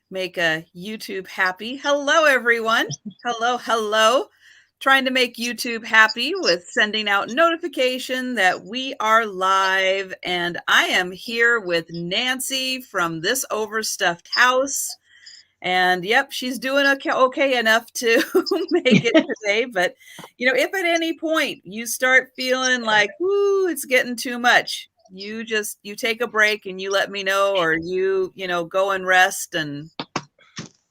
Make a YouTube happy. Hello, everyone. Hello. Trying to make YouTube happy with sending out notification that we are live. And I am here with Nancy from This Overstuffed House. And yep, she's doing okay enough to make it today. But, if at any point you start feeling like, ooh, it's getting too much, you take a break and you let me know, or you go and rest, and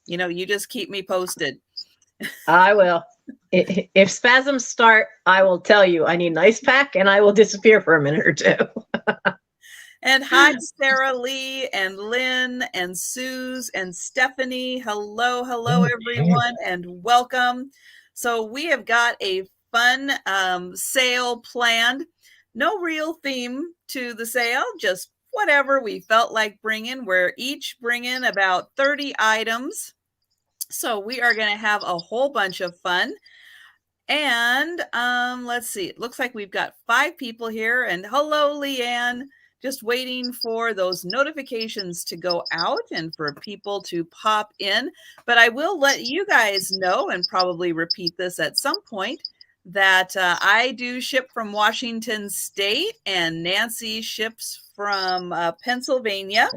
you just keep me posted. I will. If spasms start, I will tell you I need an ice pack and I will disappear for a minute or two. And hi, Sarah Lee and Lynn and Suze and Stephanie. Hello, everyone, and welcome. So we have got a fun sale planned. No real theme to the sale, just whatever we felt like bringing. We're each bringing about 30 items. So we are going to have a whole bunch of fun. And let's see. It looks like we've got 5 people here. And hello, Leanne. Just waiting for those notifications to go out and for people to pop in. But I will let you guys know, and probably repeat this at some point, that I do ship from Washington State, and Nancy ships from Pennsylvania.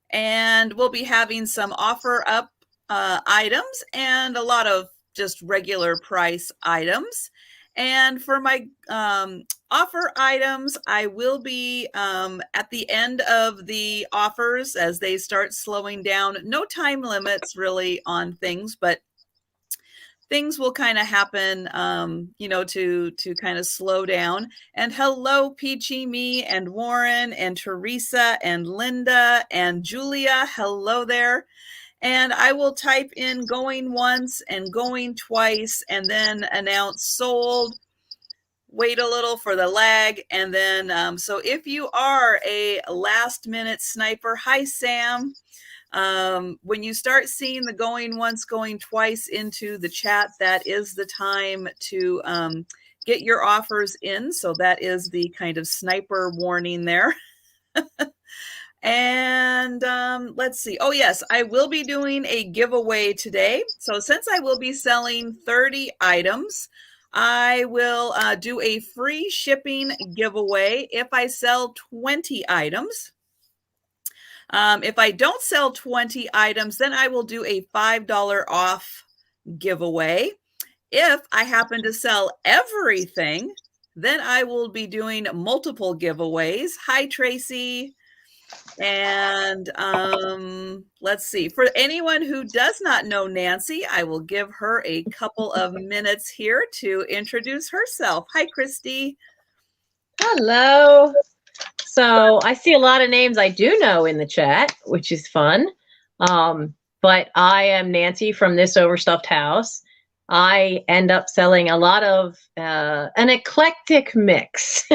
And we'll be having some offer up items and a lot of just regular price items. And for my offer items, I will be at the end of the offers as they start slowing down. No time limits really on things, but things will kind of happen, to kind of slow down. And hello, Peachy, me, and Warren, and Teresa, and Linda, and Julia. Hello there. And I will type in going once and going twice, and then announce sold. Wait a little for the lag. And then, so if you are a last minute sniper, hi, Sam. When you start seeing the going once, going twice into the chat, that is the time to get your offers in. So that is the kind of sniper warning there. And let's see. Oh, yes, I will be doing a giveaway today. So since I will be selling 30 items, I will do a free shipping giveaway if I sell 20 items. If I don't sell 20 items, then I will do a $5 off giveaway. If I happen to sell everything, then I will be doing multiple giveaways. Hi, Tracy. And let's see. For anyone who does not know Nancy, I will give her a couple of minutes here to introduce herself. Hi, Christy. Hello. So I see a lot of names I do know in the chat, which is fun. But I am Nancy from This Overstuffed House. I end up selling a lot of an eclectic mix.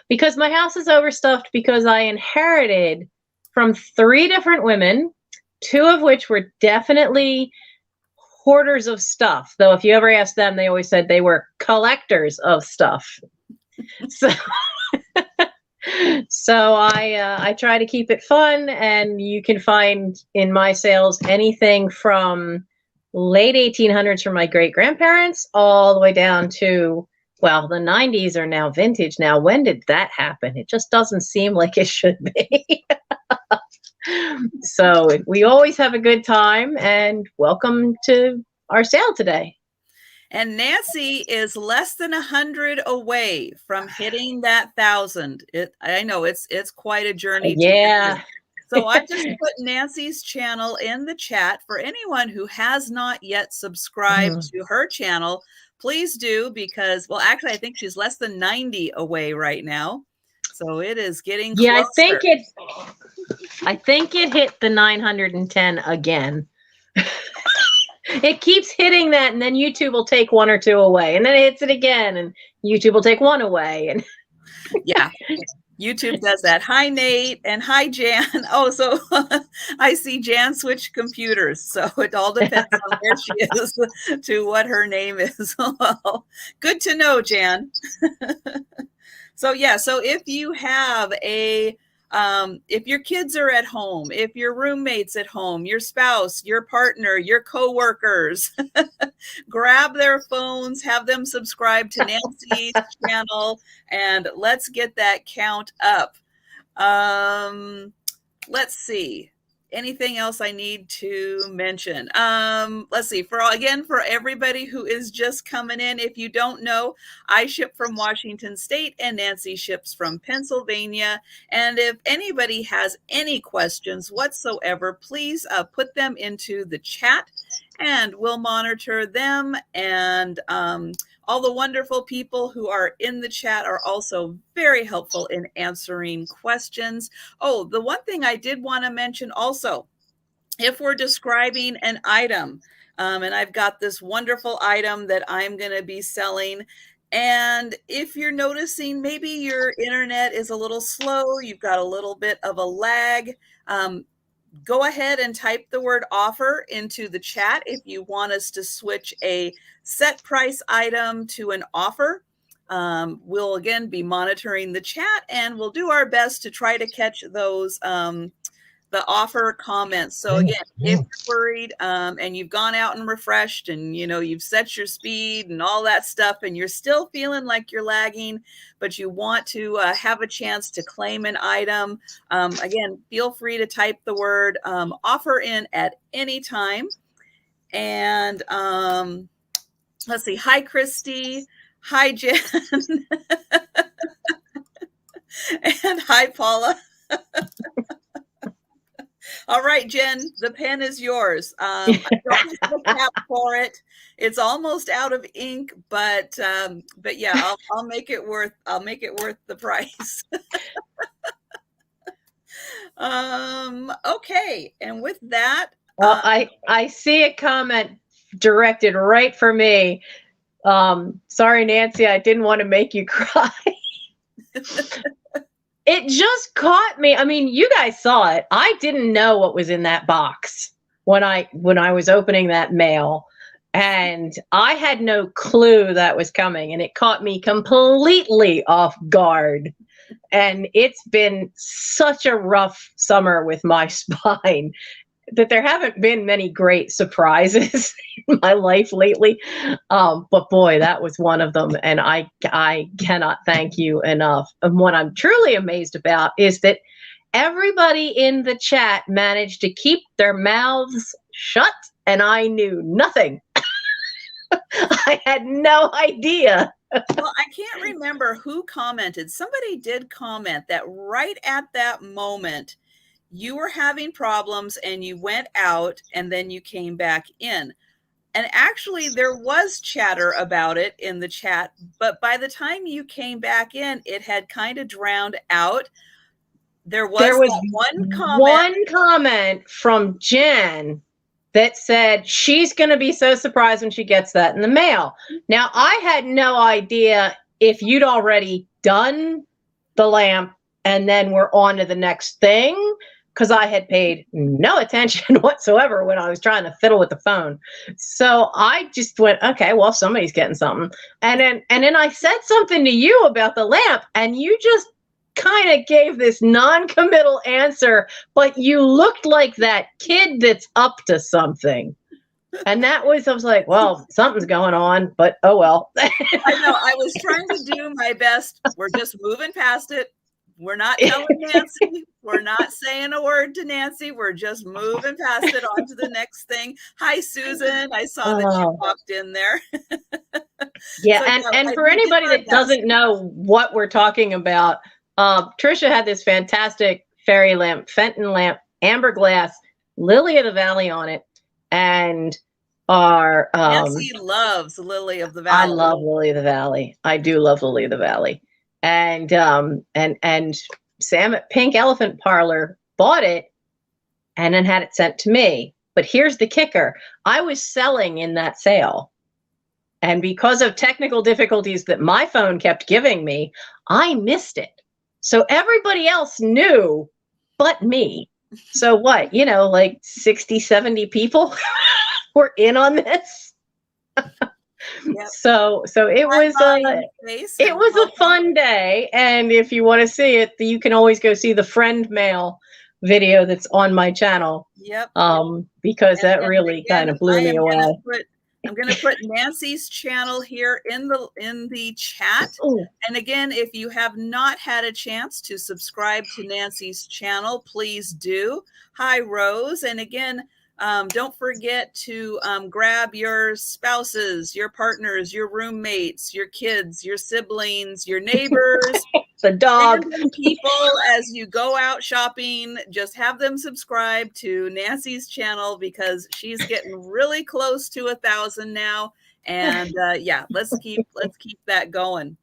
Because my house is overstuffed because I inherited from 3 different women, 2 of which were definitely hoarders of stuff. Though if you ever ask them, they always said they were collectors of stuff. So I try to keep it fun, and you can find in my sales anything from late 1800s from my great-grandparents all the way down to, well, the 90s are now vintage now. When did that happen? It just doesn't seem like it should be. So we always have a good time, and welcome to our sale today. And Nancy is less than 100 away from hitting that 1,000. I know it's quite a journey. Yeah. So I just put Nancy's channel in the chat for anyone who has not yet subscribed to her channel. Please do, because, well, actually, I think she's less than 90 away right now. So it is getting closer. Yeah, I think it hit the 910 again. It keeps hitting that, and then YouTube will take 1 or 2 away, and then it hits it again, and YouTube will take 1 away. And yeah, YouTube does that. Hi, Nate, and hi, Jan. Oh, so I see Jan switched computers, so it all depends on where she is to what her name is. Well, good to know, Jan. So yeah, so if you have a If your kids are at home, if your roommate's at home, your spouse, your partner, your coworkers, grab their phones, have them subscribe to Nancy's channel, and let's get that count up. Let's see. Anything else I need to mention? Let's see. For everybody who is just coming in, if you don't know, I ship from Washington State and Nancy ships from Pennsylvania. And if anybody has any questions whatsoever, please put them into the chat and we'll monitor them. And all the wonderful people who are in the chat are also very helpful in answering questions. Oh, the one thing I did want to mention also, if we're describing an item, and I've got this wonderful item that I'm going to be selling, and if you're noticing maybe your internet is a little slow, you've got a little bit of a lag, go ahead and type the word offer into the chat if you want us to switch a set price item to an offer. We'll again be monitoring the chat and we'll do our best to try to catch those the offer comments. So again, if you're worried and you've gone out and refreshed and you've set your speed and all that stuff and you're still feeling like you're lagging, but you want to have a chance to claim an item, again, feel free to type the word offer in at any time. And let's see. Hi, Christy. Hi, Jen. And hi, Paula. All right, Jen, the pen is yours. I don't have a cap for it. It's almost out of ink, but yeah, I'll make it worth the price. Okay, and with that, well, I see a comment directed right for me. Sorry, Nancy, I didn't want to make you cry. It just caught me. I mean, you guys saw it. I didn't know what was in that box when I was opening that mail, and I had no clue that was coming, and it caught me completely off guard. And it's been such a rough summer with my spine that there haven't been many great surprises in my life lately. But boy, that was one of them. And I cannot thank you enough. And what I'm truly amazed about is that everybody in the chat managed to keep their mouths shut and I knew nothing. I had no idea. Well, I can't remember who commented. Somebody did comment that right at that moment, you were having problems and you went out and then you came back in. And actually there was chatter about it in the chat, but by the time you came back in, it had kind of drowned out. There was one comment from Jen that said she's going to be so surprised when she gets that in the mail. Now, I had no idea if you'd already done the lamp and then we're on to the next thing, because I had paid no attention whatsoever when I was trying to fiddle with the phone. So I just went, okay, well, somebody's getting something. And then I said something to you about the lamp, and you just kind of gave this non-committal answer, but you looked like that kid that's up to something. And I was like, well, something's going on, but oh well. I know, I was trying to do my best. We're just moving past it. We're not telling Nancy. We're not saying a word to Nancy. We're just moving past it on to the next thing. Hi, Susan. I saw that you walked in there. Yeah, so, and for anybody that doesn't know what we're talking about, Trisha had this fantastic fairy lamp, Fenton lamp, amber glass, lily of the valley on it, and our Nancy loves Lily of the Valley. I love Lily of the Valley. I do love Lily of the Valley. And Sam at Pink Elephant Parlor bought it and then had it sent to me. But here's the kicker. I was selling in that sale. And because of technical difficulties that my phone kept giving me, I missed it. So everybody else knew but me. So what, like 60, 70 people were in on this. Yep. So it was it was a fun day. And if you want to see it, you can always go see the friend mail video that's on my channel. Yep. Because that really kind of blew me away. I'm going to put Nancy's channel here in the chat. Ooh. And again, if you have not had a chance to subscribe to Nancy's channel, please do. Hi, Rose. And again, don't forget to grab your spouses, your partners, your roommates, your kids, your siblings, your neighbors, the dog, random people as you go out shopping. Just have them subscribe to Nancy's channel because she's getting really close to 1,000 now. And yeah, let's keep that going.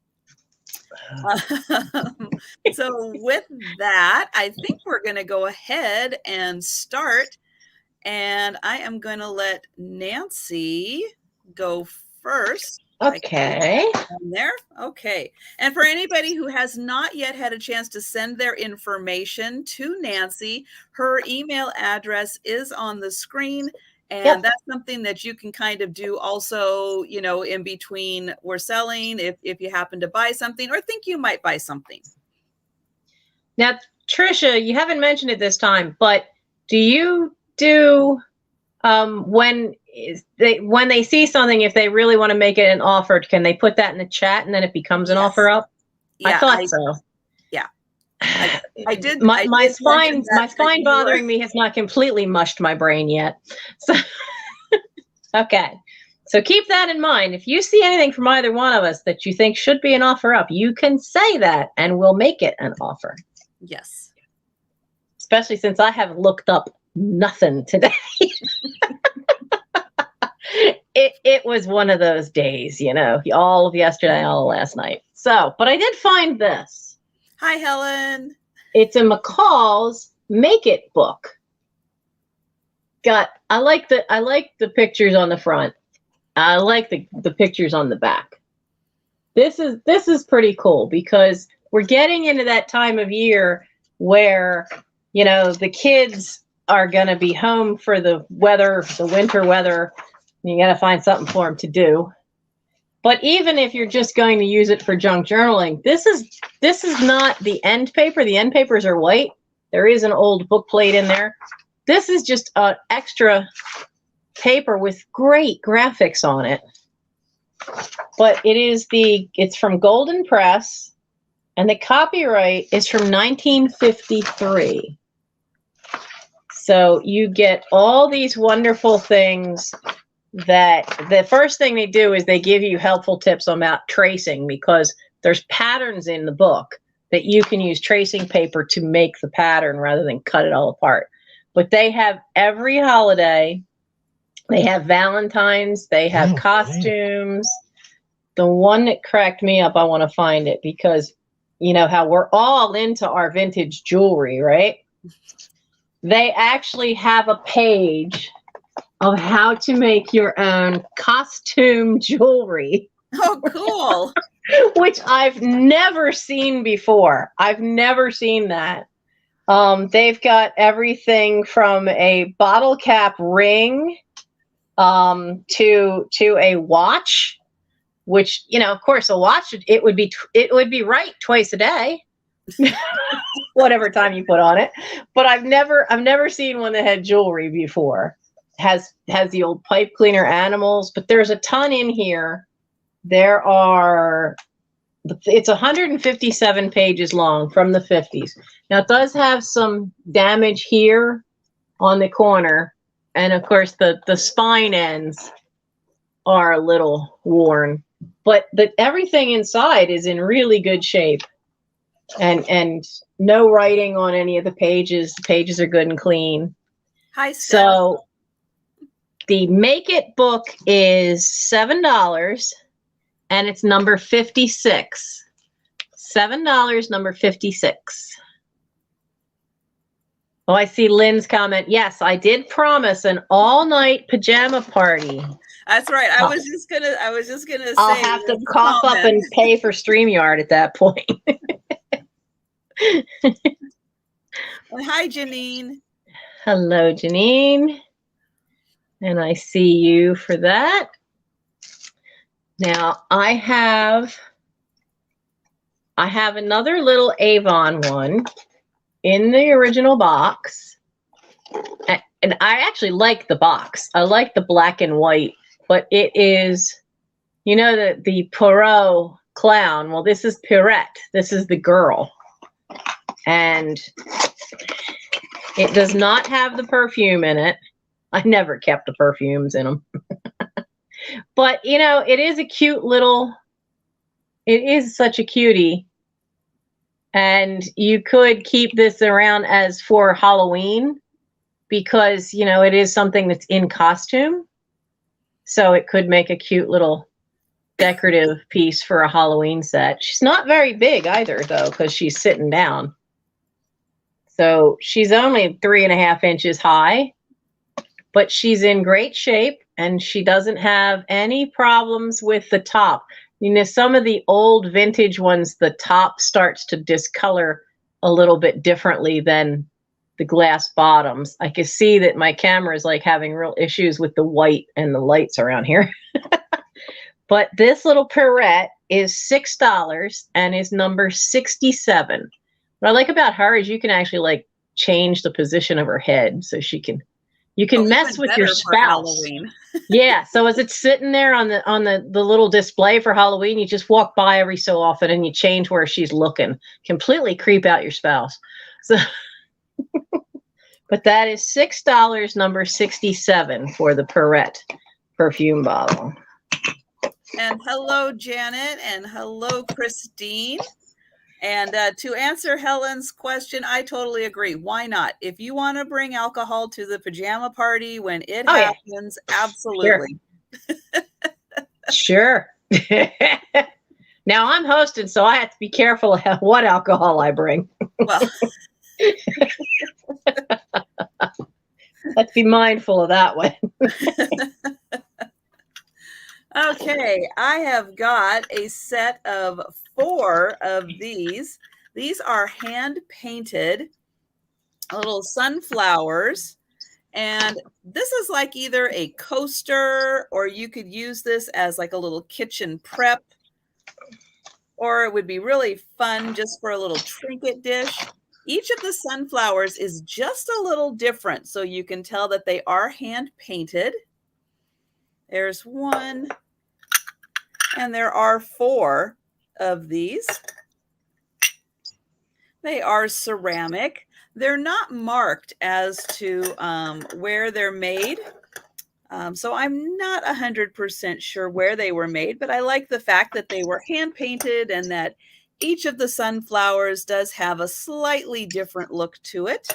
So with that, I think we're going to go ahead and start. And I am going to let Nancy go first. Okay. There. Okay. And for anybody who has not yet had a chance to send their information to Nancy, her email address is on the screen. And that's something that you can kind of do also, you know, in between we're selling, if you happen to buy something or think you might buy something. Now, Trisha, you haven't mentioned it this time, but do you do when they see something, if they really want to make it an offer, can they put that in the chat and then it becomes an offer up? Yeah, I thought so. Yeah, I did. My spine bothering me has not completely mushed my brain yet. So okay, so keep that in mind. If you see anything from either one of us that you think should be an offer up, you can say that and we'll make it an offer. Yes. Especially since I have looked up nothing today. It was one of those days, you know, all of yesterday, all of last night. So, but I did find this. Hi, Helen. It's a McCall's Make It book. I like the pictures on the front. I like the pictures on the back. This is pretty cool because we're getting into that time of year where, you know, the kids are going to be home for the winter weather. You got to find something for them to do. But even if you're just going to use it for junk journaling, this is not the end paper. The end papers are white. There is an old book plate in there. This is just an extra paper with great graphics on it. But it's from Golden Press, and the copyright is from 1953. So you get all these wonderful things. That the first thing they do is they give you helpful tips about tracing, because there's patterns in the book that you can use tracing paper to make the pattern rather than cut it all apart. But they have every holiday. They have Valentine's. They have costumes. The one that cracked me up, I want to find it because you know how we're all into our vintage jewelry, right? They actually have a page of how to make your own costume jewelry. Oh, cool. Which I've never seen before. I've never seen that. They've got everything from a bottle cap ring to a watch, which, you know, of course, a watch, it would be right twice a day. Whatever time you put on it. But I've never seen one that had jewelry before. Has the old pipe cleaner animals, but there's a ton in here. It's 157 pages long from the 50s. Now it does have some damage here on the corner, and of course the spine ends are a little worn, but everything inside is in really good shape, and no writing on any of the pages. The pages are good and clean. Hi, Steph. So the Make It book is $7, and it's number 56. $7, number 56. Oh, I see Lynn's comment. Yes, I did promise an all-night pajama party. That's right. I was just gonna say I'll have to cough up and pay for StreamYard at that point. And hi, Janine. Hello, Janine. And I see you for that. Now I have another little Avon one in the original box. And I actually like the box. I like the black and white, but it is, you know, the Poirot clown. Well, this is Pierrette. This is the girl. And it does not have the perfume in it. I never kept the perfumes in them. But, you know, it is a cute little, it is such a cutie. And you could keep this around as for Halloween because, you know, it is something that's in costume. So it could make a cute little decorative piece for a Halloween set. She's not very big either, though, because she's sitting down. So she's only 3.5 inches high, but she's in great shape and she doesn't have any problems with the top. You know, some of the old vintage ones, the top starts to discolor a little bit differently than the glass bottoms. I can see that my camera is like having real issues with the white and the lights around here. But this little Pierrette is $6 and is number 67. What I like about her is you can actually like change the position of her head so she can, you can mess with your spouse. Yeah, so as it's sitting there on the little display for Halloween, you just walk by every so often and you change where she's looking. Completely creep out your spouse. So but that is $6, number 67 for the Pierrette perfume bottle. And hello, Janet, and hello, Christine. And to answer Helen's question, I totally agree. Why not? If you want to bring alcohol to the pajama party when it happens, yeah. Absolutely. Sure. Now I'm hosting, so I have to be careful what alcohol I bring. Well, let's be mindful of that one. Okay, I have got a set of 4 of these. These are hand painted little sunflowers. And this is like either a coaster, or you could use this as like a little kitchen prep, or it would be really fun just for a little trinket dish. Each of the sunflowers is just a little different, so you can tell that they are hand painted. There's one, and there are 4 of these. They are ceramic. They're not marked as to where they're made. So I'm not 100% sure where they were made, but I like the fact that they were hand painted and that each of the sunflowers does have a slightly different look to it.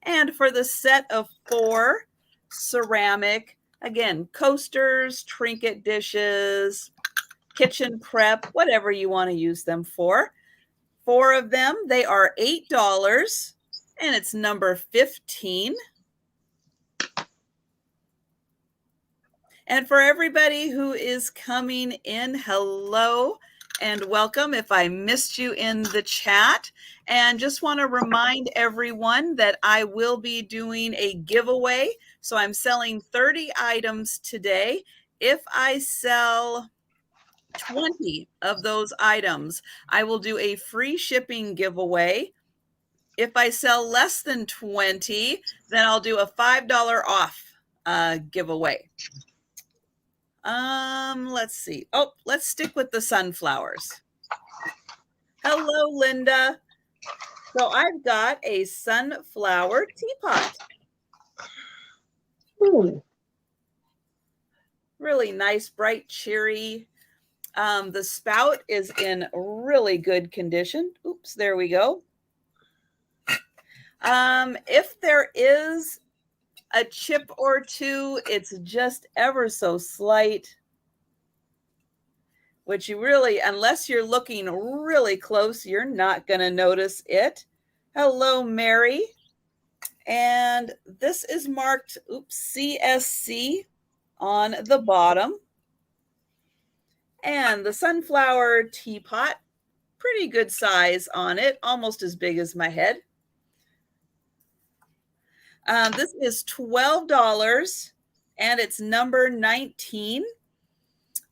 And for the set of 4 ceramic, again, coasters, trinket dishes, kitchen prep, whatever you want to use them for. 4 of them, they are $8, and it's number 15. And for everybody who is coming in, hello and welcome. If I missed you in the chat, and just want to remind everyone that I will be doing a giveaway. So I'm selling 30 items today. If I sell 20 of those items, I will do a free shipping giveaway. If I sell less than 20, then I'll do a $5 off giveaway. Let's see. Oh, let's stick with the sunflowers. Hello, Linda. So I've got a sunflower teapot. Ooh. Really nice, bright, cheery. The spout is in really good condition. Oops, there we go. If there is a chip or two, it's just ever so slight, which you really, unless you're looking really close, you're not going to notice it. Hello, Mary. And this is marked, CSC on the bottom. And the sunflower teapot, pretty good size on it, almost as big as my head. This is $12, and it's number 19.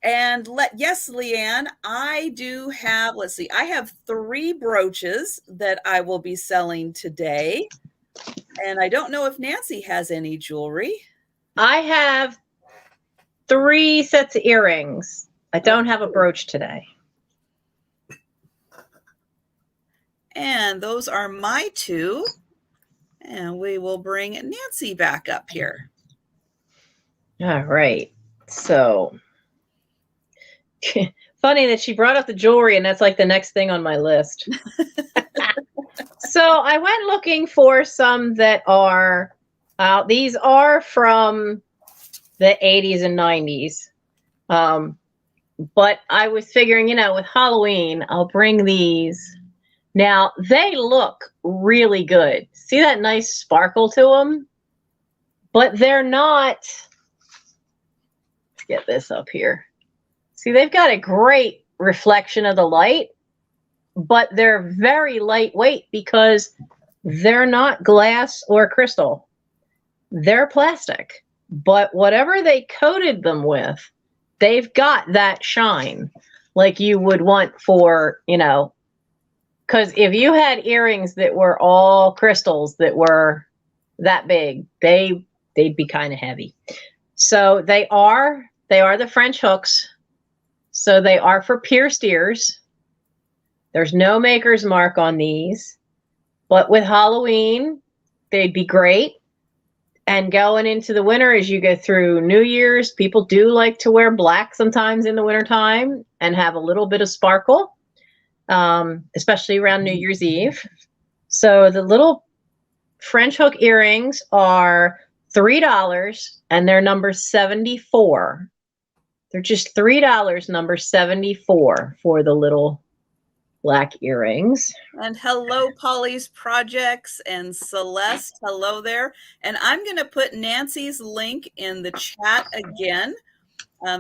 And yes, Leanne, I do have, let's see, I have 3 brooches that I will be selling today. And I don't know if Nancy has any jewelry. I have 3 sets of earrings. I don't have a brooch today. And those are my 2. And we will bring Nancy back up here. All right. So funny that she brought up the jewelry, and that's like the next thing on my list. So I went looking for some that are, these are from the 80s and 90s. But I was figuring, with Halloween, I'll bring these. Now, they look really good. See that nice sparkle to them? But they're not, let's get this up here. See, they've got a great reflection of the light, but they're very lightweight because they're not glass or crystal. They're plastic. But whatever they coated them with, they've got that shine like you would want for, because if you had earrings that were all crystals that were that big, they'd be kind of heavy. So they are the French hooks. So they are for pierced ears. There's no maker's mark on these, but with Halloween, they'd be great. And going into the winter, as you go through New Year's, people do like to wear black sometimes in the wintertime and have a little bit of sparkle, especially around New Year's Eve. So the little French hook earrings are $3, and they're number 74. They're just $3, number 74 for the little black earrings. And hello, Polly's Projects and Celeste. Hello there. And I'm going to put Nancy's link in the chat again.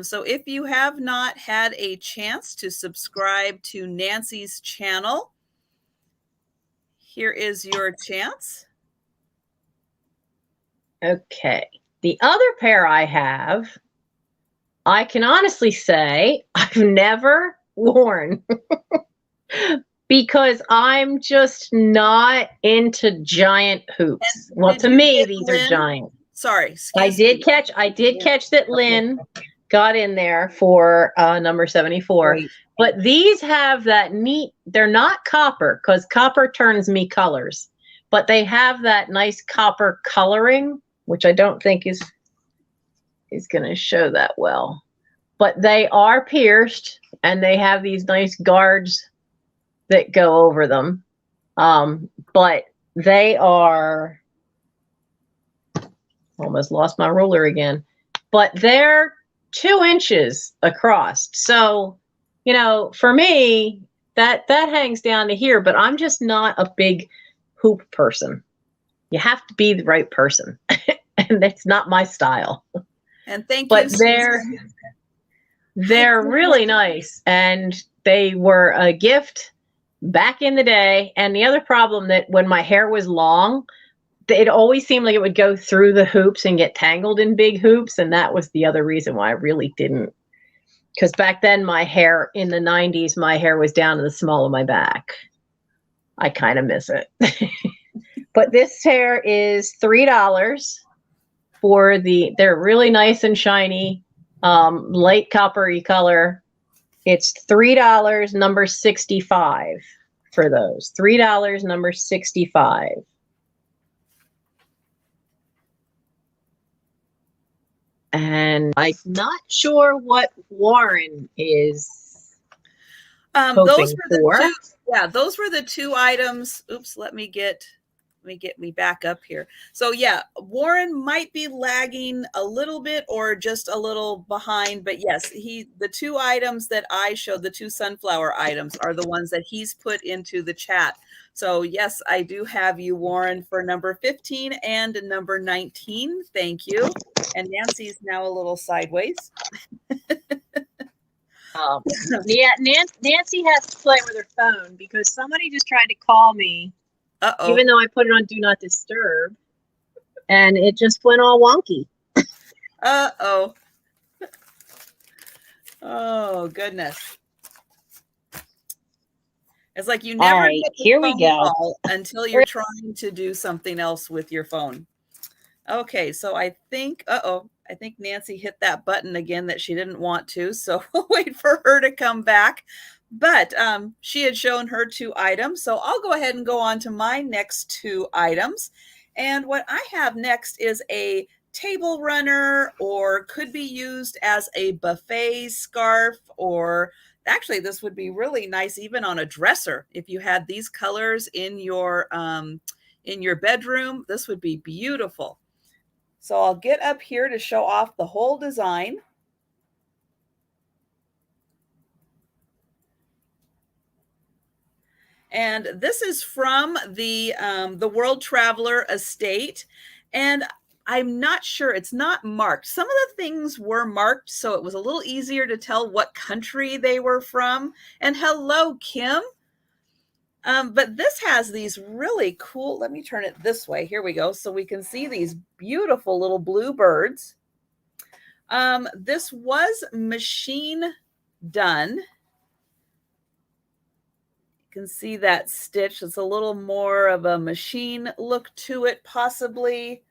So if you have not had a chance to subscribe to Nancy's channel, here is your chance. Okay. The other pair I have, I can honestly say I've never worn because I'm just not into giant hoops. Well, to me, these are giant. Sorry. I did catch that Lynn got in there for number 74. Great. But these have that neat, they're not copper because copper turns me colors, but they have that nice copper coloring, which I don't think is going to show that well. But they are pierced, and they have these nice guards that go over them. But they are, almost lost my ruler again, but they're 2 inches across. So, for me, that hangs down to here, but I'm just not a big hoop person. You have to be the right person, and that's not my style. And thank you. But they're really nice, and they were a gift back in the day. And the other problem that when my hair was long, it always seemed like it would go through the hoops and get tangled in big hoops. And that was the other reason why I really didn't. Because back then, my hair in the 90s, my hair was down to the small of my back. I kind of miss it. But this hair is $3 for they're really nice and shiny, light coppery color. It's $3, number 65 for those. $3, number 65. And I'm not sure what Warren is those were the 2 items. Oops, let me get me back up here. So yeah, Warren might be lagging a little bit or just a little behind, but yes, the 2 items that I showed, the 2 sunflower items, are the ones that he's put into the chat. So yes, I do have you, Warren, for number 15 and number 19. Thank you. And Nancy's now a little sideways. Yeah, Nancy has to play with her phone because somebody just tried to call me. Uh-oh. Even though I put it on Do Not Disturb, and it just went all wonky. Uh-oh. Oh, goodness. It's like you All never right, get the here we phone go. call until you're trying to do something else with your phone. Okay, so I think, I think Nancy hit that button again that she didn't want to, so we'll wait for her to come back. But she had shown her 2 items, so I'll go ahead and go on to my next 2 items. And what I have next is a table runner, or could be used as a buffet scarf, or actually this would be really nice even on a dresser. If you had these colors in your bedroom, this would be beautiful. So I'll get up here to show off the whole design. And this is from the World Traveler Estate. And I'm not sure, it's not marked. Some of the things were marked, so it was a little easier to tell what country they were from. And hello, Kim. But this has these really cool, let me turn it this way. Here we go. So we can see these beautiful little blue birds. This was machine done. You can see that stitch. It's a little more of a machine look to it, possibly.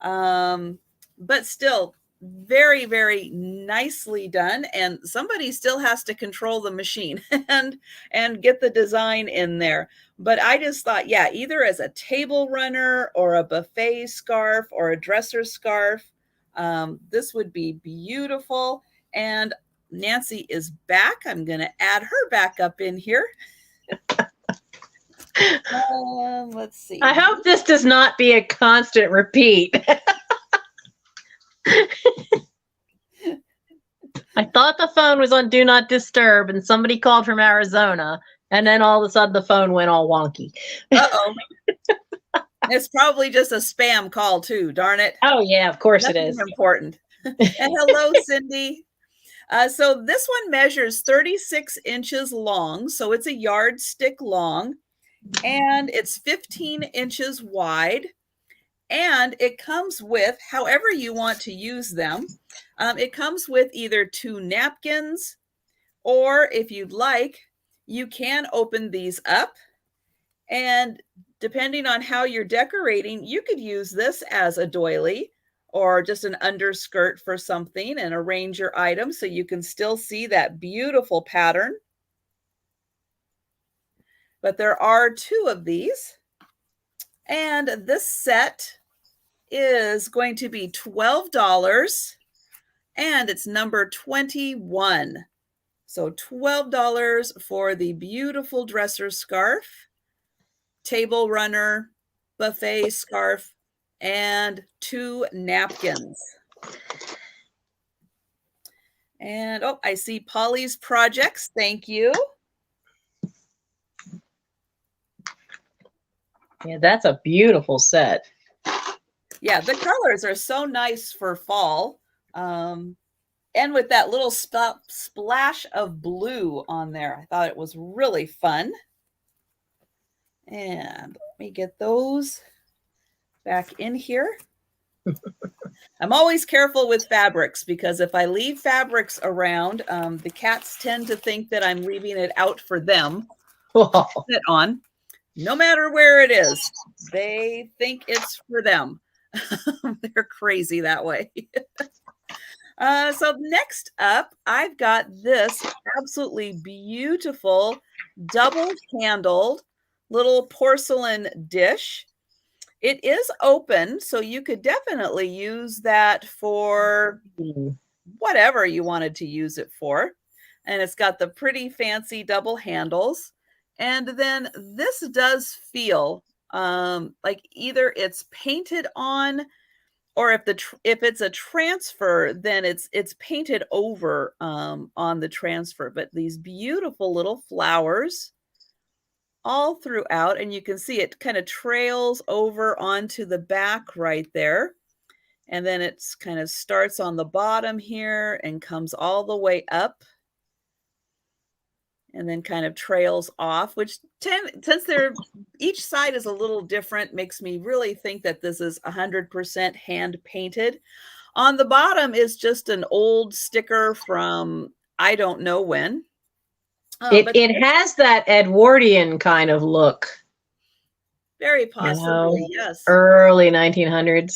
But still very, very nicely done. And somebody still has to control the machine and get the design in there. But I just thought, yeah, either as a table runner or a buffet scarf or a dresser scarf, this would be beautiful. And Nancy is back. I'm going to add her back up in here. Let's see. I hope this does not be a constant repeat. I thought the phone was on Do Not Disturb, and somebody called from Arizona, and then all of a sudden the phone went all wonky. Uh-oh. It's probably just a spam call too, darn it. Oh, yeah, of course Nothing it is. Important. And hello, Cindy. So this one measures 36 inches long, so it's a yardstick long, and it's 15 inches wide. And it comes with, however you want to use them, it comes with either 2 napkins, or if you'd like, you can open these up. And depending on how you're decorating, you could use this as a doily or just an underskirt for something and arrange your items so you can still see that beautiful pattern. But there are 2 of these. And this set is going to be $12, and it's number 21. So $12 for the beautiful dresser scarf, table runner, buffet scarf, and 2 napkins. And oh, I see Polly's projects. Thank you. Yeah, that's a beautiful set. Yeah, the colors are so nice for fall. And with that little splash of blue on there, I thought it was really fun. And let me get those back in here. I'm always careful with fabrics, because if I leave fabrics around, the cats tend to think that I'm leaving it out for them to sit on. No matter where it is, they think it's for them. They're crazy that way. So next up, I've got this absolutely beautiful double-handled little porcelain dish. It is open, so you could definitely use that for whatever you wanted to use it for. And it's got the pretty fancy double handles. And then this does feel like either it's painted on, or if it's a transfer, then it's painted over on the transfer. But these beautiful little flowers all throughout, and you can see it kind of trails over onto the back right there. And then it's kind of starts on the bottom here and comes all the way up, and then kind of trails off, which since each side is a little different, makes me really think that this is 100% hand painted. On the bottom is just an old sticker from, I don't know when. It has that Edwardian kind of look. Very possibly, yes. Early 1900s.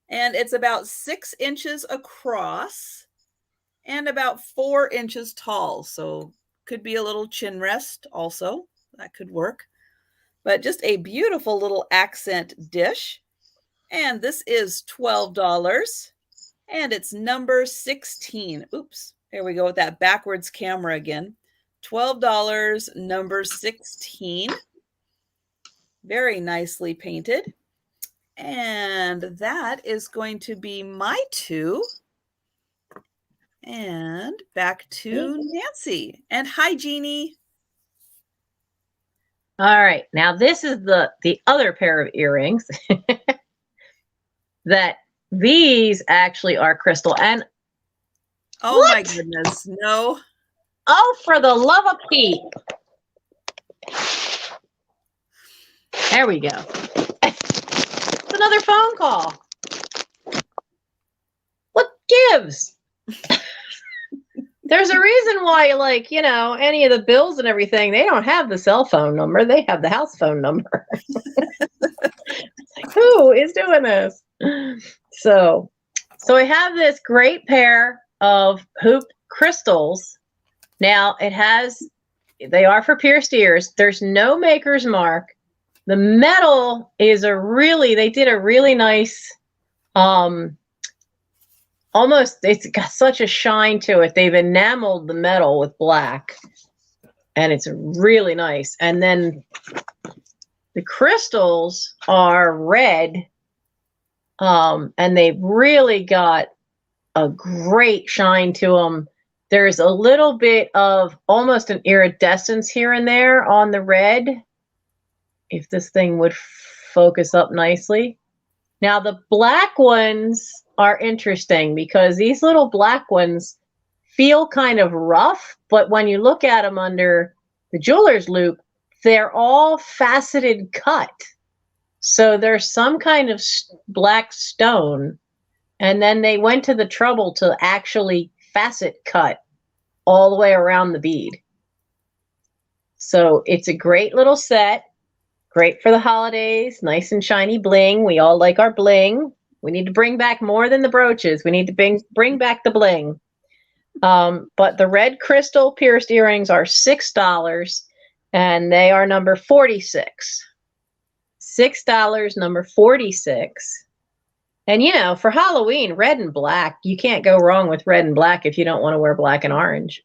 And it's about 6 inches across and about 4 inches tall. So could be a little chin rest also. That could work. But just a beautiful little accent dish. And this is $12. And it's number 16. Oops, there we go with that backwards camera again. $12, number 16. Very nicely painted. And that is going to be my 2. And back to Nancy. And hi, Jeannie. All right. Now this is the other pair of earrings that these actually are crystal. And oh what? My goodness, no. Oh, for the love of Pete. There we go. It's another phone call. What gives? There's a reason why, like, you know, any of the bills and everything, they don't have the cell phone number. They have the house phone number. It's like, who is doing this? So I have this great pair of hoop crystals. Now, they are for pierced ears. There's no maker's mark. The metal is they did a really nice, almost, it's got such a shine to it. They've enameled the metal with black, and it's really nice. And then the crystals are red, and they've really got a great shine to them. There's a little bit of almost an iridescence here and there on the red, if this thing would focus up nicely. Now, the black ones are interesting because these little black ones feel kind of rough, but when you look at them under the jeweler's loop, they're all faceted cut. So there's some kind of black stone, and then they went to the trouble to actually facet cut all the way around the bead. So it's a great little set, great for the holidays, nice and shiny bling. We all like our bling. We need to bring back more than the brooches. We need to bring back the bling. But the red crystal pierced earrings are $6, and they are number 46. $6, number 46. And, you know, for Halloween, red and black, you can't go wrong with red and black if you don't want to wear black and orange.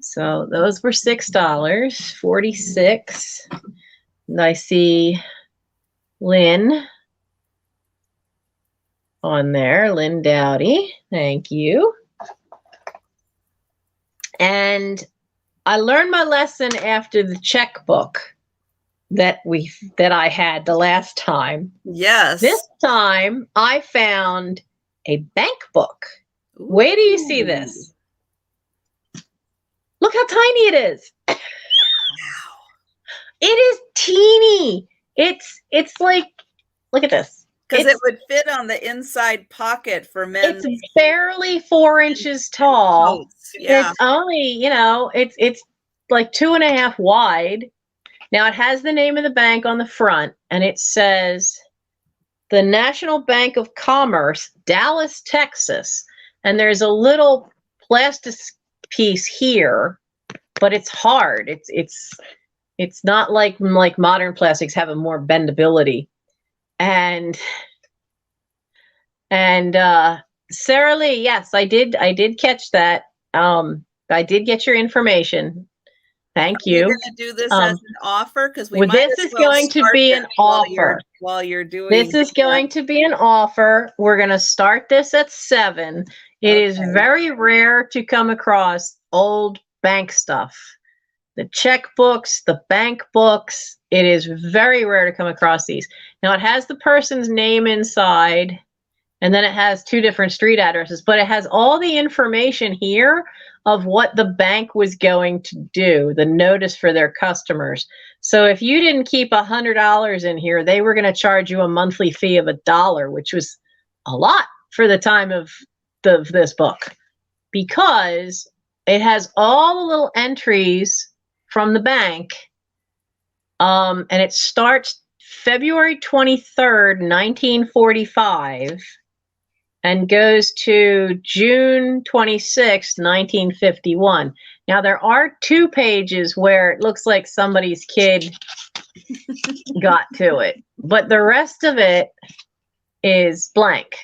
So those were $6, 46. And I see Lynn on there, Lynn Dowdy. Thank you. And I learned my lesson after the checkbook that I had the last time. Yes. This time I found a bank book. Ooh. Wait till you see this. Look how tiny it is. Wow. It is teeny. It's like, look at this. Because it would fit on the inside pocket for men. It's barely 4 inches tall. Yeah. It's only, you know, it's like 2.5 wide. Now it has the name of the bank on the front, and it says the National Bank of Commerce, Dallas, Texas. And there's a little plastic piece here, but it's hard. It's not like modern plastics have a more bendability. And Sarah Lee, yes, I did catch that. I did get your information. Thank you. You're going to do this as an offer, because this is going to be an offer while you're doing. This is going to be an offer. We're going to start this at 7. It is very rare to come across old bank stuff. The checkbooks, the bank books. It is very rare to come across these. Now it has the person's name inside, and then it has 2 different street addresses, but it has all the information here of what the bank was going to do, the notice for their customers. So if you didn't keep $100 in here, they were going to charge you a monthly fee of $1, which was a lot for the time of this book. because it has all the little entries from the bank. And it starts February 23rd, 1945, and goes to June 26th, 1951. Now, there are 2 pages where it looks like somebody's kid got to it, but the rest of it is blank.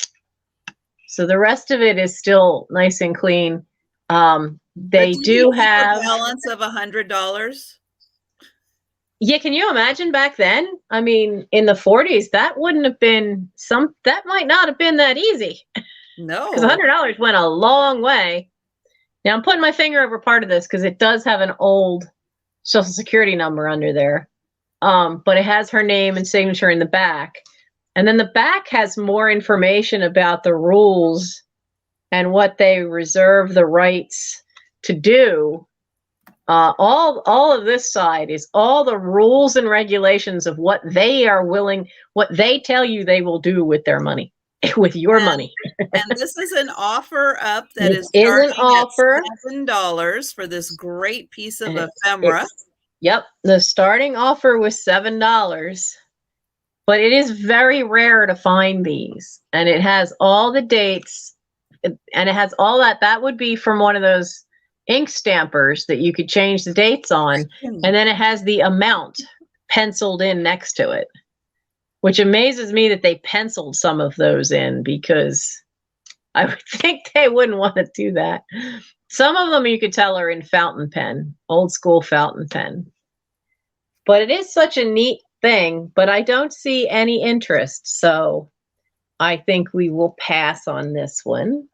So the rest of it is still nice and clean. They do have a balance of $100. Yeah, can you imagine back then? I mean, in the 40s, that wouldn't have been that might not have been that easy. No. Because $100 went a long way. Now, I'm putting my finger over part of this because it does have an old Social Security number under there. But it has her name and signature in the back. And then the back has more information about the rules and what they reserve the rights to do. All of this side is all the rules and regulations of what they are willing, what they tell you they will do with their money, with your money. And this is an offer up that is starting at $7 for this great piece of ephemera. Yep, the starting offer was $7, but it is very rare to find these, and it has all the dates, and it has all that. That would be from one of those ink stampers that you could change the dates on, and then it has the amount penciled in next to it, which amazes me that they penciled some of those in, because I would think they wouldn't want to do that. Some of them you could tell are in fountain pen, old school fountain pen. But it is such a neat thing, but I don't see any interest, so I think we will pass on this one.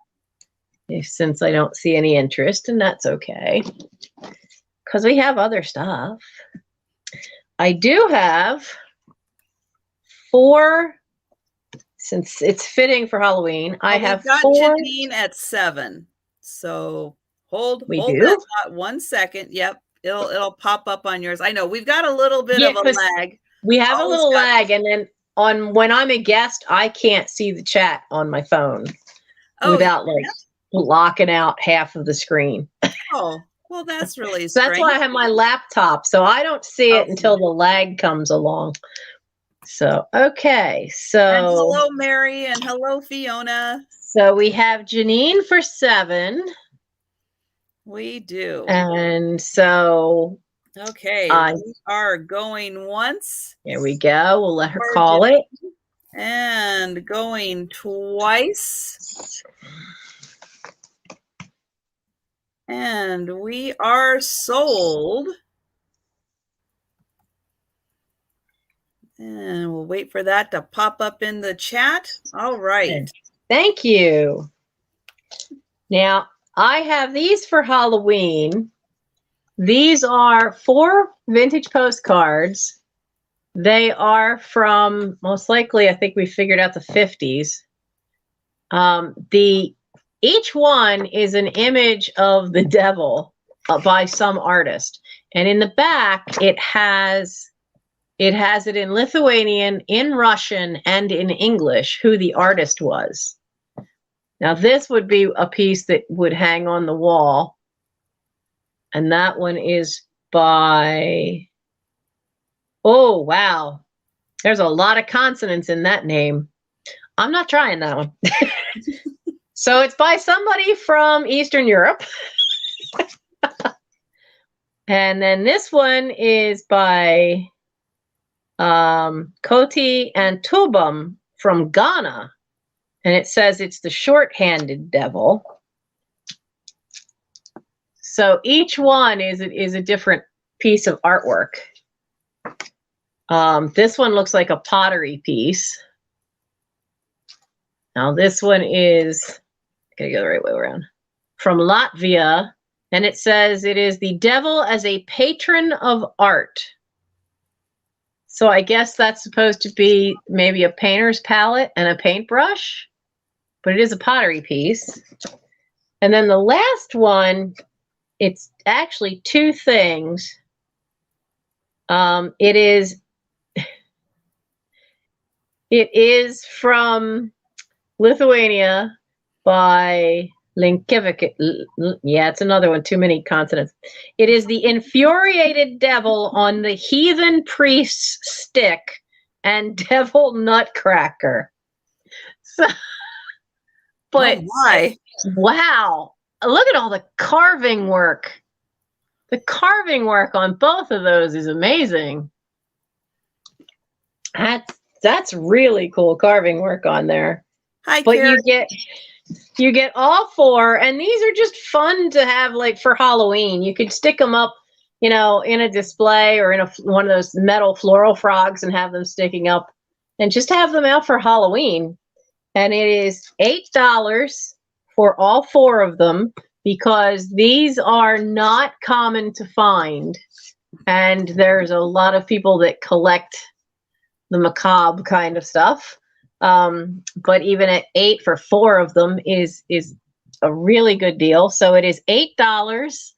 Since I don't see any interest, and that's okay, because we have other stuff. I do have 4, since it's fitting for Halloween. I have 4. Janine at 7, so hold do? that thought 1 second. Yep, it'll pop up on yours. I know we've got a little bit of a lag. We have a little lag, and then when I'm a guest, I can't see the chat on my phone without blocking out half of the screen. Oh, well, that's really strange. That's why I have my laptop, so I don't see it until the lag comes along. So, okay. So, and hello, Mary, and hello, Fiona. So we have Janine for 7. We do. And so, okay, we are going once. Here we go. We'll let her call it. And going twice. And we are sold. And we'll wait for that to pop up in the chat. All right. Thank you. Now, I have these for Halloween. These are 4 vintage postcards. They are from, most likely, I think we figured out the 50s. Each one is an image of the devil by some artist. And in the back, it has it in Lithuanian, in Russian, and in English, who the artist was. Now, this would be a piece that would hang on the wall. And that one is by, oh, wow. There's a lot of consonants in that name. I'm not trying that one. So it's by somebody from Eastern Europe. And then this one is by Koti and Tubum from Ghana. And it says it's the short-handed devil. So each one is a different piece of artwork. This one looks like a pottery piece. Now this one is, gotta go the right way around, from Latvia, and it says it is the devil as a patron of art. So I guess that's supposed to be maybe a painter's palette and a paintbrush, but it is a pottery piece. And then the last one, it's actually 2 things. It is from Lithuania by Linkivik. Yeah, it's another one. Too many consonants. It is the infuriated devil on the heathen priest's stick and devil nutcracker. So, Oh but my. wow, look at all the carving work. The carving work on both of those is amazing. That's really cool carving work on there. Hi, But Carrie. you get all four, and these are just fun to have, like, for Halloween. You could stick them up, in a display or in one of those metal floral frogs and have them sticking up, and just have them out for Halloween. And it is $8 for all four of them because these are not common to find, and there's a lot of people that collect the macabre kind of stuff. But even at $8 for four of them is a really good deal. So it is $8,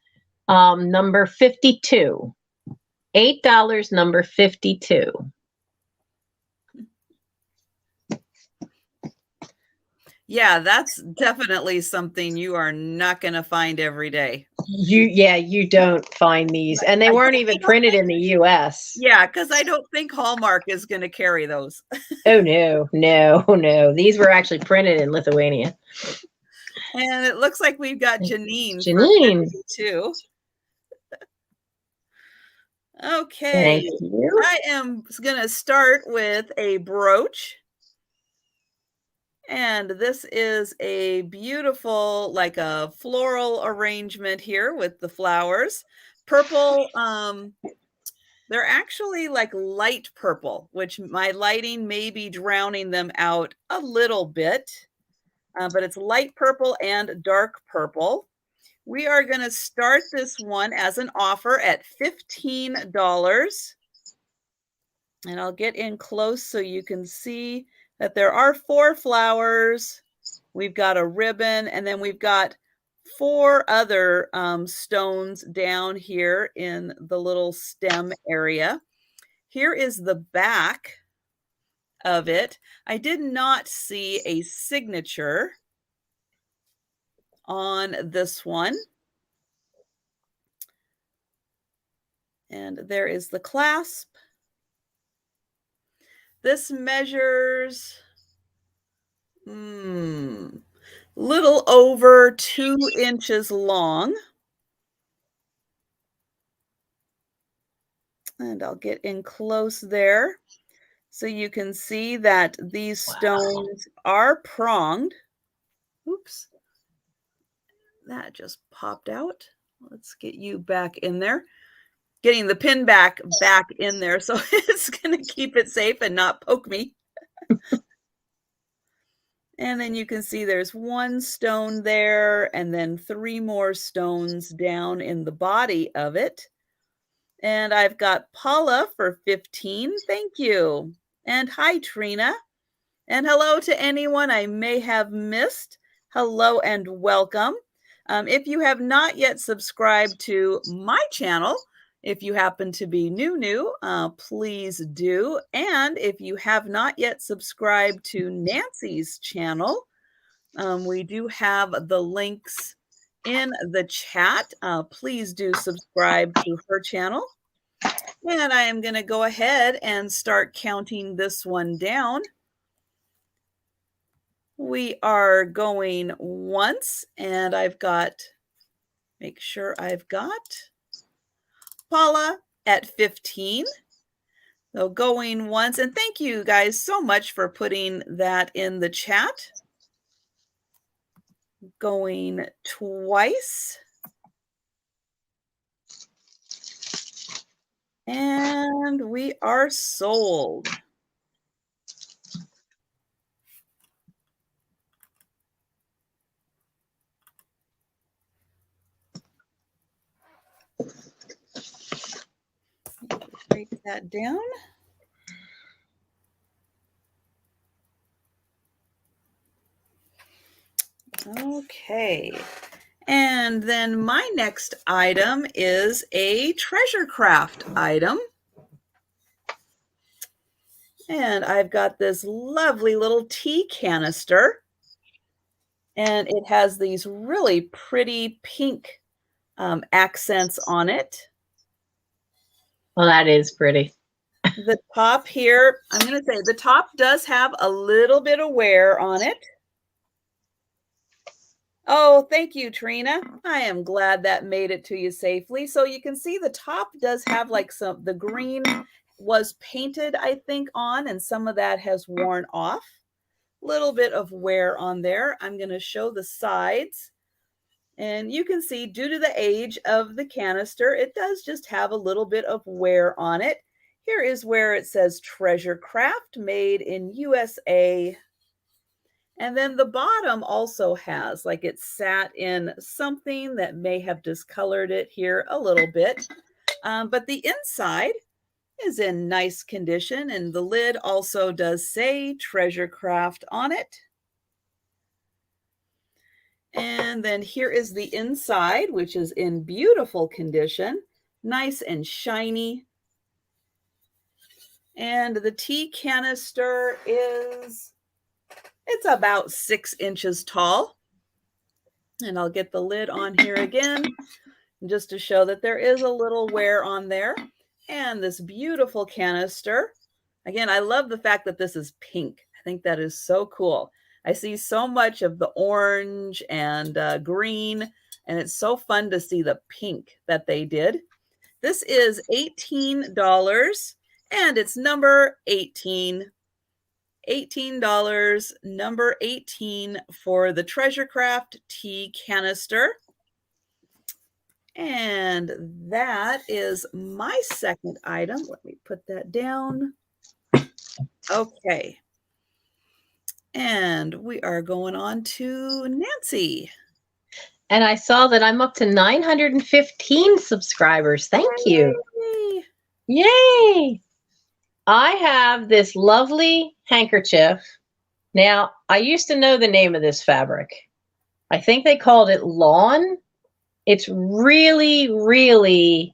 number 52. $8, number 52. Yeah, that's definitely something you are not going to find every day. You don't find these, and they weren't even printed in the US. Yeah, because I don't think Hallmark is going to carry those. Oh no. These were actually printed in Lithuania. And it looks like we've got Janine Janine too. Okay. Thank you. I am going to start with a brooch. And this is a beautiful, like a floral arrangement here with the flowers. Purple, they're actually like light purple, which my lighting may be drowning them out a little bit, but it's light purple and dark purple. We are going to start this one as an offer at $15. And I'll get in close so you can see that there are 4 flowers. We've got a ribbon, and then we've got 4 other stones down here in the little stem area. Here is the back of it. I did not see a signature on this one. And there is the clasp. This measures little over 2 inches long. And I'll get in close there so you can see that these stones are pronged. Oops. That just popped out. Let's get you back in there. Getting the pin back in there so it's going to keep it safe and not poke me. And then you can see there's 1 stone there and then 3 more stones down in the body of it. And I've got Paula for 15. Thank you. And hi, Trina. And hello to anyone I may have missed. Hello and welcome. If you have not yet subscribed to my channel, if you happen to be new, please do. And if you have not yet subscribed to Nancy's channel, we do have the links in the chat. Please do subscribe to her channel. And I am going to go ahead and start counting this one down. We are going once, and make sure I've got Paula at 15. So going once, and thank you guys so much for putting that in the chat. Going twice. And we are sold. Break that down. Okay. And then my next item is a treasure craft item. And I've got this lovely little tea canister. And it has these really pretty pink accents on it. Well, that is pretty. The top here, I'm going to say the top does have a little bit of wear on it. Oh, thank you, Trina. I am glad that made it to you safely. So you can see the top does have like the green was painted, I think, on, and some of that has worn off. Little bit of wear on there. I'm going to show the sides. And you can see, due to the age of the canister, it does just have a little bit of wear on it. Here is where it says Treasure Craft, made in USA. And then the bottom also has, like, it sat in something that may have discolored it here a little bit. But the inside is in nice condition, and the lid also does say Treasure Craft on it. And then here is the inside, which is in beautiful condition, nice and shiny. And the tea canister it's about 6 inches tall. And I'll get the lid on here again, just to show that there is a little wear on there. And this beautiful canister. Again, I love the fact that this is pink. I think that is so cool. I see so much of the orange and green, and it's so fun to see the pink that they did. This is $18, and it's number 18. $18, number 18 for the Treasure Craft tea canister. And that is my second item. Let me put that down. Okay. And we are going on to Nancy. And I saw that I'm up to 915 subscribers. Thank you. Yay! I have this lovely handkerchief. Now, I used to know the name of this fabric. I think they called it lawn. It's really, really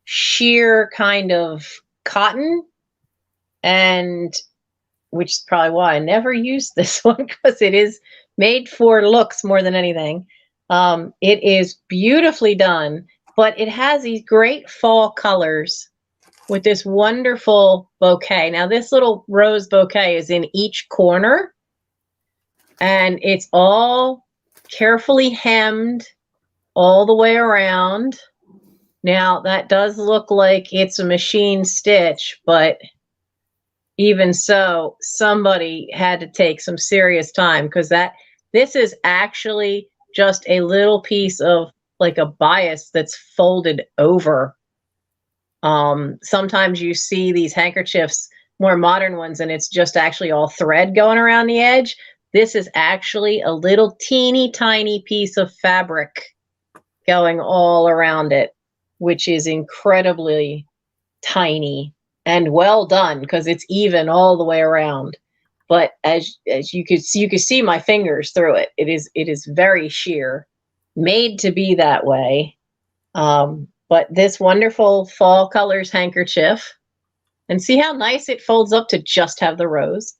sheer kind of cotton, and which is probably why I never used this one, because it is made for looks more than anything. It is beautifully done, but it has these great fall colors with this wonderful bouquet. Now, this little rose bouquet is in each corner, and it's all carefully hemmed all the way around. Now, that does look like it's a machine stitch, but even so, somebody had to take some serious time, because this is actually just a little piece of like a bias that's folded over. Sometimes you see these handkerchiefs, more modern ones, and it's just actually all thread going around the edge. This is actually a little teeny tiny piece of fabric going all around it, which is incredibly tiny and well done, because it's even all the way around. But as you could see my fingers through it. It is very sheer, made to be that way. But this wonderful fall colors handkerchief, and see how nice it folds up to just have the rose.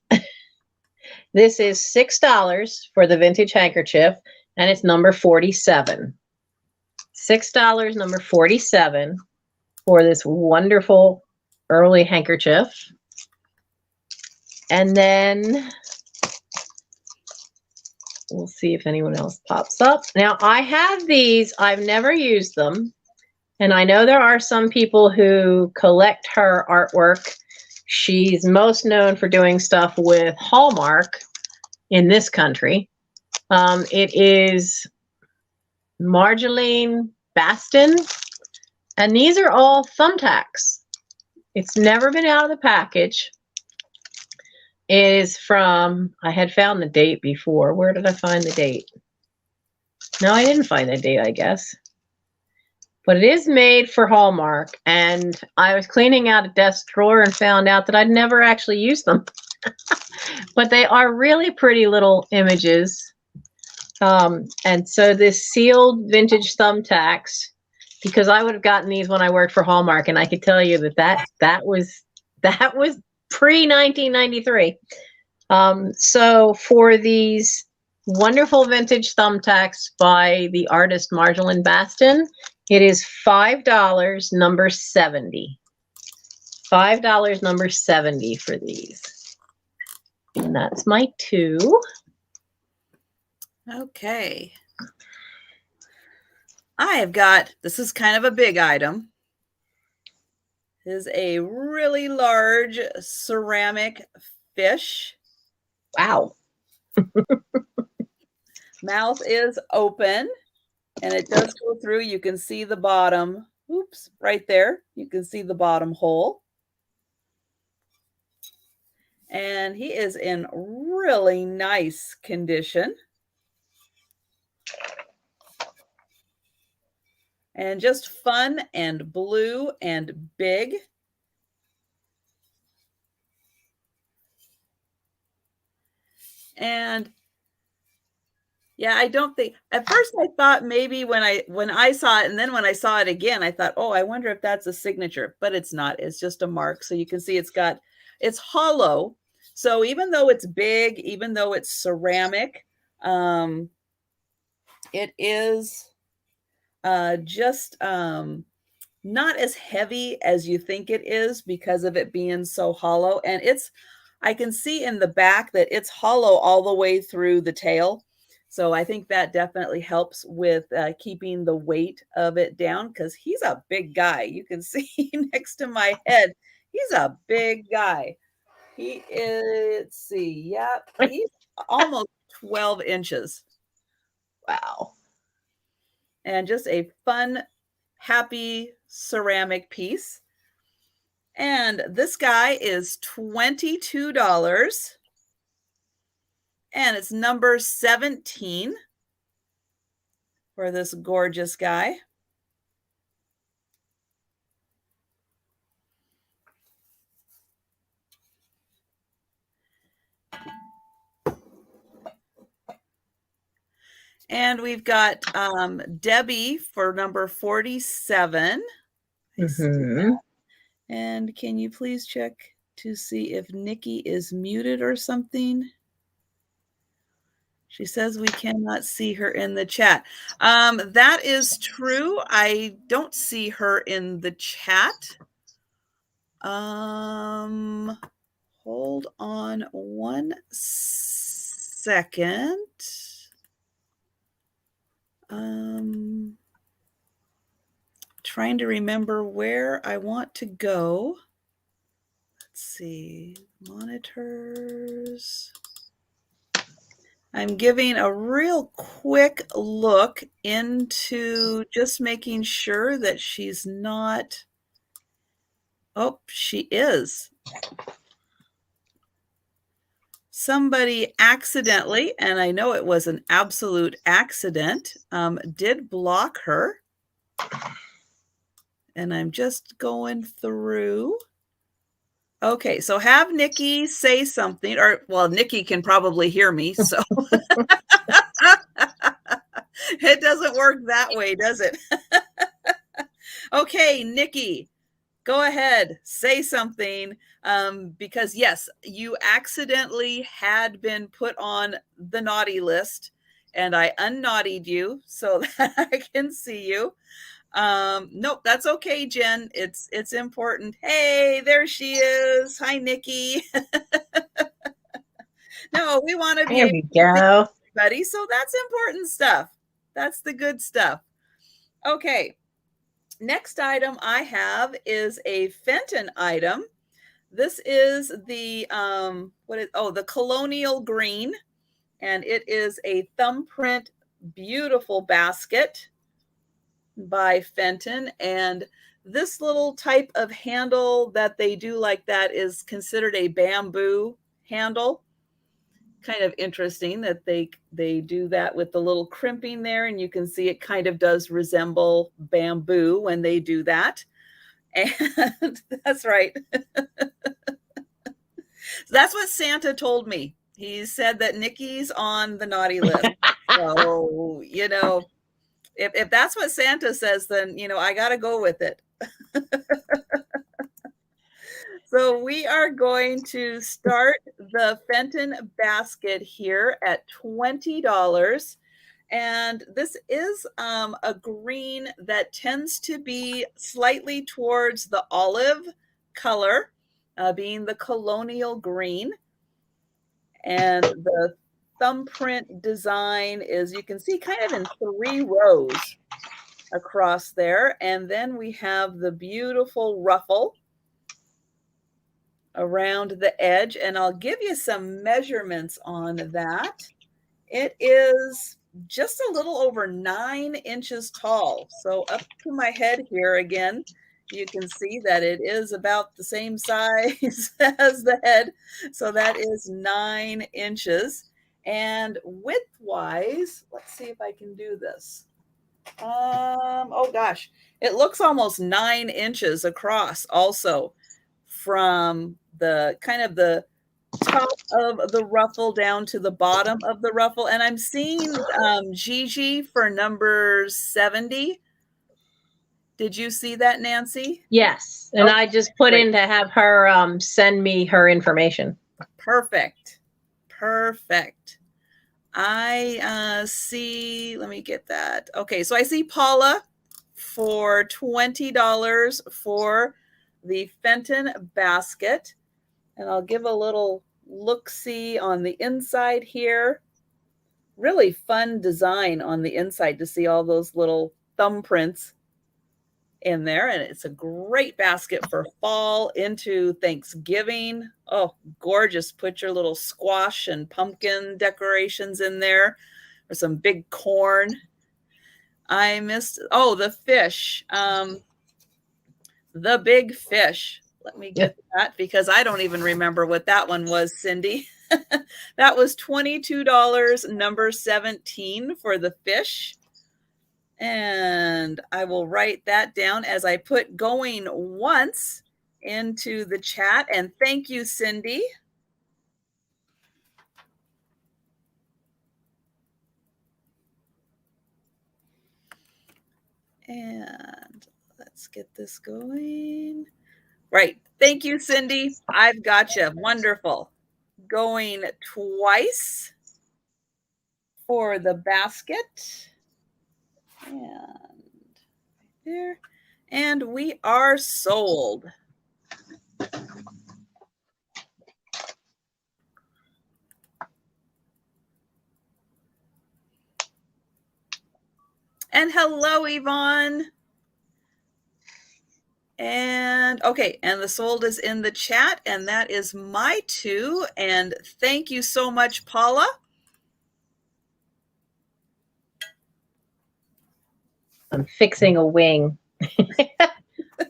This is $6 for the vintage handkerchief, and it's number 47. $6, number 47, for this wonderful early handkerchief. And then we'll see if anyone else pops up. Now, I have these. I've never used them. And I know there are some people who collect her artwork. She's most known for doing stuff with Hallmark in this country. It is Marjolaine Baston, and these are all thumbtacks. It's never been out of the package. It is from, I had found the date before. Where did I find the date? No, I didn't find the date, I guess. But it is made for Hallmark, and I was cleaning out a desk drawer and found out that I'd never actually used them. But they are really pretty little images. And so this sealed vintage thumbtacks, because I would have gotten these when I worked for Hallmark, and I could tell you that was pre-1993. So for these wonderful vintage thumbtacks by the artist Marjolaine Baston. It is $5, number 70. $5, number 70 for these. And that's my 2. Okay. I have got, this is kind of a big item. This is a really large ceramic fish. Wow. Mouth is open and it does go through. You can see the bottom. Oops, right there. You can see the bottom hole. And he is in really nice condition. And just fun and blue and big. And yeah, I don't think, at first I thought maybe when I saw it, and then when I saw it again, I thought, oh, I wonder if that's a signature, but it's not. It's just a mark. So you can see it's hollow. So even though it's big, even though it's ceramic, it is just not as heavy as you think it is because of it being so hollow. And I can see in the back that it's hollow all the way through the tail. So I think that definitely helps with keeping the weight of it down, because he's a big guy. You can see next to my head, he's a big guy. He is, let's see, yep, he's almost 12 inches. Wow. And just a fun, happy ceramic piece. And this guy is $22. And it's number 17 for this gorgeous guy. And we've got Debbie for number 47. And can you please check to see if Nikki is muted or something? She says we cannot see her in the chat. That is true. I don't see her in the chat. Hold on one second. Trying to remember where I want to go. Let's see, monitors. I'm giving a real quick look into just making sure that she's not. Oh, she is. Somebody accidentally, and I know it was an absolute accident, did block her. And I'm just going through. Okay, so have Nikki say something, or, well, Nikki can probably hear me, so. It doesn't work that way, does it? Okay, Nikki, go ahead, say something, because yes, you accidentally had been put on the naughty list, and I unnaughtied you so that I can see you. Nope, that's okay, Jen. It's important. Hey, there she is. Hi, Nikki. No, we want to be able to see everybody, so that's important stuff. That's the good stuff. Okay. Next item I have is a Fenton item. This is the the colonial green, and it is a thumbprint beautiful basket by Fenton. And this little type of handle that they do like that is considered a bamboo handle. Kind of interesting that they do that with the little crimping there, and you can see it kind of does resemble bamboo when they do that. And that's right. That's what Santa told me. He said that Nikki's on the naughty list. So, if that's what Santa says, then, I got to go with it. So we are going to start the Fenton basket here at $20. And this is a green that tends to be slightly towards the olive color, being the colonial green. And the thumbprint design is, you can see, kind of in 3 rows across there. And then we have the beautiful ruffle around the edge. And I'll give you some measurements on that. It is just a little over 9 inches tall. So up to my head here again, you can see that it is about the same size as the head. So that is 9 inches. And width-wise, let's see if I can do this. Oh gosh, it looks almost 9 inches across also, from the kind of the top of the ruffle down to the bottom of the ruffle. And I'm seeing Gigi for number 70. Did you see that, Nancy? Yes. And Okay, I just put great. in to have her send me her information. Perfect. Perfect. I see, let me get that. Okay, so I see Paula for $20 for the Fenton basket. And I'll give a little look-see on the inside here. Really fun design on the inside to see all those little thumbprints in there. And it's a great basket for fall into Thanksgiving. Oh, gorgeous. Put your little squash and pumpkin decorations in there, or some big corn. I missed, oh, the fish. The big fish. Let me get that, because I don't even remember what that one was, Cindy. That was $22, number 17 for the fish. And I will write that down as I put going once into the chat. And thank you, Cindy. And let's get this going. Right. Thank you, Cindy. I've got you. Wonderful. Going twice for the basket. And there. And we are sold. And hello, Yvonne. And okay, and the sold is in the chat, and that is my 2. And thank you so much, Paula. I'm fixing a wing.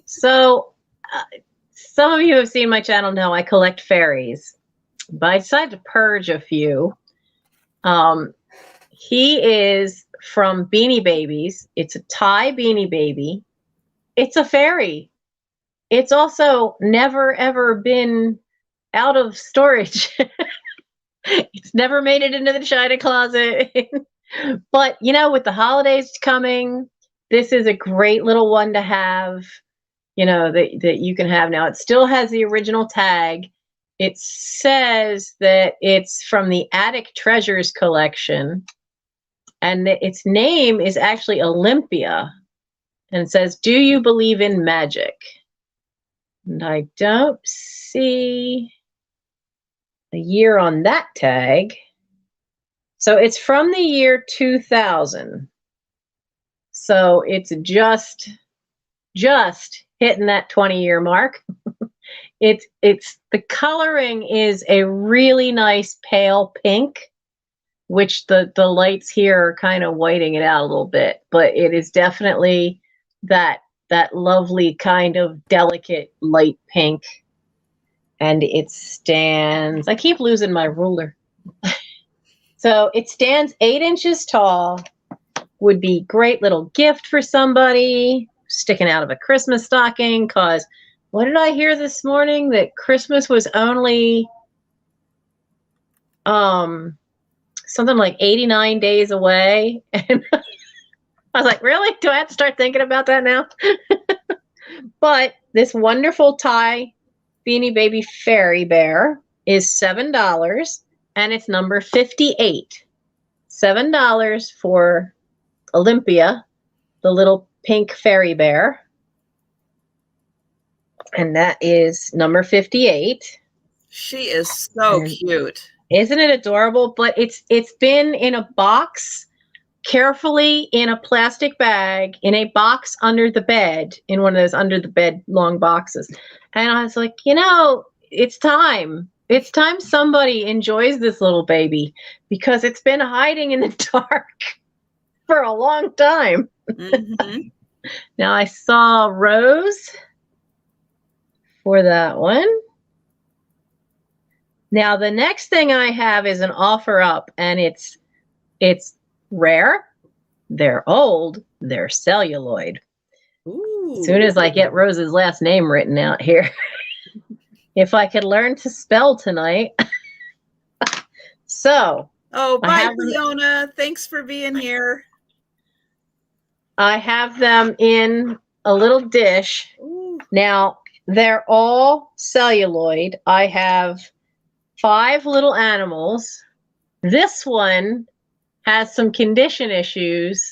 So some of you have seen my channel know I collect fairies, but I decided to purge a few. He is from Beanie Babies. It's a Thai Beanie Baby. It's a fairy. It's also never, ever been out of storage. It's never made it into the china closet. But, you know, with the holidays coming, this is a great little one to have, you know, that you can have now. It still has the original tag. It says that it's from the Attic Treasures collection. And its name is actually Olympia. And it says, "Do you believe in magic?" And I don't see a year on that tag. So it's from the year 2000. So it's just hitting that 20-year mark. It's the coloring is a really nice pale pink, which the lights here are kind of whiting it out a little bit, but it is definitely that lovely kind of delicate light pink. And it stands, I keep losing my ruler. So it stands 8 inches tall. Would be great little gift for somebody, sticking out of a Christmas stocking. Cause what did I hear this morning? That Christmas was only something like 89 days away. And I was like, really? Do I have to start thinking about that now? But this wonderful Thai Beanie Baby Fairy Bear is $7, and it's number 58. $7 for Olympia, the little pink fairy bear. And that is number 58. She is so cute. Isn't it adorable? But it's been in a box, carefully in a plastic bag, in a box under the bed, in one of those under the bed long boxes. And I was like, it's time. It's time somebody enjoys this little baby, because it's been hiding in the dark for a long time. Mm-hmm. Now I saw Rose for that one. Now the next thing I have is an offer up, and it's rare, they're old, they're celluloid. Ooh. As soon as I get Rose's last name written out here, if I could learn to spell tonight. So. Oh, bye, Fiona. Thanks for being here. I have them in a little dish. Ooh. Now, they're all celluloid. I have 5 little animals. This one has some condition issues,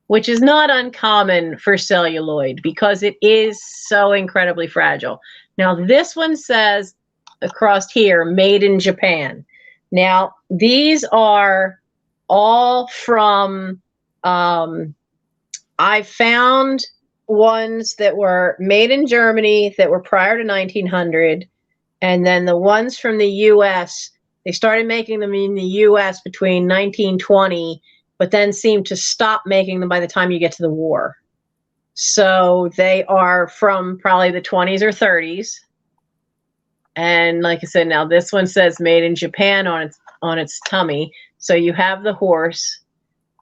which is not uncommon for celluloid because it is so incredibly fragile. Now, this one says across here, made in Japan. Now, these are all from, I found ones that were made in Germany that were prior to 1900. And then the ones from the US, they started making them in the US between 1920, but then seemed to stop making them by the time you get to the war. So they are from probably the 20s or 30s. And like I said, now this one says made in Japan on its tummy. So you have the horse,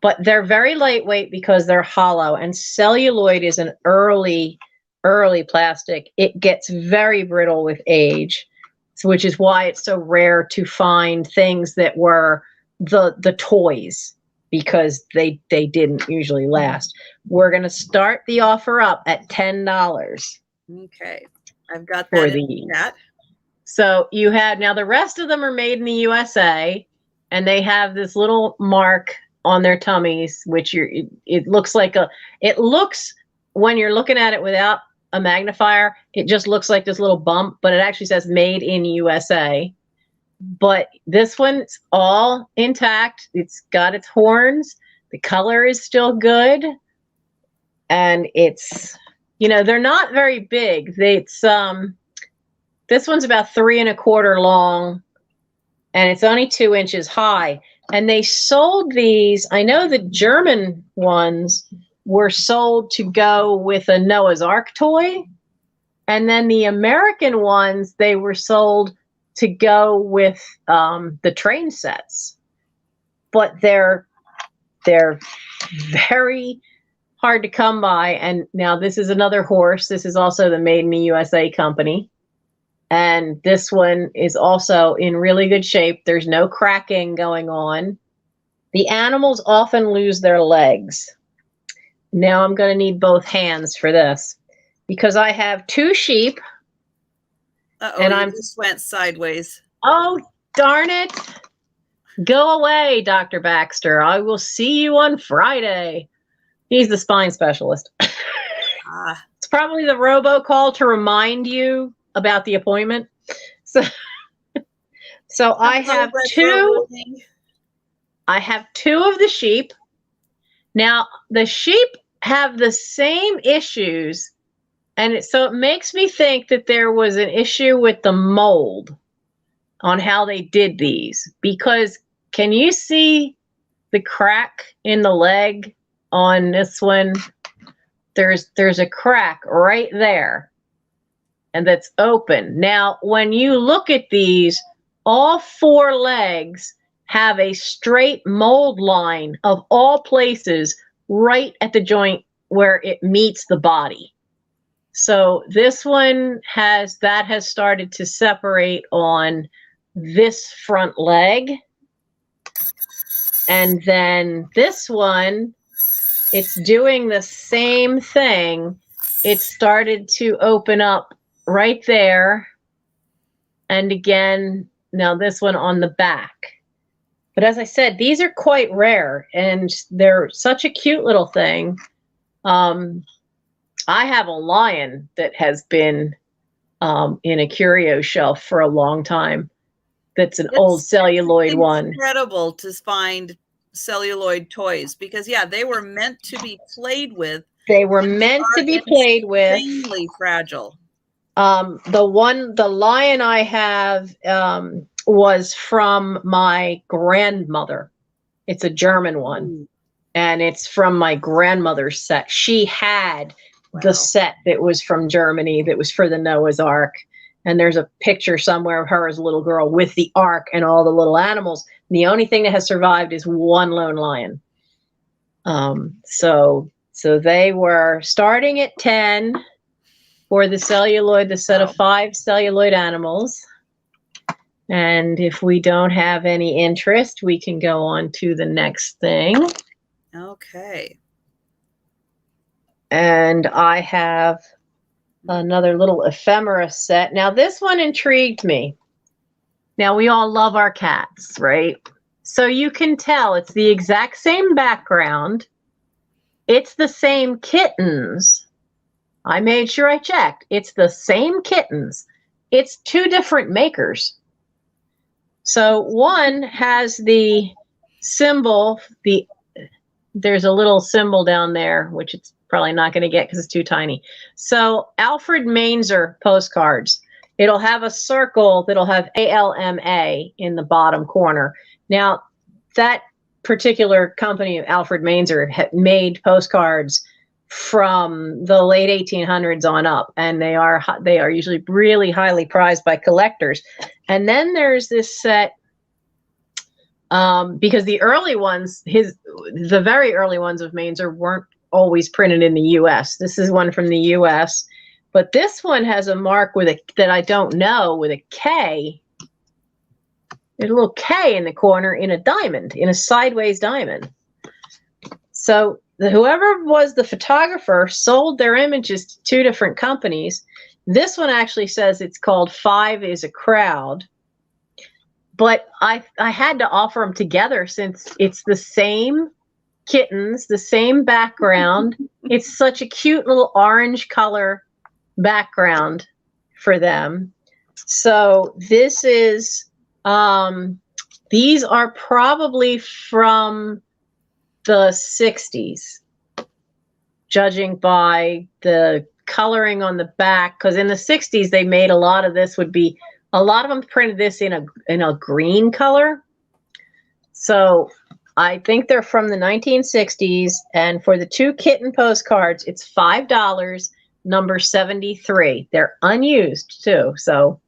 but they're very lightweight because they're hollow, and celluloid is an early plastic. It gets very brittle with age, which is why it's so rare to find things that were the toys, because they didn't usually last. We're going to start the offer up at $10. Okay. I've got that in the chat. So you have, now the rest of them are made in the USA, and they have this little mark on their tummies, which it looks like it looks, when you're looking at it without a magnifier, it just looks like this little bump, but it actually says made in USA. But this one's all intact. It's got its horns. The color is still good. And it's, they're not very big. This one's about 3 1/4 long, and it's only 2 inches high. And they sold these, I know the German ones were sold to go with a Noah's Ark toy. And then the American ones, they were sold to go with the train sets. But they're very hard to come by. And now this is another horse. This is also the Made in the USA company. And this one is also in really good shape. There's no cracking going on. The animals often lose their legs. Now I'm going to need both hands for this, because I have 2 sheep. And I just went sideways. Oh, darn it. Go away, Dr. Baxter. I will see you on Friday. He's the spine specialist. It's probably the robocall to remind you about the appointment. So I have 2. I have 2 of the sheep. Now the sheep have the same issues, and so it makes me think that there was an issue with the mold on how they did these, because can you see the crack in the leg on this one? There's a crack right there, and that's open. Now, when you look at these, all 4 legs have a straight mold line of all places right at the joint where it meets the body. So this one has started to separate on this front leg. And then this one, it's doing the same thing. It started to open up right there. And again, now this one on the back. But as I said, these are quite rare, and they're such a cute little thing. I have a lion that has been in a curio shelf for a long time. That's an old celluloid one. It's incredible to find celluloid toys because, yeah, they were meant to be played with. They were meant to be played with. Extremely fragile. The lion I have was from my grandmother. It's a German one. And it's from my grandmother's set. She had the set that was from Germany that was for the Noah's Ark. And there's a picture somewhere of her as a little girl with the ark and all the little animals. And the only thing that has survived is one lone lion. So they were starting at 10 for the celluloid, the set of 5 celluloid animals. And if we don't have any interest, we can go on to the next thing. Okay. And I have another little ephemera set. Now, this one intrigued me. Now, we all love our cats, right? So you can tell it's the exact same background. It's the same kittens. I made sure I checked. It's the same kittens. It's 2 different makers. So one has the symbol, there's a little symbol down there, which it's probably not going to get because it's too tiny. So Alfred Mainzer postcards. It'll have a circle that'll have ALMA in the bottom corner. Now, that particular company, Alfred Mainzer, had made postcards from the late 1800s on up, and they are usually really highly prized by collectors. And then there's this set. Because the early ones, the very early ones of Mainzer weren't always printed in the U.S. This is one from the U.S., but this one has a mark that I don't know, with a K. There's a little K in the corner in a diamond, in a sideways diamond. So whoever was the photographer sold their images to 2 different companies. This one actually says it's called 5 is a Crowd. But I had to offer them together since it's the same kittens, the same background. It's such a cute little orange color background for them. So this is, these are probably from the 60s, judging by the coloring on the back. Because in the 60s, they made a lot of this a lot of them printed this in a green color. So I think they're from the 1960s. And for the 2 kitten postcards, it's $5, number 73. They're unused too. So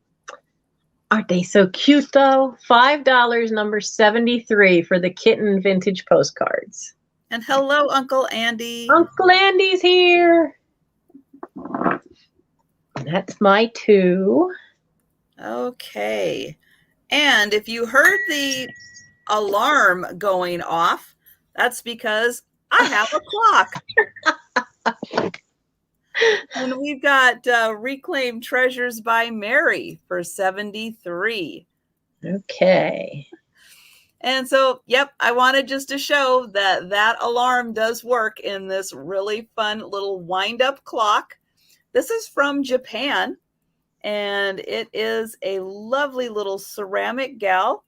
aren't they so cute though? $5, number 73 for the kitten vintage postcards. And hello, Uncle Andy. Uncle Andy's here. That's my 2. Okay. And if you heard the alarm going off, that's because I have a clock. And we've got Reclaimed Treasures by Mary for 73. Okay. And so, yep, I wanted just to show that alarm does work in this really fun little wind-up clock. This is from Japan. And it is a lovely little ceramic gal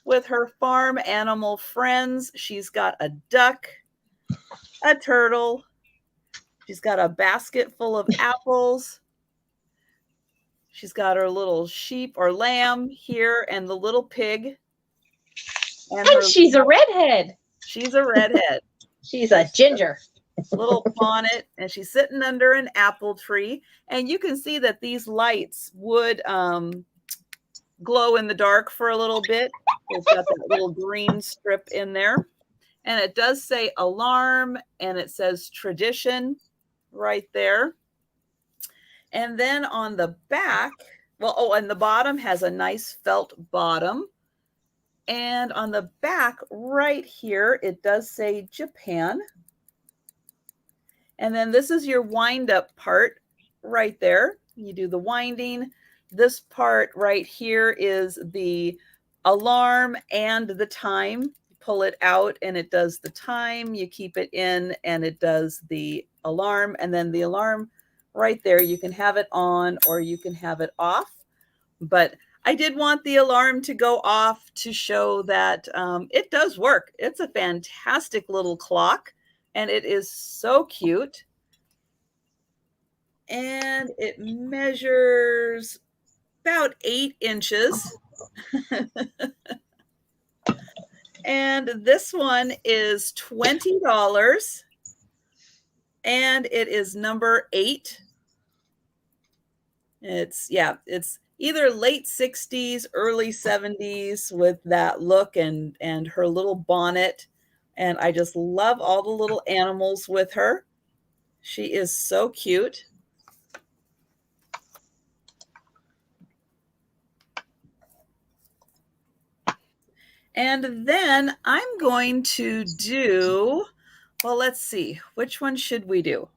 with her farm animal friends. She's got a duck, a turtle. She's got a basket full of apples. She's got her little sheep or lamb here and the little pig. And she's a redhead. She's a redhead. She's a ginger. Little bonnet, and she's sitting under an apple tree, and you can see that these lights would glow in the dark for a little bit. It's got that little green strip in there, and it does say alarm, and it says tradition right there. And then on the back, and the bottom has a nice felt bottom, and on the back right here it does say Japan. And then this is your wind up part right there. You do the winding. this part right here is the alarm and the time. You pull it out and it does the time. You keep it in and it does the alarm. And then the alarm right there, you can have it on or you can have it off. But I did want the alarm to go off to show that it does work. It's a fantastic little clock and it is so cute. And it measures about 8 inches. And this one is $20. And it is number 8. It's either late 60s, early 70s with that look and her little bonnet. And I just love all the little animals with her. She is so cute. And then I'm going to do, well, let's see, which one should we do?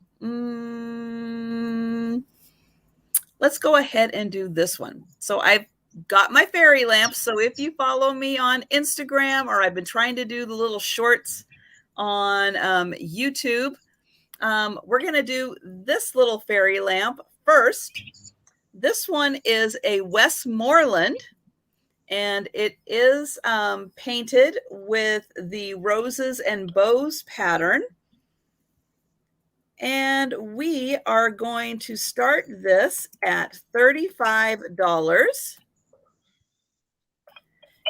Let's go ahead and do this one. So I've got my fairy lamps. So if you follow me on Instagram, or I've been trying to do the little shorts on YouTube, we're going to do this little fairy lamp first. This one is a Westmoreland, and it is painted with the roses and bows pattern. And we are going to start this at $35.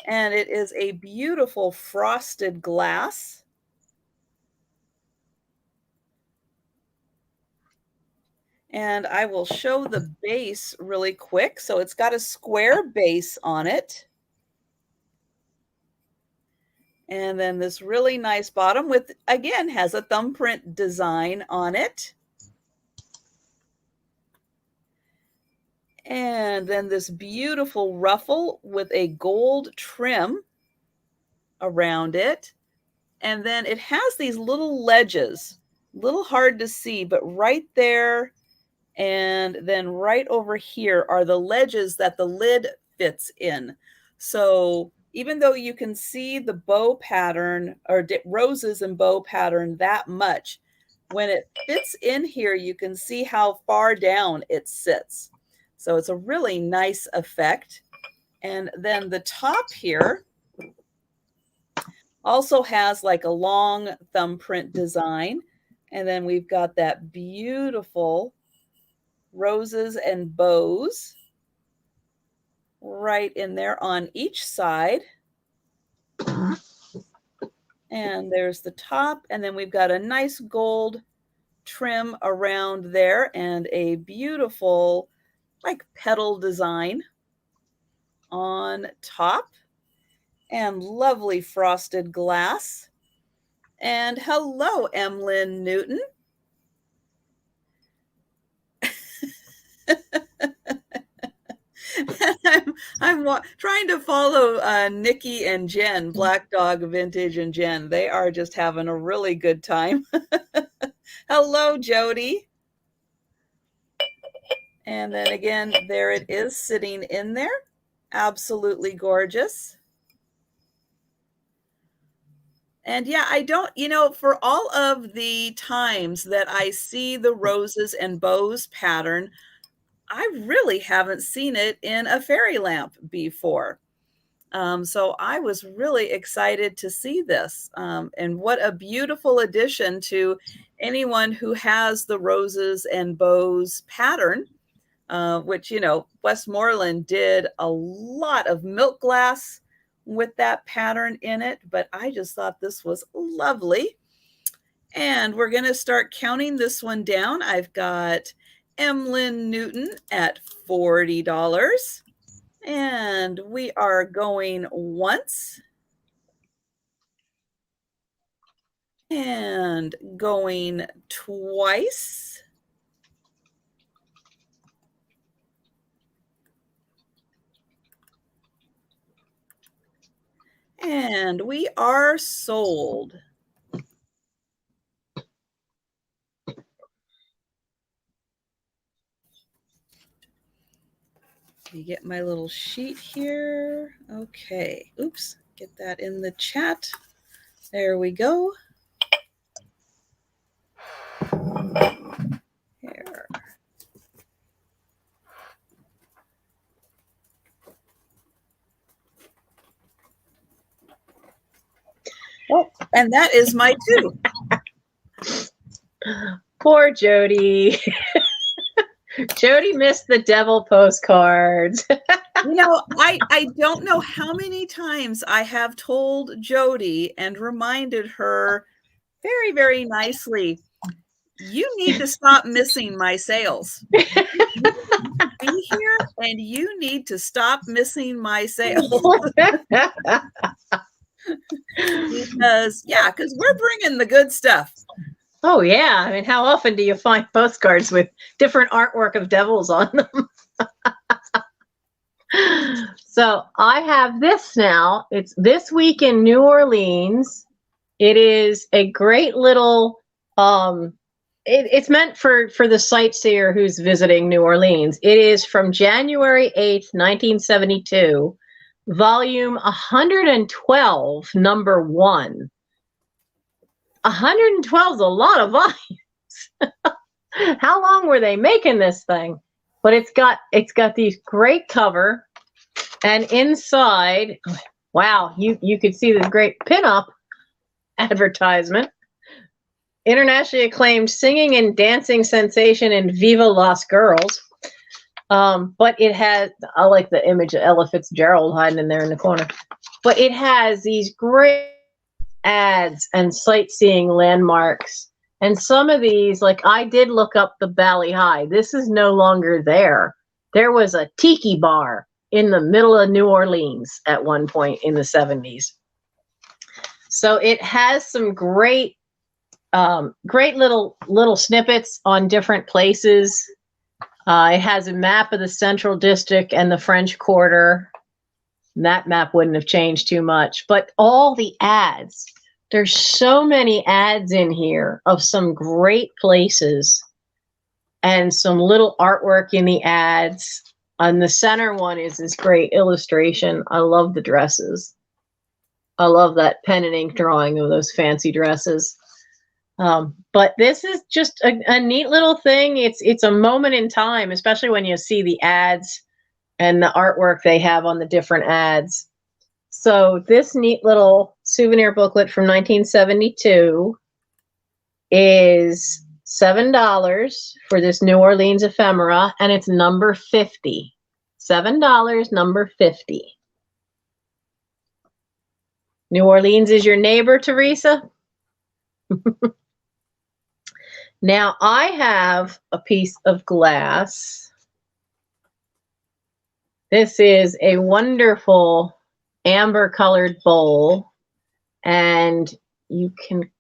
And it is a beautiful frosted glass. And I will show the base really quick. So it's got a square base on it. And then this really nice bottom with, again, has a thumbprint design on it. And then this beautiful ruffle with a gold trim around it. And then it has these little ledges, a little hard to see, but right there and then right over here are the ledges that the lid fits in. So even though you can see the bow pattern or roses and bow pattern that much, when it fits in here, you can see how far down it sits. So it's a really nice effect. And then the top here also has like a long thumbprint design. And then we've got that beautiful roses and bows right in there on each side. And there's the top. And then we've got a nice gold trim around there and a beautiful like petal design on top and lovely frosted glass. And hello, Emlyn Newton. I'm trying to follow Nikki and Jen, Black Dog Vintage and Jen. They are just having a really good time. Hello, Jody. And then again, there it is sitting in there. Absolutely gorgeous. And yeah, I don't, for all of the times that I see the roses and bows pattern, I really haven't seen it in a fairy lamp before. So I was really excited to see this. And what a beautiful addition to anyone who has the roses and bows pattern, which, Westmoreland did a lot of milk glass with that pattern in it. But I just thought this was lovely. And we're going to start counting this one down. I've got Emlyn Newton at $40. And we are going once and going twice. And we are sold. Let me get my little sheet here. Okay. Oops. Get that in the chat. There we go. Here. Oh, and that is my two. Poor Jody. Jody missed the devil postcards. You know, I don't know how many times I have told Jody and reminded her very, very nicely, you need to stop missing my sales. Be here and you need to stop missing my sales. because we're bringing the good stuff. Oh yeah, I mean, how often do you find postcards with different artwork of devils on them? So I have this now. It's This Week in New Orleans. It is a great little it's meant for the sightseer who's visiting New Orleans. It is from January 8th, 1972, volume 112, number 1. 112 is a lot of volumes. How long were they making this thing? But it's got these great cover, and inside, wow, you could see this great pinup advertisement. Internationally acclaimed singing and dancing sensation in Viva Las Girls. But it has, I like the image of Ella Fitzgerald hiding in there in the corner. But it has these great ads and sightseeing landmarks. And some of these, like I did look up the Bali High. This is no longer there. There was a tiki bar in the middle of New Orleans at one point in the 70s. So it has some great little snippets on different places. It has a map of the Central District and the French Quarter. That map wouldn't have changed too much, but all the ads, there's so many ads in here of some great places and some little artwork in the ads. On the center one is this great illustration. I love the dresses. I love that pen and ink drawing of those fancy dresses. But this is just a neat little thing. It's a moment in time, especially when you see the ads and the artwork they have on the different ads. So this neat little souvenir booklet from 1972 is $7 for this New Orleans ephemera, and it's number 50. $7, number 50. New Orleans is your neighbor, Teresa? Now I have a piece of glass. This is a wonderful amber colored bowl, and you can you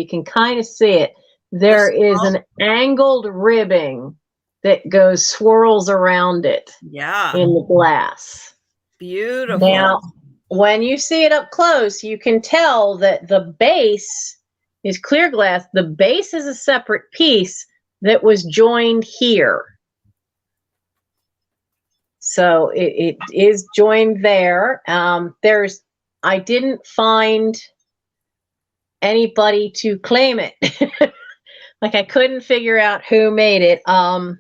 can kind of see it. There is an angled ribbing that swirls around it. Yeah. In the glass. Beautiful. Now, when you see it up close, you can tell that the base is clear glass. The base is a separate piece that was joined here. So it is joined there. I didn't find anybody to claim it. Like I couldn't figure out who made it. I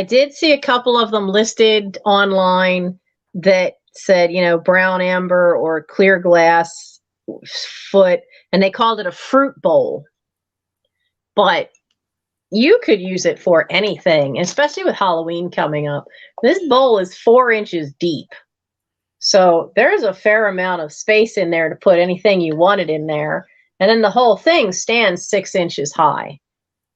did see a couple of them listed online that said, brown amber or clear glass foot, and they called it a fruit bowl. But you could use it for anything, especially with Halloween coming up. This bowl is 4 inches deep. So there's a fair amount of space in there to put anything you wanted in there. And then the whole thing stands 6 inches high.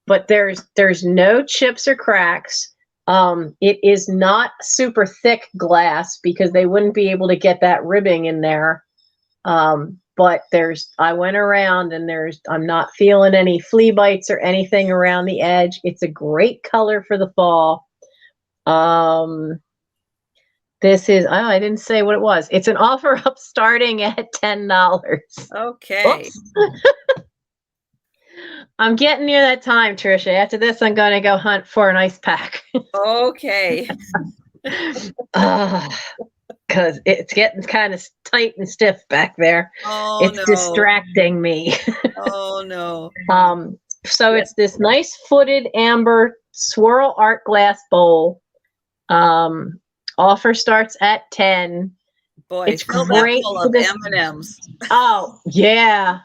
But there's no chips or cracks. It is not super thick glass because they wouldn't be able to get that ribbing in there. But I went around and I'm not feeling any flea bites or anything around the edge. It's a great color for the fall. This is, I didn't say what it was. It's an offer up starting at $10. Okay. I'm getting near that time, Trisha. After this, I'm going to go hunt for an ice pack. Okay. Because it's getting kind of tight and stiff back there. Oh, It's no. distracting me. Oh, no. So it's this nice footed amber swirl art glass bowl. Offer starts at 10. Boy, It's fill that great full for of this. M&Ms. Oh, yeah.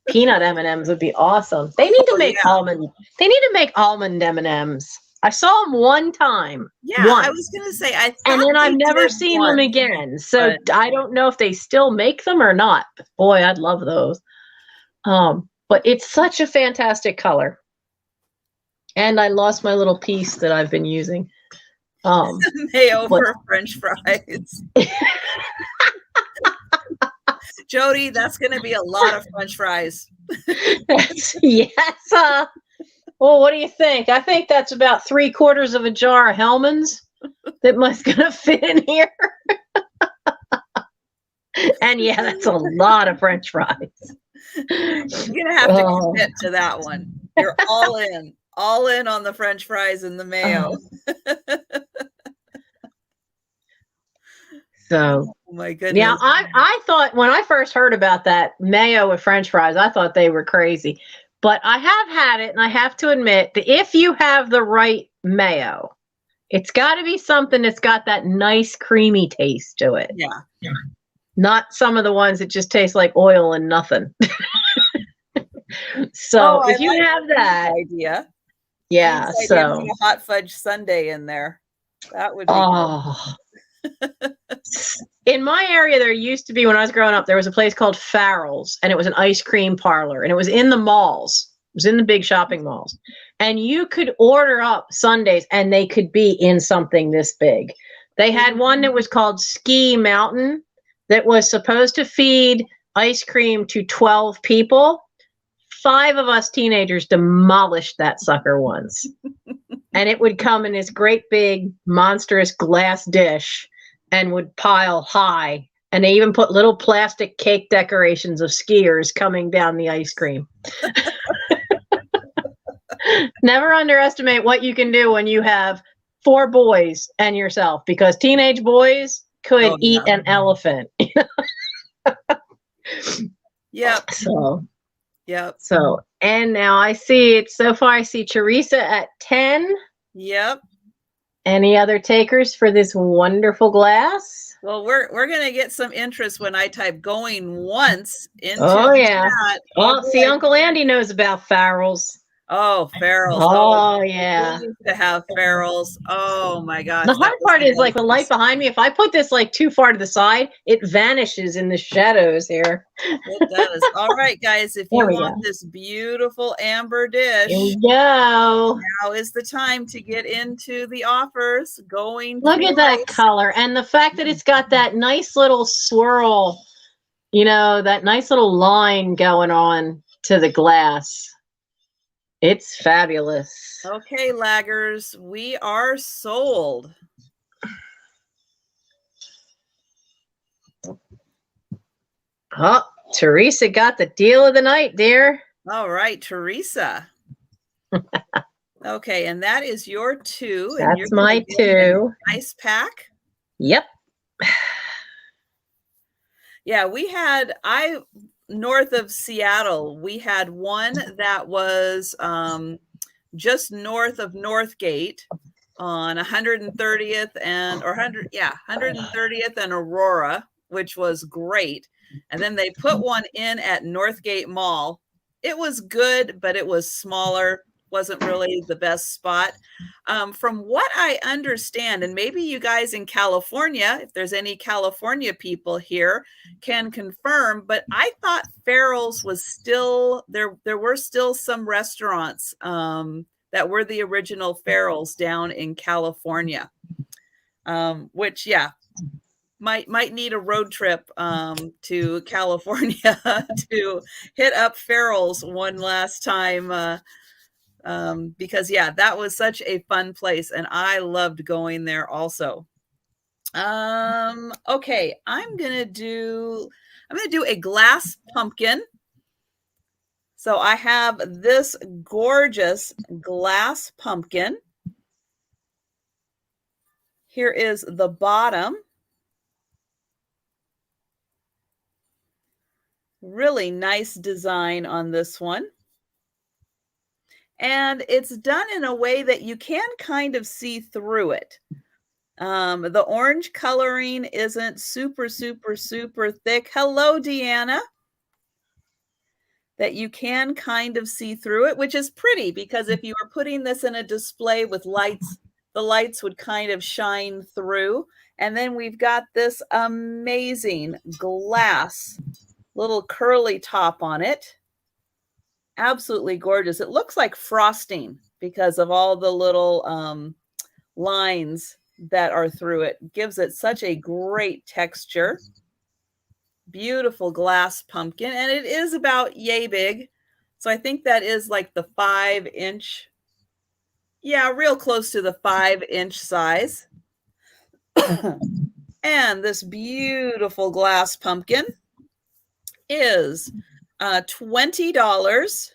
Peanut M&Ms would be awesome. They need to Oh, make yeah. almond. They need to make almond M&Ms. I saw them one time. Yeah, I was going to say, I thought And then they I've never did seen once, them again. So but I don't know if they still make them or not. Boy, I'd love those. But it's such a fantastic color. And I lost my little piece that I've been using. mayo for French fries. Jody, that's going to be a lot of French fries. Yes. Well, what do you think? I think that's about 3/4 of a jar of Hellman's that must gonna fit in here. And yeah, that's a lot of French fries. You're going to have to commit to that one. You're all in on the French fries and the mayo. So, oh my goodness. Yeah, I thought when I first heard about that mayo with French fries, I thought they were crazy. But I have had it, and I have to admit that if you have the right mayo, it's got to be something that's got that nice creamy taste to it. Yeah. Not some of the ones that just taste like oil and nothing. So if you have that idea, yeah, so a hot fudge sundae in there, that would be good. In my area, there used to be, when I was growing up, there was a place called Farrell's, and it was an ice cream parlor, and it was in the malls. It was in the big shopping malls, and you could order up sundaes, and they could be in something this big. They had one that was called Ski Mountain that was supposed to feed ice cream to 12 people. 5 of us teenagers demolished that sucker once. And it would come in this great big monstrous glass dish and would pile high. And they even put little plastic cake decorations of skiers coming down the ice cream. Never underestimate what you can do when you have 4 boys and yourself, because teenage boys could eat an elephant. Yep. So, and now I see it. So far, I see Teresa at 10. Yep. Any other takers for this wonderful glass? Well, we're gonna get some interest when I type going once into chat. Oh, see, Uncle Andy knows about Farrell's. Oh, Fairies. Oh, yeah. We used to have Fairies. Oh my gosh. The hard part is like the light behind me. If I put this like too far to the side, it vanishes in the shadows here. It does. All right, guys. If you want this beautiful amber dish, here we go. Now is the time to get into the offers. Look at that color, and the fact that it's got that nice little swirl, you know, that nice little line going on to the glass. It's fabulous. Okay, laggers, we are sold. Oh, Teresa got the deal of the night, dear. All right, Teresa. Okay, and that is your 2. That's my 2. Nice pack. Yep. Yeah, we had, north of Seattle, we had one that was just north of Northgate on 130th and 130th and Aurora, which was great. And then they put one in at Northgate Mall. It was good, but it was smaller. Wasn't really the best spot. From what I understand, and maybe you guys in California, if there's any California people here, can confirm, but I thought Farrell's was still there. There were still some restaurants that were the original Farrell's down in California, which, yeah, might need a road trip to California to hit up Farrell's one last time. Because yeah, that was such a fun place, and I loved going there also. Okay, I'm gonna do a glass pumpkin. So I have this gorgeous glass pumpkin. Here is the bottom. Really nice design on this one. And it's done in a way that you can kind of see through it. The orange coloring isn't super, super, super thick. Hello, Deanna. That you can kind of see through it, which is pretty because if you were putting this in a display with lights, the lights would kind of shine through. And then we've got this amazing glass little curly top on it. Absolutely gorgeous. It looks like frosting because of all the little lines that are through it. Gives it such a great texture. Beautiful glass pumpkin, and it is about yay big. So I think that is like the 5-inch. Yeah, real close to the 5-inch size. And this beautiful glass pumpkin is $20.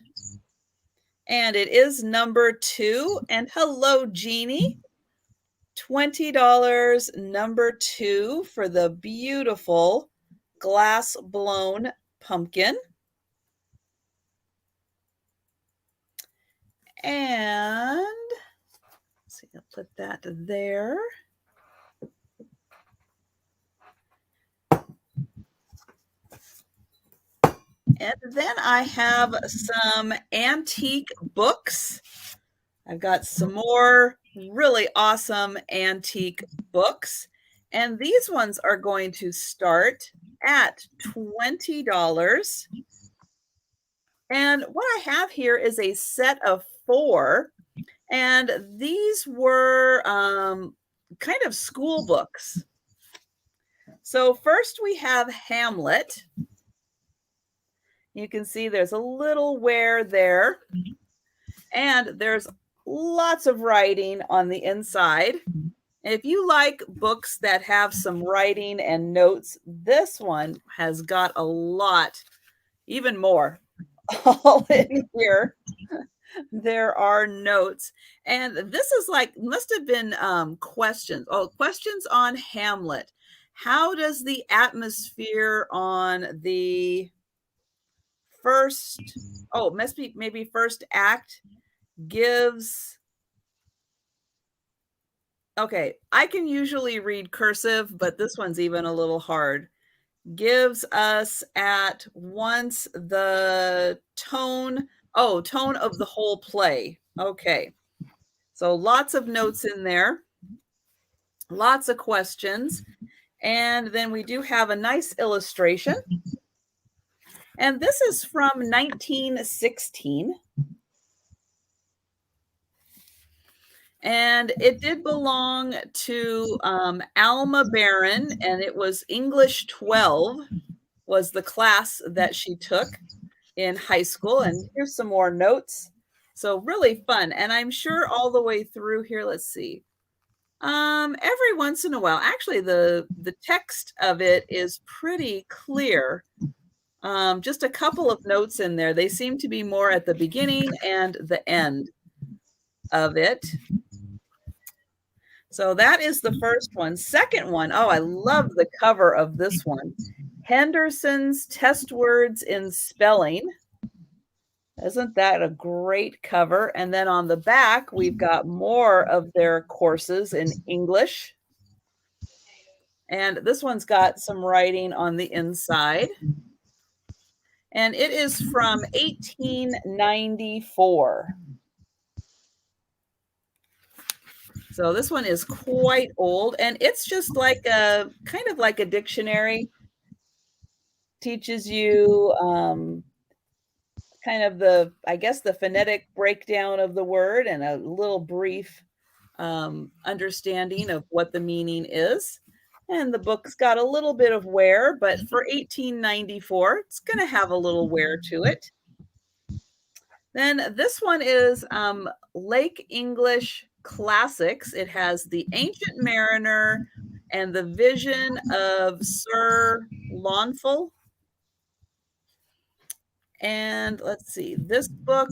And it is number 2. And hello, Jeannie. $20, number 2 for the beautiful glass blown pumpkin. And let's see, I'll put that there. And then I have some antique books. I've got some more really awesome antique books. And these ones are going to start at $20. And what I have here is a set of 4. And these were kind of school books. So first we have Hamlet. You can see there's a little wear there. And there's lots of writing on the inside. And if you like books that have some writing and notes, this one has got a lot, even more, all in here. There are notes. And this is like, must have been questions. Oh, questions on Hamlet. How does the atmosphere on the first, oh, must be maybe first act gives, okay, I can usually read cursive, but this one's even a little hard. Gives us at once the tone, tone of the whole play. Okay. So lots of notes in there, lots of questions. And then we do have a nice illustration. And this is from 1916. And it did belong to Alma Barron, and it was English 12 was the class that she took in high school. And here's some more notes. So really fun. And I'm sure all the way through here, let's see. Every once in a while, actually the text of it is pretty clear. Just a couple of notes in there. They seem to be more at the beginning and the end of it. So that is the first one. Second one, oh, I love the cover of this one. Henderson's Test Words in Spelling. Isn't that a great cover? And then on the back, we've got more of their courses in English. And this one's got some writing on the inside. And it is from 1894. So this one is quite old, and it's just like a kind of like a dictionary. Teaches you kind of the, I guess, the phonetic breakdown of the word and a little brief understanding of what the meaning is. And the book's got a little bit of wear, but for 1894, it's going to have a little wear to it. Then this one is Lake English Classics. It has The Ancient Mariner and The Vision of Sir Launfal. And let's see, this book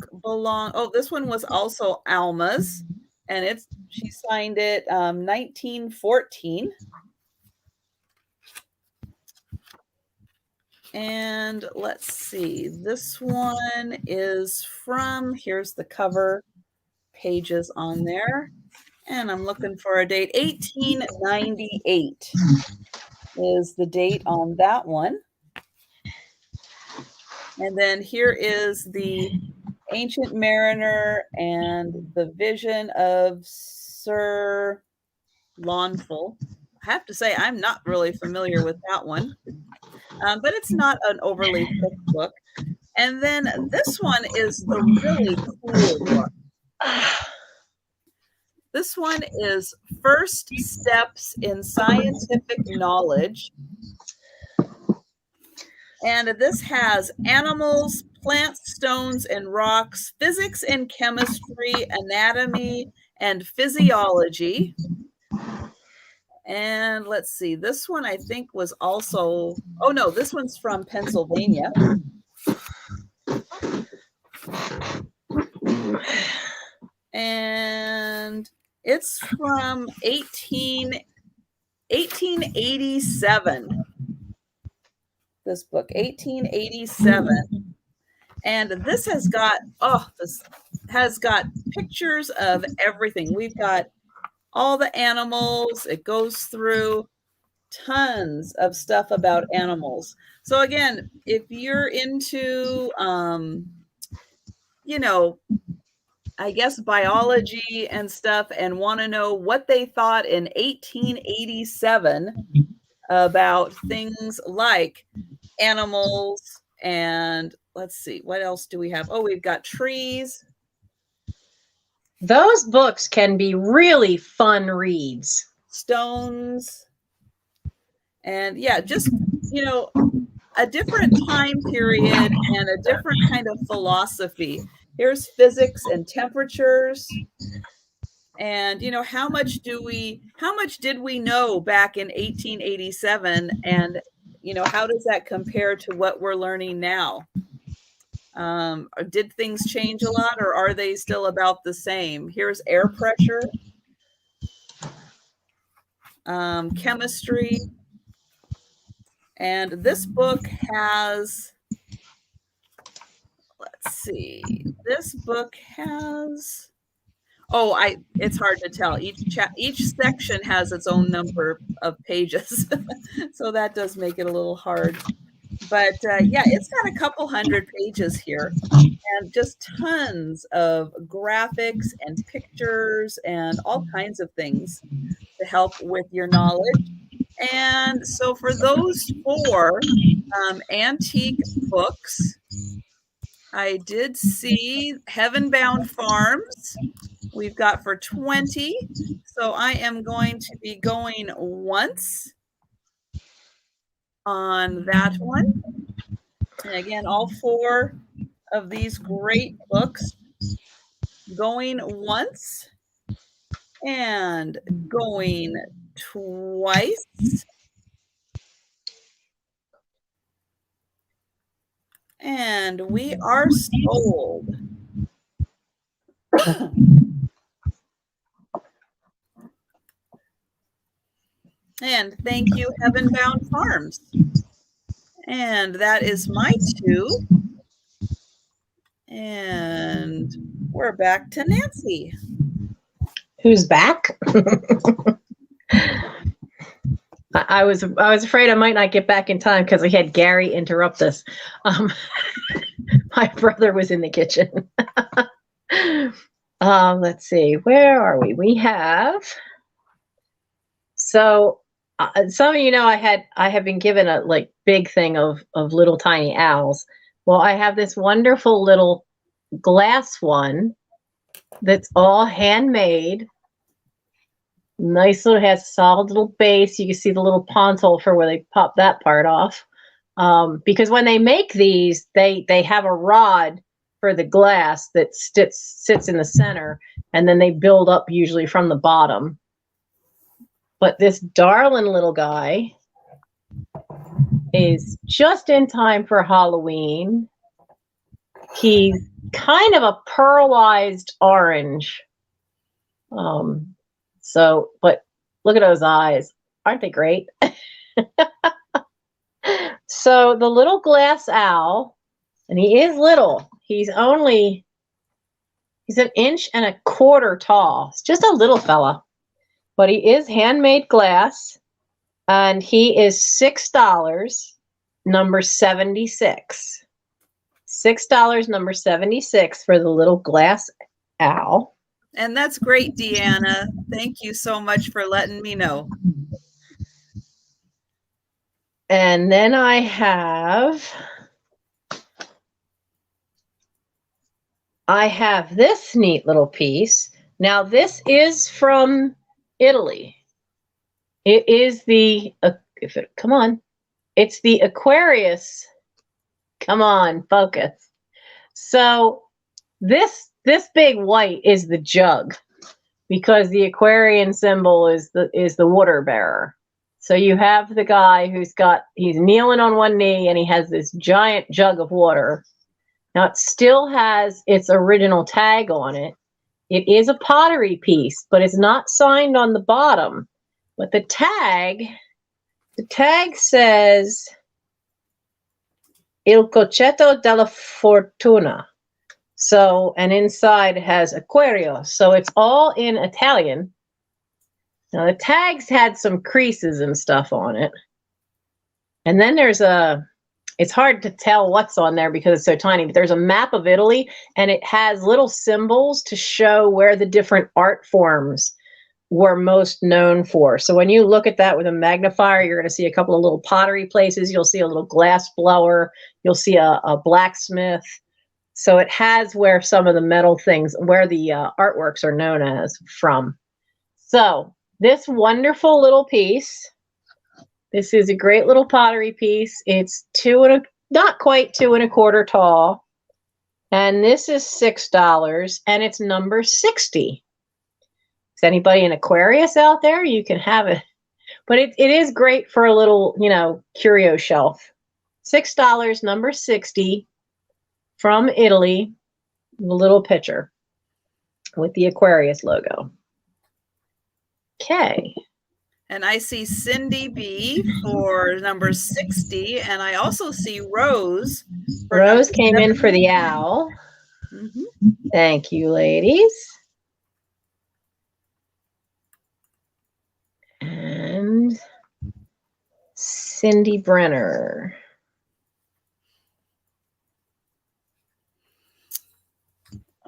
this one was also Alma's, and she signed it 1914. And let's see, this one is here's the cover pages on there, and I'm looking for a date. 1898 is the date on that one. And then here is the Ancient Mariner and the Vision of Sir Launfal. I have to say, I'm not really familiar with that one, but it's not an overly thick book. And then this one is the really cool book. This one is First Steps in Scientific Knowledge. And this has animals, plants, stones, and rocks, physics and chemistry, anatomy, and physiology. And let's see, this one I think was also, oh no, this one's from Pennsylvania. And it's from 1887. This book, 1887. And this has got pictures of everything. We've got all the animals. It goes through tons of stuff about animals. So again, if you're into I guess biology and stuff and want to know what they thought in 1887 about things like animals, and let's see, what else do we have? Oh, we've got trees. Those books can be really fun reads. Stones. And yeah, just, a different time period and a different kind of philosophy. Here's physics and temperatures. And, how much did we know back in 1887? And, how does that compare to what we're learning now? Did things change a lot, or are they still about the same? Here's air pressure, chemistry. And this book has, let's see, this book has, it's hard to tell. Each section has its own number of pages. So that does make it a little hard. But yeah, it's got a couple hundred pages here, and just tons of graphics and pictures and all kinds of things to help with your knowledge. And so for those 4 antique books, I did see Heavenbound Farms. We've got for 20. So I am going to be going once on that one. And again, all 4 of these great books, going once and going twice. And we are sold. And thank you, Heavenbound Farms. And that is my 2. And we're back to Nancy. Who's back? I was afraid I might not get back in time because we had Gary interrupt us. My brother was in the kitchen. Let's see, where are we? We have, so some of I have been given a big thing of little tiny owls. Well, I have this wonderful little glass one that's all handmade. Nice little, has a solid little base. You can see the little pontal for where they pop that part off. Because when they make these, they have a rod for the glass that sits in the center, and then they build up usually from the bottom. But this darling little guy is just in time for Halloween. He's kind of a pearlized orange. But look at those eyes. Aren't they great? So the little glass owl, and he is little. He's an 1.25 inches tall. It's just a little fella. But he is handmade glass, and he is $6, number 76. $6, number 76 for the little glass owl. And that's great, Deanna. Thank you so much for letting me know. And then I have this neat little piece. Now this is from Italy. It is it's the Aquarius. Come on, focus. So this big white is the jug, because the Aquarian symbol is the water bearer. So you have the guy he's kneeling on one knee and he has this giant jug of water. Now it still has its original tag on it. It is a pottery piece, but it's not signed on the bottom. But the tag says Il Concetto della Fortuna. So, and inside it has Aquario. So it's all in Italian. Now the tags had some creases and stuff on it. And then it's hard to tell what's on there because it's so tiny, but there's a map of Italy and it has little symbols to show where the different art forms were most known for. So when you look at that with a magnifier, you're going to see a couple of little pottery places. You'll see a little glass blower. You'll see a blacksmith. So it has where some of the metal things, where the artworks are known as from. So this wonderful little piece, this is a great little pottery piece. It's not quite 2.25 tall. And this is $6 and it's number 60. Is anybody an Aquarius out there? You can have it. But it is great for a little, curio shelf. $6, number 60 from Italy, the little picture with the Aquarius logo. Okay. And I see Cindy B for number 60, and I also see Rose. Rose came in for the owl. Mm-hmm. Thank you, ladies. And Cindy Brenner.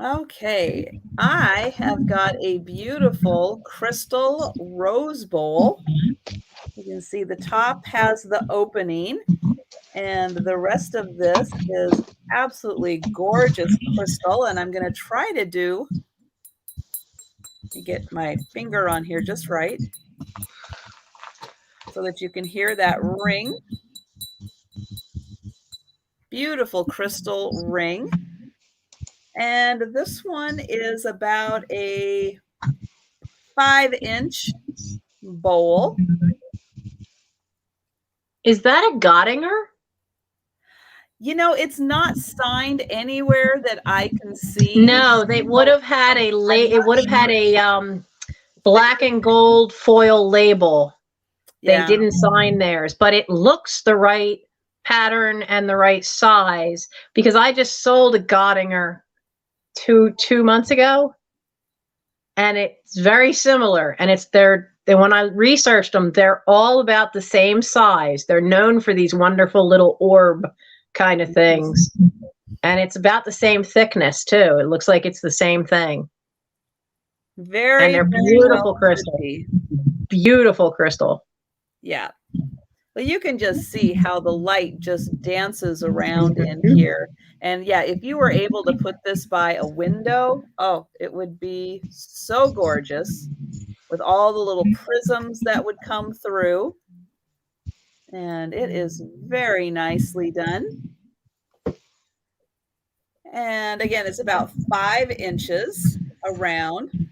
Okay, I have got a beautiful crystal rose bowl. You can see the top has the opening, and the rest of this is absolutely gorgeous crystal. And I'm going to try to get my finger on here just right so that you can hear that ring. Beautiful crystal ring. And this one is about a 5-inch bowl. Is that a Göttinger? It's not signed anywhere that I can see. No, they would have had a black and gold foil label. They didn't sign theirs, but it looks the right pattern and the right size, because I just sold a Göttinger two months ago, and it's very similar, and when I researched them, they're all about the same size. They're known for these wonderful little orb kind of things, and it's about the same thickness too. It looks like it's the same thing. And they're beautiful crystal. Beautiful crystal. Yeah. Well, you can just see how the light just dances around in here. And yeah, if you were able to put this by a window, it would be so gorgeous with all the little prisms that would come through. And it is very nicely done. And again, it's about 5 inches around.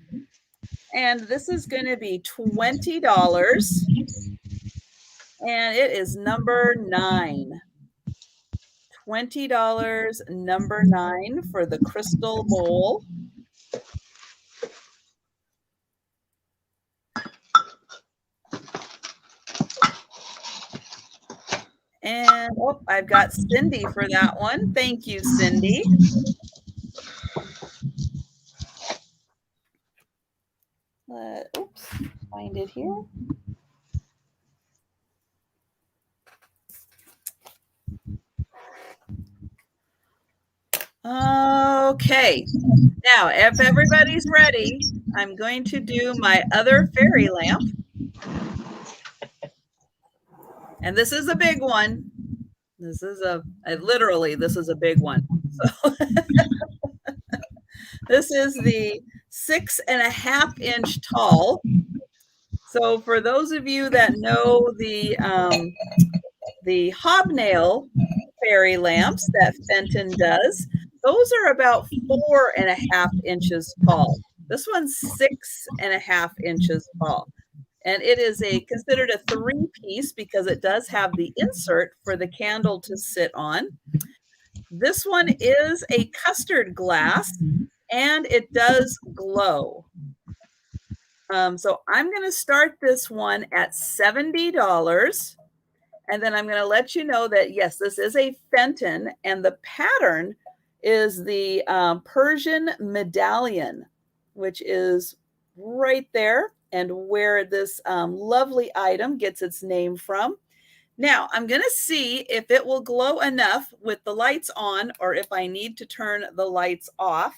And this is going to be $20. And it is number 9. $20, number 9 for the crystal bowl. And oh, I've got Cindy for that one. Thank you, Cindy. Oops, find it here. Okay, now if everybody's ready, I'm going to do my other fairy lamp. And this is a big one. This is literally, this is a big one. So this is the 6.5 inch tall. So for those of you that know the hobnail fairy lamps that Fenton does, those are about 4.5 inches tall. This one's 6.5 inches tall. And it is considered a 3-piece because it does have the insert for the candle to sit on. This one is a custard glass and it does glow. So I'm going to start this one at $70. And then I'm going to let you know that, yes, this is a Fenton, and the pattern is the Persian medallion, which is right there and where this lovely item gets its name from. Now, I'm going to see if it will glow enough with the lights on or if I need to turn the lights off.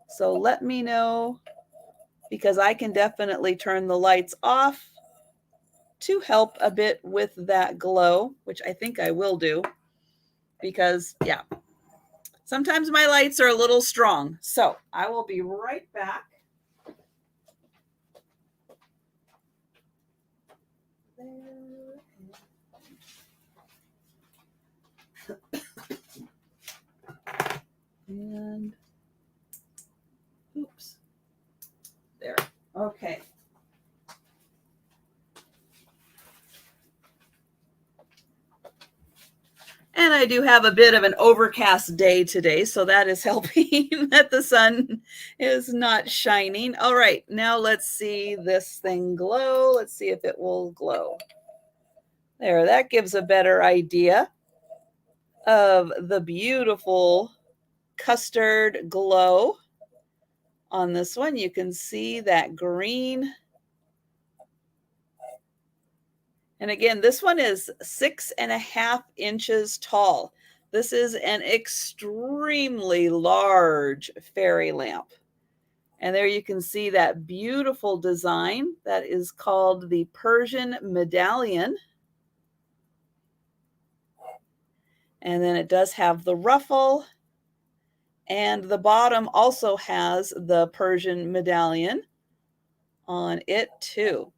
So let me know, because I can definitely turn the lights off to help a bit with that glow, which I think I will do because, yeah, sometimes my lights are a little strong. So I will be right back. And oops, there. Okay. And I do have a bit of an overcast day today, so that is helping that the sun is not shining. All right, now let's see this thing glow. Let's see if it will glow. There, that gives a better idea of the beautiful custard glow on this one. You can see that green. And again, this one is 6.5 inches tall. This is an extremely large fairy lamp. And there you can see that beautiful design that is called the Persian medallion. And then it does have the ruffle. And the bottom also has the Persian medallion on it too.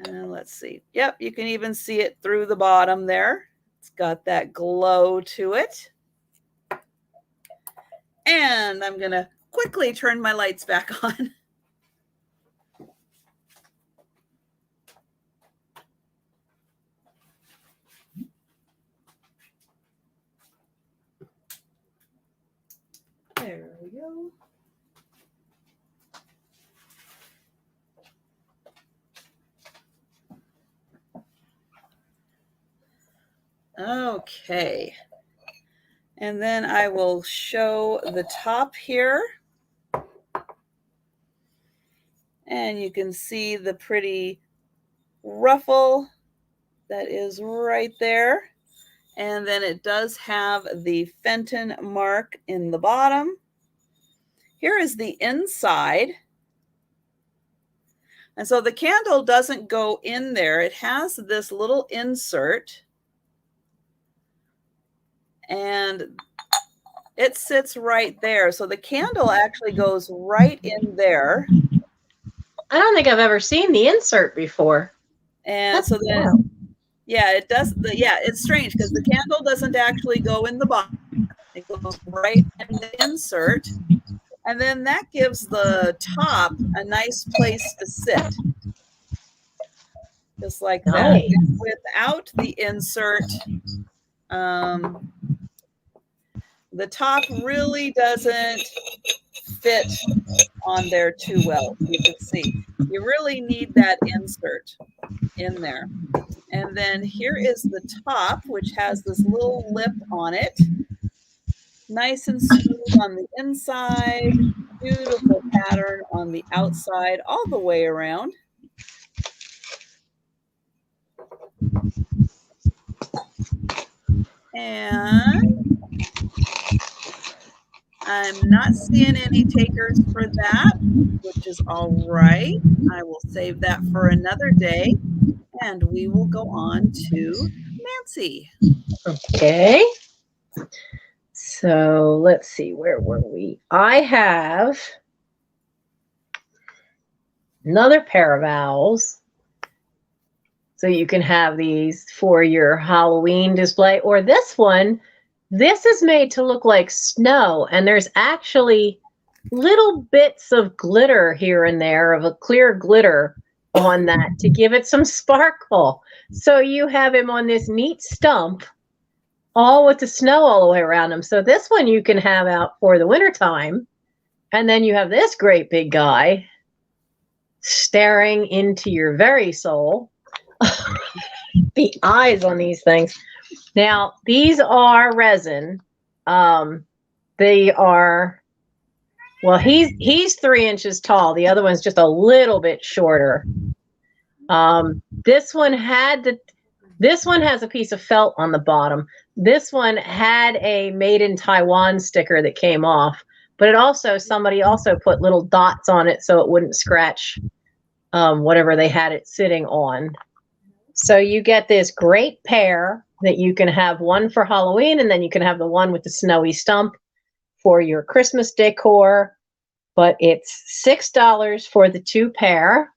And let's see. Yep, you can even see it through the bottom there. It's got that glow to it. And I'm going to quickly turn my lights back on. There we go. Okay. And then I will show the top here. And you can see the pretty ruffle that is right there. And then it does have the Fenton mark in the bottom. Here is the inside. And so the candle doesn't go in there. It has this little insert. And it sits right there. So the candle actually goes right in there. I don't think I've ever seen the insert before. And that's so then, cool. Yeah, it does. Yeah, it's strange because the candle doesn't actually go in the bottom. It goes right in the insert. And then that gives the top a nice place to sit. just like that. Nice. Without the insert, the top really doesn't fit on there too well. You can see you really need that insert in there. And then here is the top, which has this little lip on it. Nice and smooth on the inside, beautiful pattern on the outside all the way around. And I'm not seeing any takers for that, which is all right. I will save that for another day, and we will go on to Nancy. Okay. So let's see, where were we? I have another pair of owls. So you can have these for your Halloween display. Or this one, this is made to look like snow. And there's actually little bits of glitter here and there, of a clear glitter on that to give it some sparkle. So you have him on this neat stump, all with the snow all the way around him. So this one you can have out for the wintertime. And then you have this great big guy staring into your very soul. The eyes on these things. Now, these are resin. They are, well, he's 3 inches tall. The other one's just a little bit shorter. This one has a piece of felt on the bottom. This one had a made in Taiwan sticker that came off, but somebody also put little dots on it so it wouldn't scratch whatever they had it sitting on. So you get this great pair that you can have one for Halloween, and then you can have the one with the snowy stump for your Christmas decor. But it's $6 for the two pair,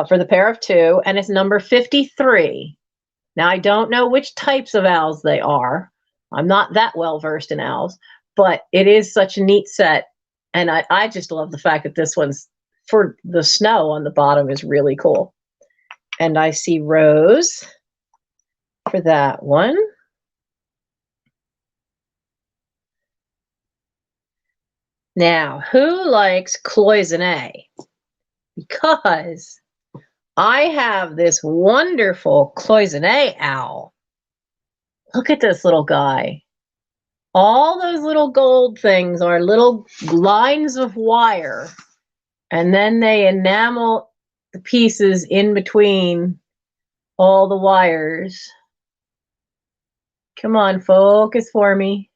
for the pair of two, and it's number 53. Now, I don't know which types of owls they are. I'm not that well versed in owls, but it is such a neat set. And I just love the fact that this one's for the snow on the bottom is really cool. And I see Rose for that one. Now, who likes cloisonne? Because I have this wonderful cloisonne owl. Look at this little guy. All those little gold things are little lines of wire, and then they enamel the pieces in between all the wires. Come on, focus for me.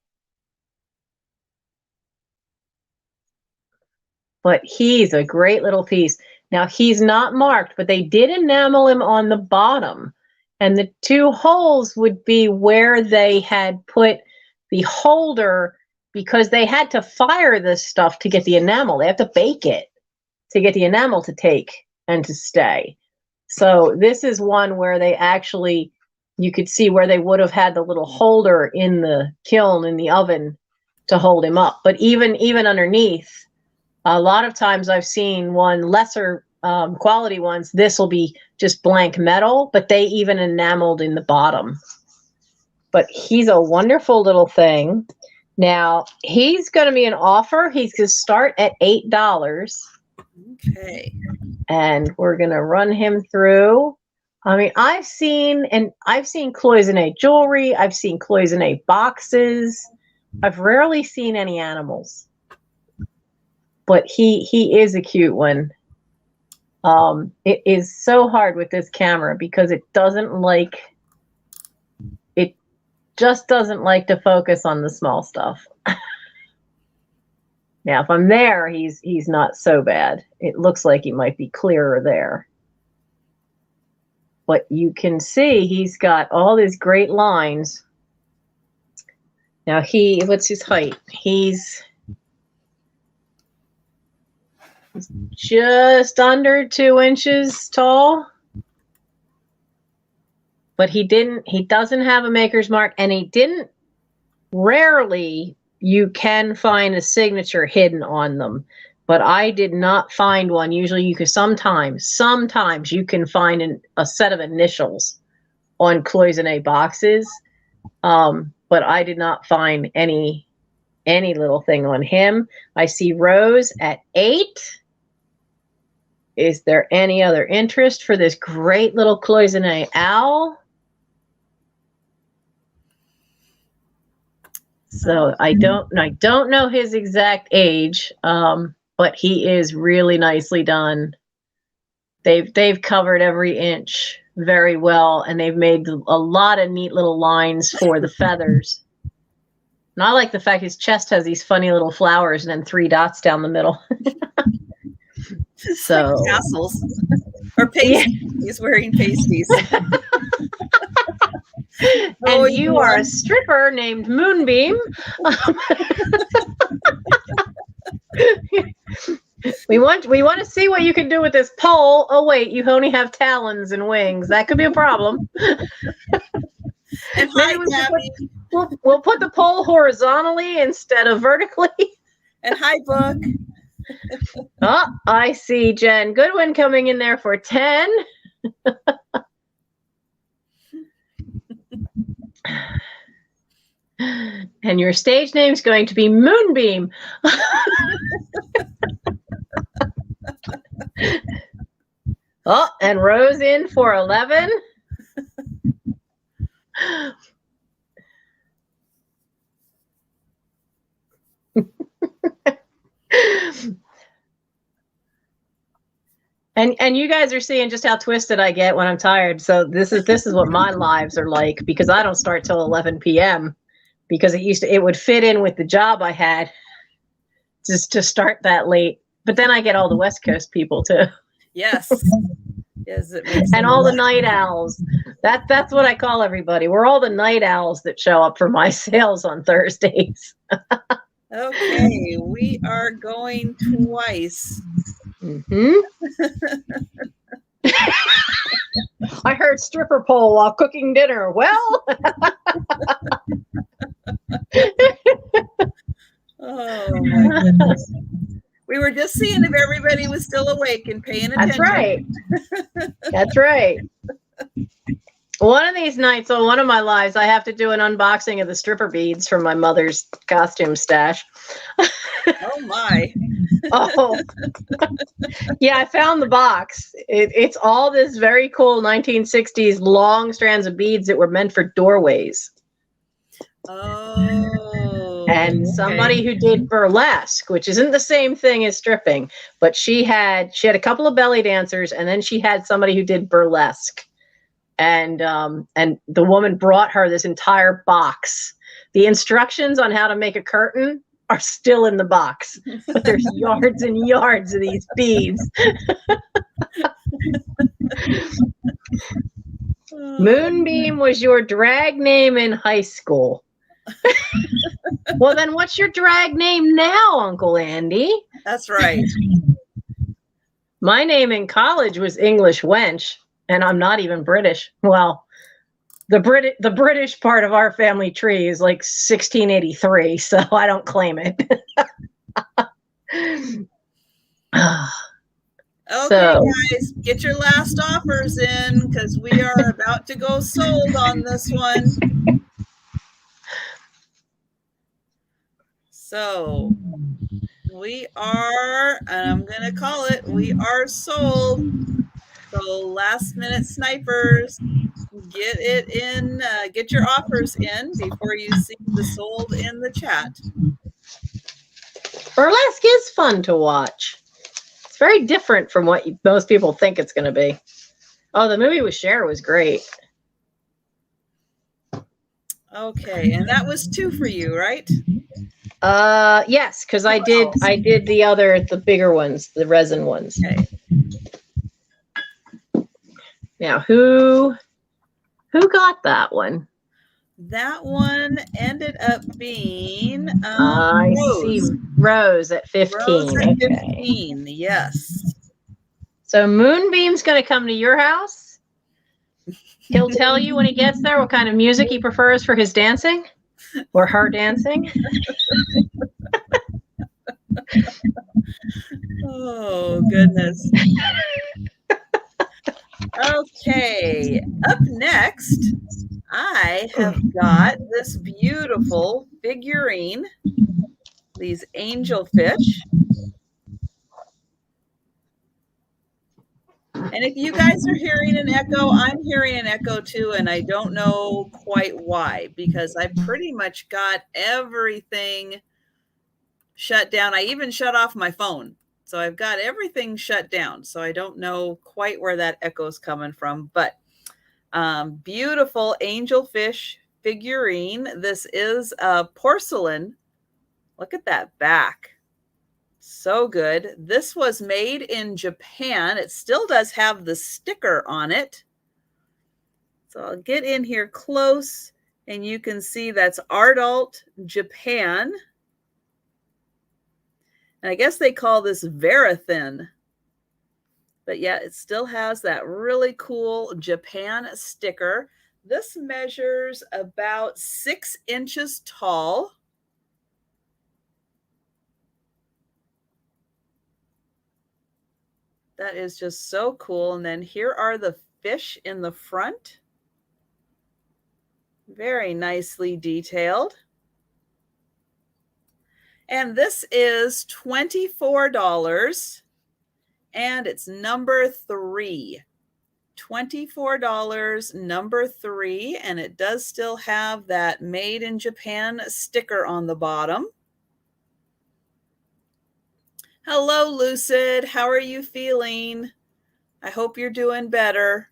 But he's a great little piece. Now, he's not marked, but they did enamel him on the bottom. And the two holes would be where they had put the holder, because they had to fire this stuff to get the enamel. They have to bake it to get the enamel to take and to stay. So this is one where they actually, you could see where they would have had the little holder in the kiln, in the oven, to hold him up. But even underneath, a lot of times I've seen one lesser quality ones, this will be just blank metal, but they even enameled in the bottom. But he's a wonderful little thing. Now, he's going to be an offer. He's going to start at $8. Okay. And we're going to run him through. I mean, I've seen cloisonne jewelry. I've seen cloisonne boxes. I've rarely seen any animals. But he is a cute one. It is so hard with this camera because it just doesn't like to focus on the small stuff. Now, if I'm there, he's not so bad. It looks like he might be clearer there. But you can see he's got all these great lines. Now what's his height? He's just under 2 inches tall. But he doesn't have a maker's mark, and rarely you can find a signature hidden on them. but I did not find one. Usually you can sometimes you can find a set of initials on cloisonne boxes. But I did not find any little thing on him. I see Rose at 8. Is there any other interest for this great little cloisonne owl? So I don't know his exact age, but he is really nicely done. They've covered every inch very well, and they've made a lot of neat little lines for the feathers. And I like the fact his chest has these funny little flowers and then 3 dots down the middle. So like tassels or pasties. Yeah. He's wearing pasties. And you are a stripper named Moonbeam. We want to see what you can do with this pole. Oh wait, you only have talons and wings. That could be a problem. And hi, Gabby. We'll put the pole horizontally instead of vertically. And hi, Book. Oh, I see Jen Goodwin coming in there for 10. And your stage name is going to be Moonbeam. Oh, and Rose in for 11. And you guys are seeing just how twisted I get when I'm tired. So this is what my lives are like, because I don't start till 11 p.m. because it would fit in with the job I had just to start that late. But then I get all the West Coast people too. Yes. Yes, it makes and all the night owls. That's what I call everybody. We're all the night owls that show up for my sales on Thursdays. Okay, we are going twice. Mm-hmm. I heard stripper pole while cooking dinner. Well, oh my goodness. We were just seeing if everybody was still awake and paying attention. That's right. That's right. One of these nights on one of my lives, I have to do an unboxing of the stripper beads from my mother's costume stash. Oh my. Oh. Yeah, I found the box. It's all this very cool 1960s long strands of beads that were meant for doorways. Oh. And somebody who did burlesque, which isn't the same thing as stripping, but she had a couple of belly dancers, and then she had somebody who did burlesque. And the woman brought her this entire box. The instructions on how to make a curtain are still in the box, but there's yards and yards of these beads. Moonbeam was your drag name in high school. Well, then what's your drag name now, Uncle Andy? That's right. My name in college was English Wench, and I'm not even British. Well, the British part of our family tree is like 1683, so I don't claim it. Okay, guys, get your last offers in, because we are about to go sold on this one. So we are, and I'm going to call it, we are sold. So last minute snipers, get it in, get your offers in before you see the sold in the chat. Burlesque is fun to watch. It's very different from what most people think it's going to be. Oh, the movie with Cher was great. Okay, and that was 2 for you, right? Yes, because I did the bigger ones, the resin ones. Okay. Now, who got that one? That one ended up being I see Rose at 15. Rose at 15, yes. So Moonbeam's going to come to your house. He'll tell you when he gets there what kind of music he prefers for his dancing or her dancing. Oh, goodness. Okay, up next, I have got this beautiful figurine, these angelfish. And if you guys are hearing an echo, I'm hearing an echo too, and I don't know quite why, because I pretty much got everything shut down. I even shut off my phone. So I've got everything shut down. So I don't know quite where that echo is coming from, but beautiful angelfish figurine. This is a porcelain. Look at that back. So good. This was made in Japan. It still does have the sticker on it. So I'll get in here close and you can see that's Ardalt, Japan. And I guess they call this Verathin. But yeah, it still has that really cool Japan sticker. This measures about 6 inches tall. That is just so cool. And then here are the fish in the front. Very nicely detailed. And this is $24. And it's number 3. $24, number 3, and it does still have that made in Japan sticker on the bottom. Hello, Lucid. How are you feeling? I hope you're doing better.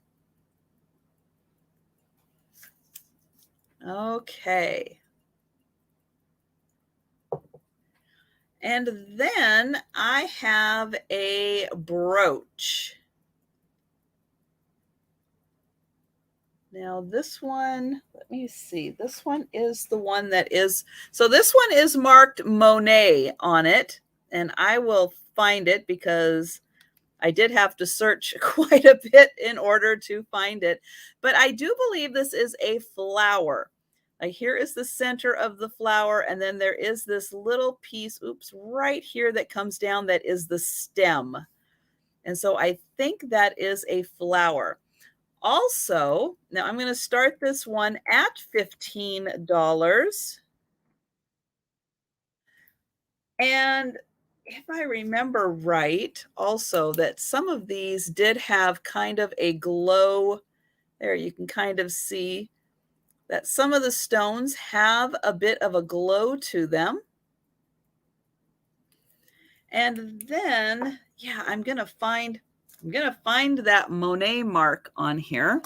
Okay. And then I have a brooch. Now this one, let me see. This one is the one that is, so this one is marked Monet on it, and I will find it because I did have to search quite a bit in order to find it. But I do believe this is a flower. Like here is the center of the flower, and then there is this little piece, oops, right here that comes down that is the stem. And so I think that is a flower. Also, now I'm going to start this one at $15. And if I remember right, also that some of these did have kind of a glow. There you can kind of see that some of the stones have a bit of a glow to them. And then, yeah, I'm going to find that Monet mark on here,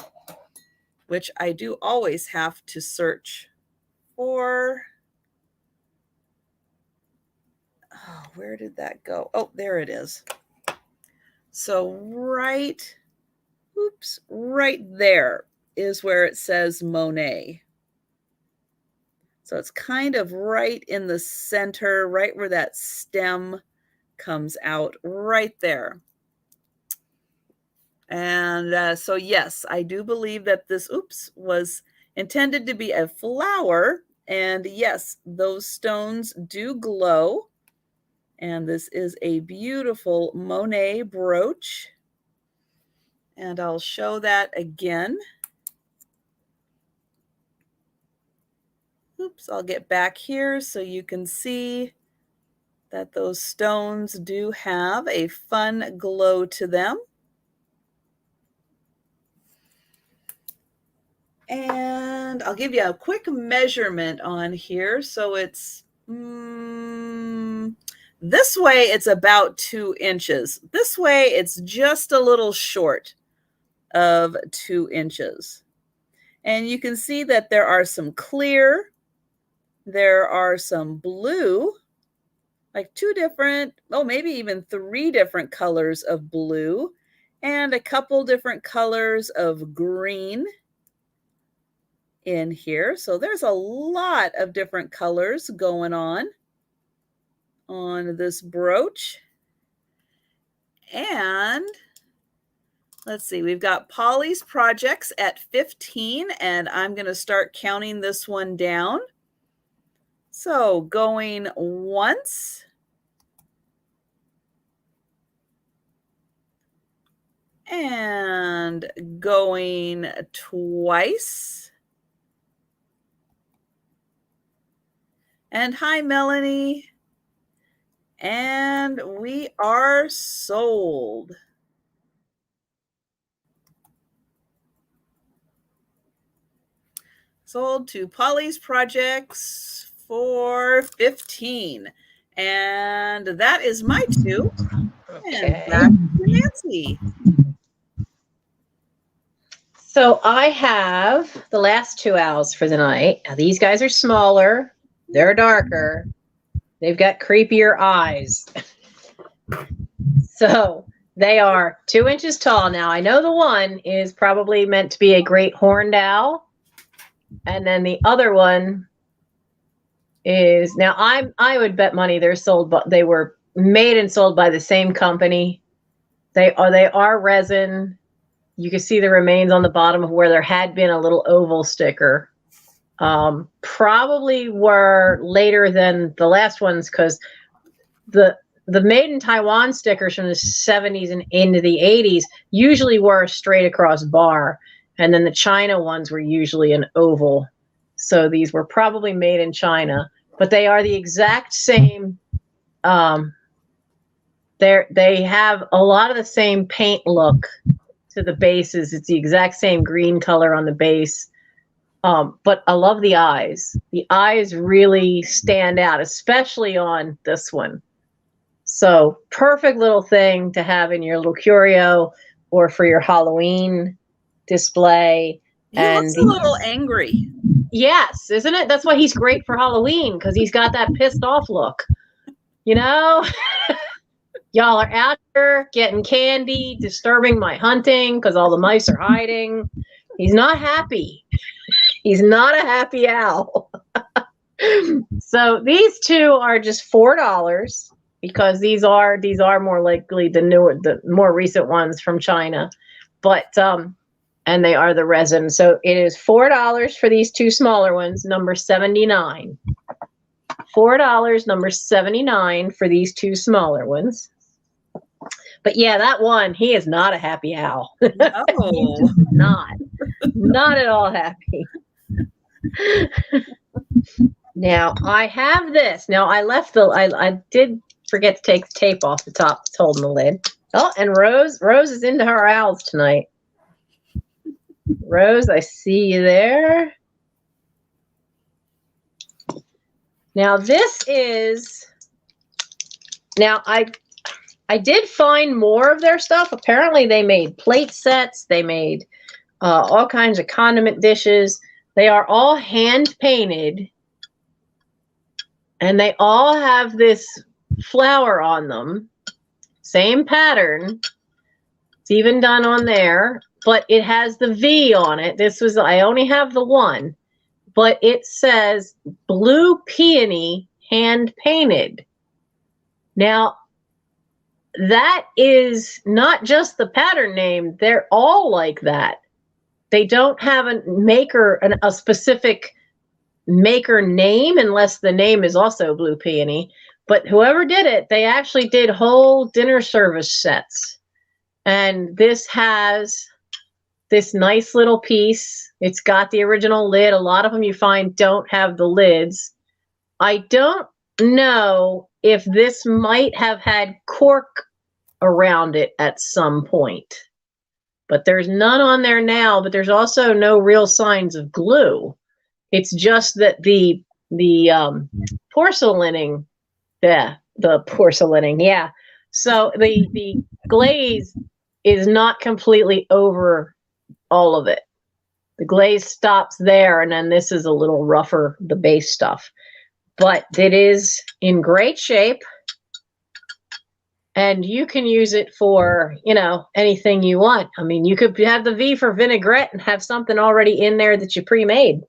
which I do always have to search for. Oh, where did that go? Oh, there it is. So right there is where it says Monet. So it's kind of right in the center, right where that stem comes out, right there. And so, yes, I do believe that this, was intended to be a flower. And yes, those stones do glow. And this is a beautiful Monet brooch. And I'll show that again. I'll get back here so you can see that those stones do have a fun glow to them. And I'll give you a quick measurement on here. So it's this way, it's about 2 inches. This way, it's just a little short of 2 inches. And you can see that there are some clear, there are some blue, like 2 different, maybe even 3 different colors of blue, and a couple different colors of green in here. So there's a lot of different colors going on this brooch. And let's see, we've got Polly's Projects at 15, and I'm going to start counting this one down. So going once, And going twice. And hi, Melanie. And we are sold. Sold to Polly's Projects for 15. And that is my two. Okay. And back to Nancy. So I have the last two owls for the night. Now, these guys are smaller. They're darker. They've got creepier eyes. So they are 2 inches tall. Now, I know the one is probably meant to be a great horned owl. And then the other one is, now I would bet money they're sold, but they were made and sold by the same company. They are resin. You can see the remains on the bottom of where there had been a little oval sticker. Probably were later than the last ones, because the made in Taiwan stickers from the 70s and into the 80s usually were a straight across bar, and then the China ones were usually an oval. So these were probably made in China, but they are the exact same. They have a lot of the same paint look to the bases. It's the exact same green color on the base. But I love the eyes. The eyes really stand out, especially on this one. So perfect little thing to have in your little curio or for your Halloween display. He looks a little angry. Yes, isn't it? That's why he's great for Halloween, because he's got that pissed off look. You know? Y'all are out there getting candy, disturbing my hunting because all the mice are hiding. He's not happy. He's not a happy owl. So these two are just $4 because these are more likely the more recent ones from China. But and they are the resin. So it is $4 for these two smaller ones, number 79. $4, number 79 for these two smaller ones. But yeah, that one, he is not a happy owl. No. Not at all happy. Now I have this. Now I did forget to take the tape off the top that's holding the lid. Oh, and Rose is into her owls tonight. Rose, I see you there. Now this is, now I did find more of their stuff. Apparently they made plate sets. They made all kinds of condiment dishes. They are all hand painted. And they all have this flower on them. Same pattern. It's even done on there. But it has the V on it. I only have the one. But it says Blue Peony hand painted. Now, that is not just the pattern name. They're all like that. They don't have a specific maker name unless the name is also Blue Peony. But whoever did it, they actually did whole dinner service sets. And this has this nice little piece. It's got the original lid. A lot of them you find don't have the lids. I don't know if this might have had cork around it at some point. But there's none on there now, but there's also no real signs of glue. It's just that the porcelaining, the porcelaining, yeah. So the glaze is not completely over all of it. The glaze stops there, and then this is a little rougher, the base stuff. But it is in great shape, and you can use it for, anything you want. I mean, you could have the V for vinaigrette and have something already in there that you pre-made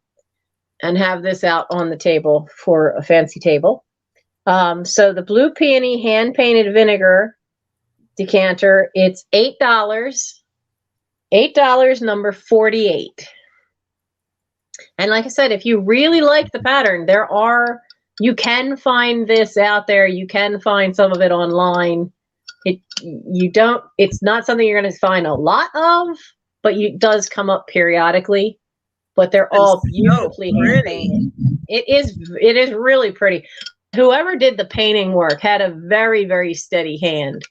and have this out on the table for a fancy table. So the Blue Peony hand-painted vinegar decanter, it's $8. $8, number 48. And like I said, if you really like the pattern, you can find this out there. You can find some of it online. It's not something you're going to find a lot of, but it does come up periodically. But they're all beautifully hand painted. It is really pretty. Whoever did the painting work had a very, very steady hand,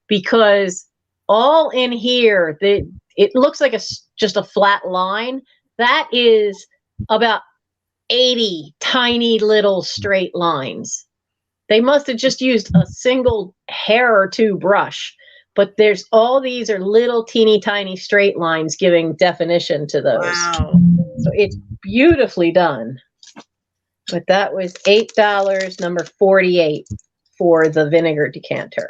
because all in here, it looks like just a flat line. That is about 80 tiny little straight lines. They must have just used a single hair or two brush, but all these are little teeny tiny straight lines giving definition to those. Wow. So it's beautifully done. But that was $8, number 48 for the vinegar decanter.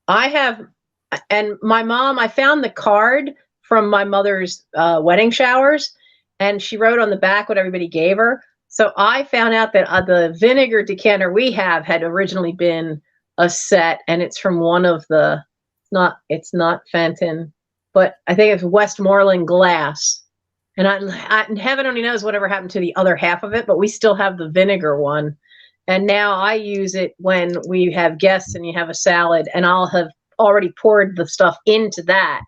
And my mom, I found the card from my mother's wedding showers, and she wrote on the back what everybody gave her. So I found out that the vinegar decanter we have had originally been a set, and it's from one of the, it's not Fenton, but I think it's Westmoreland glass. And heaven only knows whatever happened to the other half of it, but we still have the vinegar one. And now I use it when we have guests and you have a salad, and I'll have already poured the stuff into that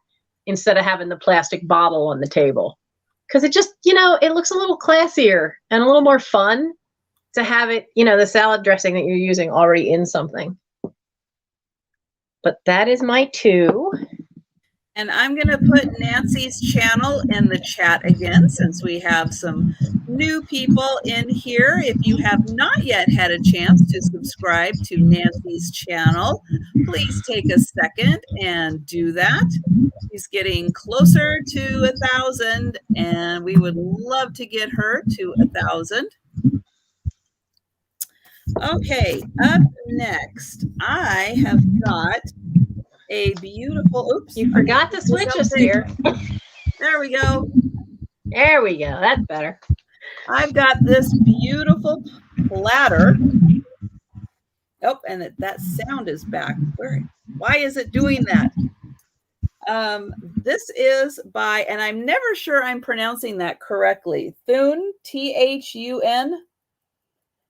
instead of having the plastic bottle on the table. Because it just, it looks a little classier and a little more fun to have it, the salad dressing that you're using already in something. But that is my 2. And I'm going to put Nancy's channel in the chat again, since we have some new people in here. If you have not yet had a chance to subscribe to Nancy's channel, please take a second and do that. She's getting closer to 1,000, and we would love to get her to 1,000. Okay, up next, I have got a beautiful, oops. You forgot to switch us here. There we go. There we go. That's better. I've got this beautiful platter. Oh, and that sound is back. Why is it doing that? This is by, and I'm never sure I'm pronouncing that correctly, Thun, Thun.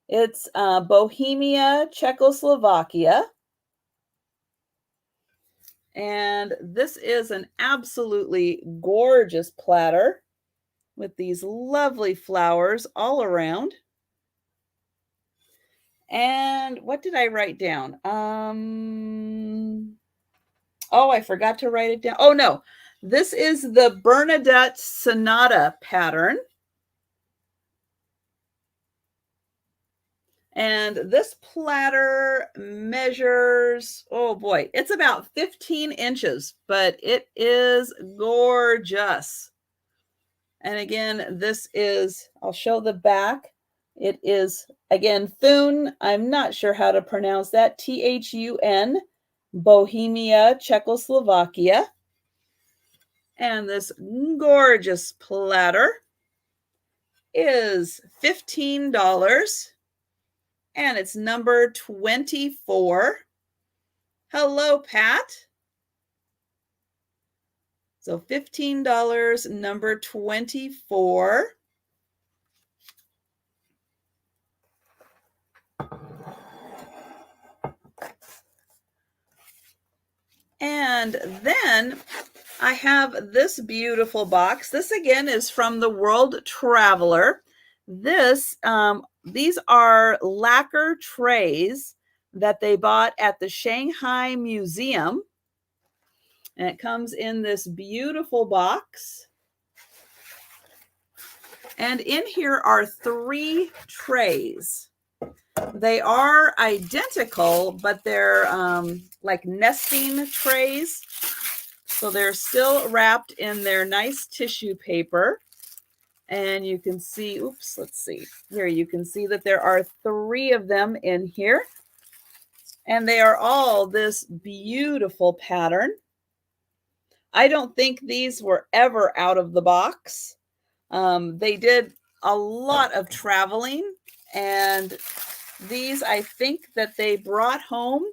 It's Bohemia, Czechoslovakia. And this is an absolutely gorgeous platter with these lovely flowers all around. And what did I write down? Oh, I forgot to write it down. Oh, no. This is the Bernadette Sonata pattern. And this platter measures, oh boy, it's about 15 inches, but it is gorgeous. And again, this is, I'll show the back. It is, again, Thun. I'm not sure how to pronounce that. Thun, Bohemia, Czechoslovakia. And this gorgeous platter is $15. And it's number 24. Hello, Pat. So $15, number 24. And then I have this beautiful box. This again is from the World Traveler. These are lacquer trays that they bought at the Shanghai Museum. And it comes in this beautiful box. And in here are 3 trays. They are identical, but they're like nesting trays. So they're still wrapped in their nice tissue paper. And you can see, oops, let's see. Here you can see that there are 3 of them in here. And they are all this beautiful pattern. I don't think these were ever out of the box. They did a lot of traveling, and these I think that they brought home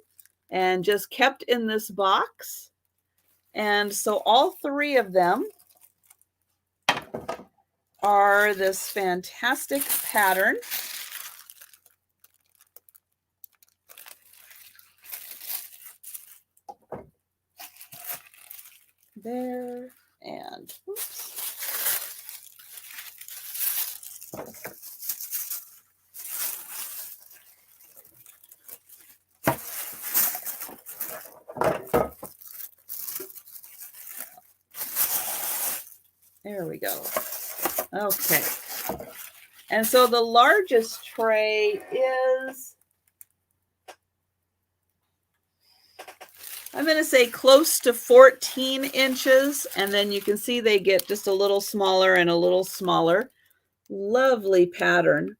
and just kept in this box. And so all 3 of them are this fantastic pattern. there. And oops. There we go. Okay. And so the largest tray is, I'm going to say close to 14 inches. And then you can see they get just a little smaller and a little smaller. Lovely pattern.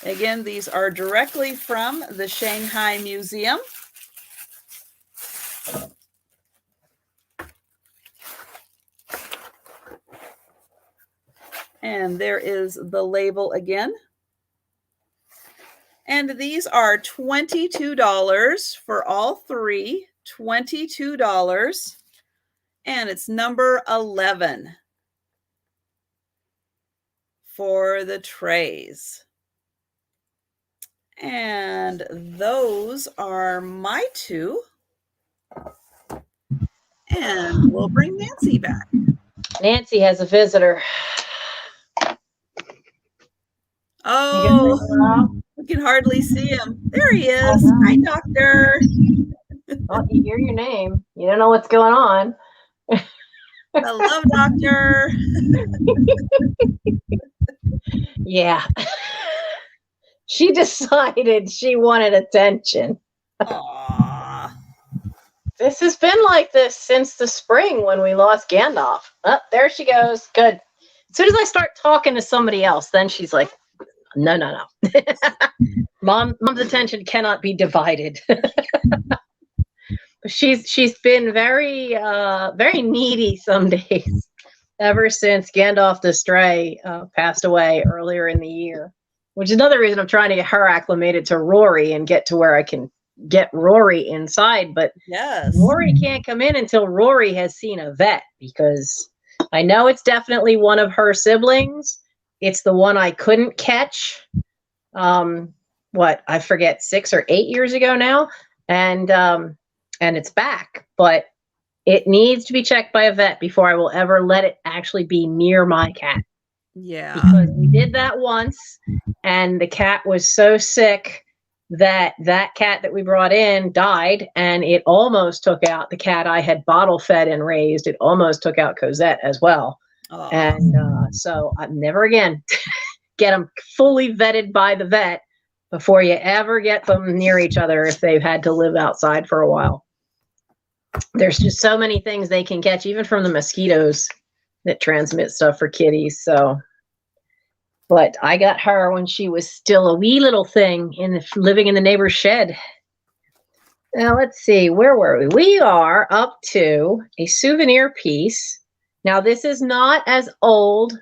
Again, these are directly from the Shanghai Museum. And there is the label again. And these are $22 for all three, $22. And it's number 11 for the trays. And those are my two. And we'll bring Nancy back. Nancy has a visitor. Oh, we can hardly see him. There he is. Hi, doctor. Oh, you hear your name. You don't know what's going on. Hello, doctor. Yeah. She decided she wanted attention. Aww. This has been like this since the spring when we lost Gandalf. Oh, there she goes. Good. As soon as I start talking to somebody else, then she's like, no. Mom's attention cannot be divided. She's been very needy some days ever since Gandalf the Stray passed away earlier in the year, which is another reason I'm trying to get her acclimated to Rory and get to where I can get Rory inside. But yes, Rory can't come in until Rory has seen a vet, because I know it's definitely one of her siblings. It's the one I couldn't catch. I forget, 6 or 8 years ago now, and it's back, but it needs to be checked by a vet before I will ever let it actually be near my cat. Yeah. Because we did that once, and the cat was so sick that cat that we brought in died, and it almost took out the cat I had bottle fed and raised. It almost took out Cosette as well. Aww. And so I'm never again get them fully vetted by the vet before you ever get them near each other if they've had to live outside for a while. There's just so many things they can catch, even from the mosquitoes that transmit stuff for kitties. So, but I got her when she was still a wee little thing living in the neighbor's shed. Now let's see, where were we? We are up to a souvenir piece. Now this is not as old.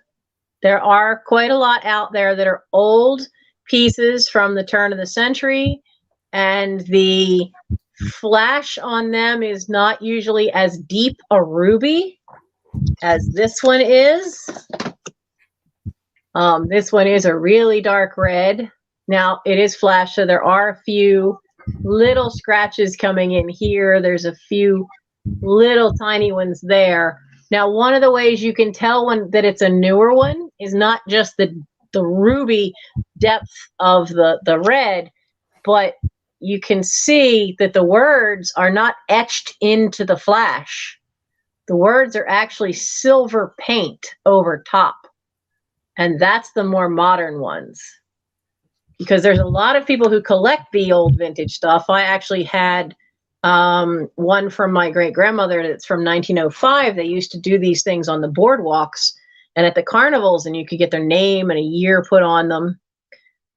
There are quite a lot out there that are old pieces from the turn of the century, and the flash on them is not usually as deep a ruby as this one is. This one is a really dark red. Now it is flash, so there are a few little scratches coming in here. There's a few little tiny ones there. Now, one of the ways you can tell that it's a newer one is not just the ruby depth of the red, but you can see that the words are not etched into the flash. The words are actually silver paint over top. And that's the more modern ones. Because there's a lot of people who collect the old vintage stuff. I actually had one from my great-grandmother that's from 1905. They used to do these things on the boardwalks and at the carnivals, and you could get their name and a year put on them.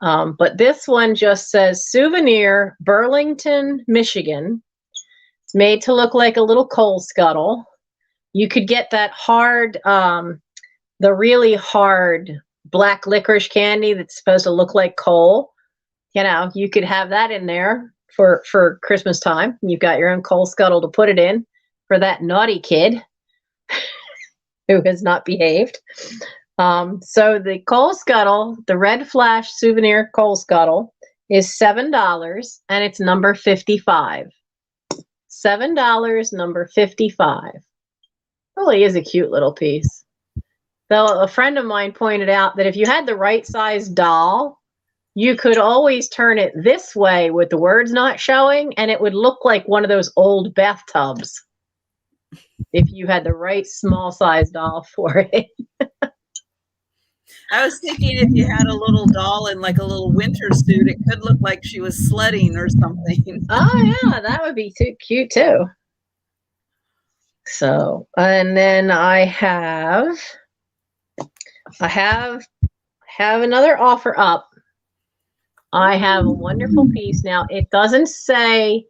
But this one just says Souvenir, Burlington, Michigan. It's made to look like a little coal scuttle. You could get that hard, the really hard black licorice candy that's supposed to look like coal. You know, you could have that in there for Christmas time. You've got your own coal scuttle to put it in for that naughty kid who has not behaved. So the coal scuttle, the red flash souvenir coal scuttle, is $7, and it's number 55. $7, number 55. Really is a cute little piece. Though a friend of mine pointed out that if you had the right size doll, you could always turn it this way with the words not showing, and it would look like one of those old bathtubs if you had the right small size doll for it. I was thinking if you had a little doll in like a little winter suit, it could look like she was sledding or something. Oh yeah, that would be too cute too. So, and then I have another offer up. I have a wonderful piece. Now, it doesn't say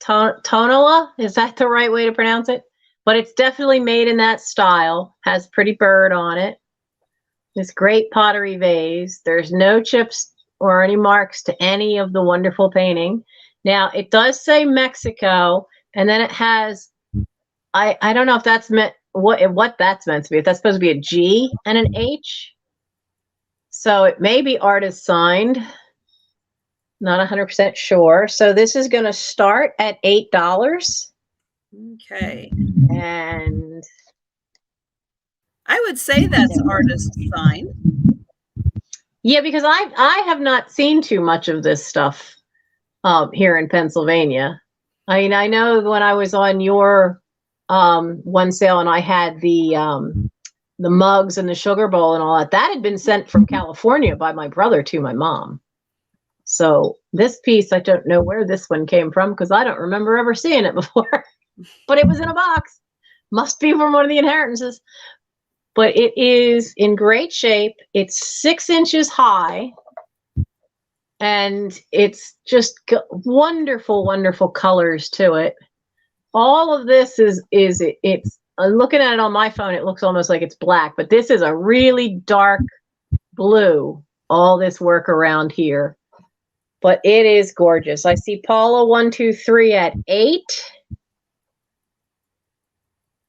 Tonola. Is that the right way to pronounce it? But it's definitely made in that style. Has pretty bird on it. This great pottery vase. There's no chips or any marks to any of the wonderful painting. Now, it does say Mexico, and then it has, I don't know if that's meant, what that's meant to be. If that's supposed to be a G and an H. So it may be artist signed. Not 100% sure. So this is going to start at $8. Okay. And I would say that's artist signed. yeah, because I have not seen too much of this stuff here in Pennsylvania. I mean, I know when I was on your one sale and I had the mugs and the sugar bowl and all that, that had been sent from California by my brother to my mom. So this piece, I don't know where this one came from because I don't remember ever seeing it before, but it was in a box. Must be from one of the inheritances. But it is in great shape. It's 6 inches high. And it's just wonderful, wonderful colors to it. All of this it's looking at it on my phone, it looks almost like it's black, but this is a really dark blue, all this work around here. But it is gorgeous. I see Paula 123 at 8.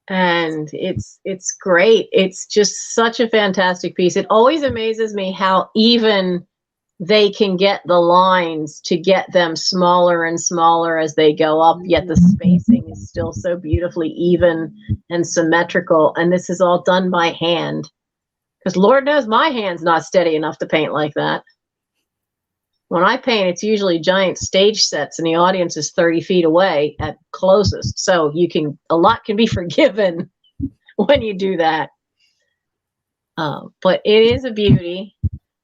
And it's great. It's just such a fantastic piece. It always amazes me how even they can get the lines to get them smaller and smaller as they go up, yet the spacing is still so beautifully even and symmetrical. And this is all done by hand. Because Lord knows my hand's not steady enough to paint like that. When I paint, it's usually giant stage sets and the audience is 30 feet away at closest. So a lot can be forgiven when you do that. But it is a beauty.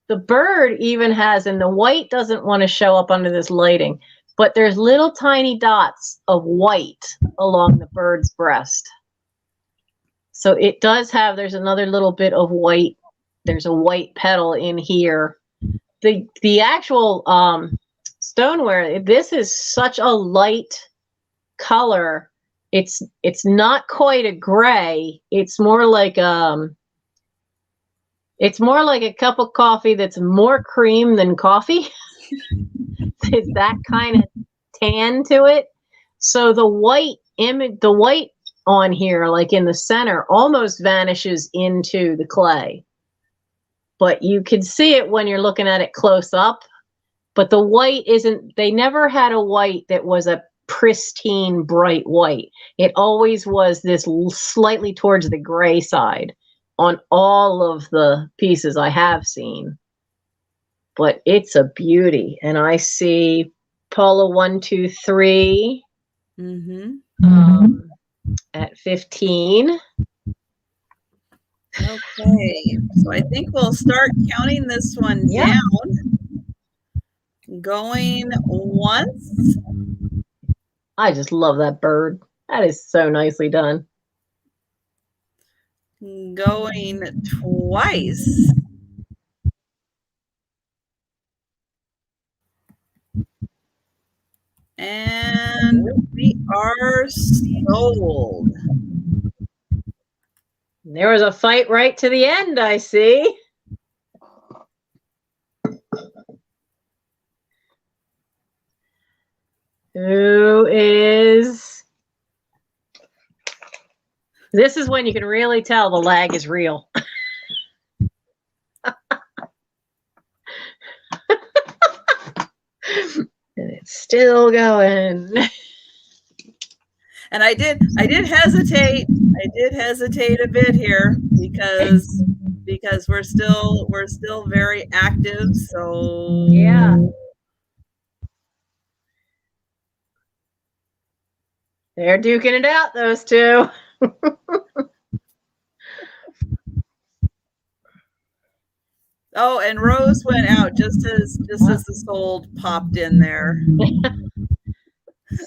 The bird even has, and the white doesn't want to show up under this lighting, but there's little tiny dots of white along the bird's breast. So it does have, there's another little bit of white. There's a white petal in here. The actual stoneware, this is such a light color. It's not quite a gray. It's more like a cup of coffee that's more cream than coffee. It's that kind of tan to it. So the white on here, like in the center, almost vanishes into the clay. But you can see it when you're looking at it close up. But the white isn't, they never had a white that was a pristine, bright white. It always was this slightly towards the gray side on all of the pieces I have seen. But it's a beauty. And I see Paula 123 at 15. Okay, so I think we'll start counting this one down. Going once. I just love that bird. That is so nicely done. Going twice. And we are sold. There was a fight right to the end, I see. Who is... This is when you can really tell the lag is real. And it's still going. And I did hesitate. I did hesitate a bit here because we're still very active. So Yeah. They're duking it out, those two. Oh, and Rose went out just as the sold popped in there.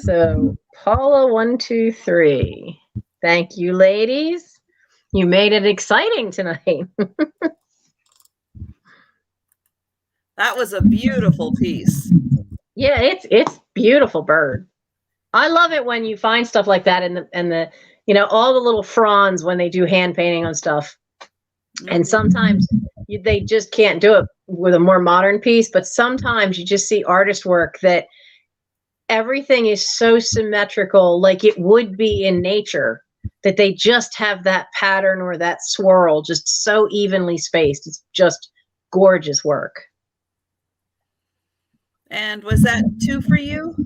So Paula 123. Thank you, ladies. You made it exciting tonight. That was a beautiful piece. Yeah, it's beautiful bird. I love it when you find stuff like that and the all the little fronds when they do hand painting on stuff. Mm-hmm. And sometimes they just can't do it with a more modern piece, but sometimes you just see artist work that everything is so symmetrical, like it would be in nature, that they just have that pattern or that swirl just so evenly spaced. It's just gorgeous work. And was that 2 for you?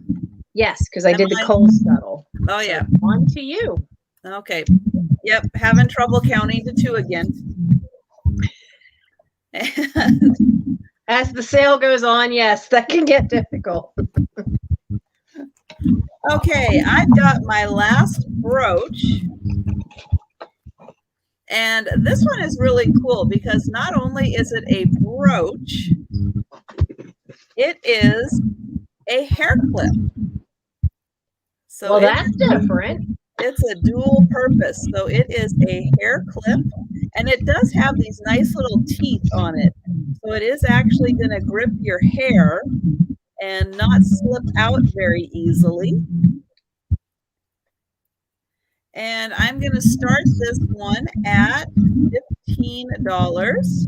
Yes, because I did the coal scuttle. Oh, yeah. So 1 to you. Okay. Yep, having trouble counting to 2 again. As the sale goes on, yes, that can get difficult. Okay, I've got my last brooch. And this one is really cool because not only is it a brooch, it is a hair clip. So well, that's different. It's a dual purpose. So it is a hair clip, and it does have these nice little teeth on it. So it is actually going to grip your hair and not slip out very easily. And I'm going to start this one at $15.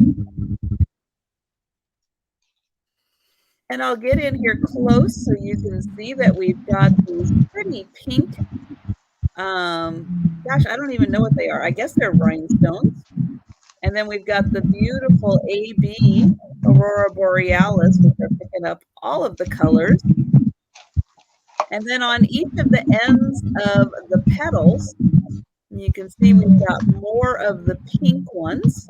And I'll get in here close so you can see that we've got these pretty pink, gosh, I don't even know what they are. I guess they're rhinestones. And then we've got the beautiful AB Aurora Borealis, which are picking up all of the colors. And then on each of the ends of the petals, you can see we've got more of the pink ones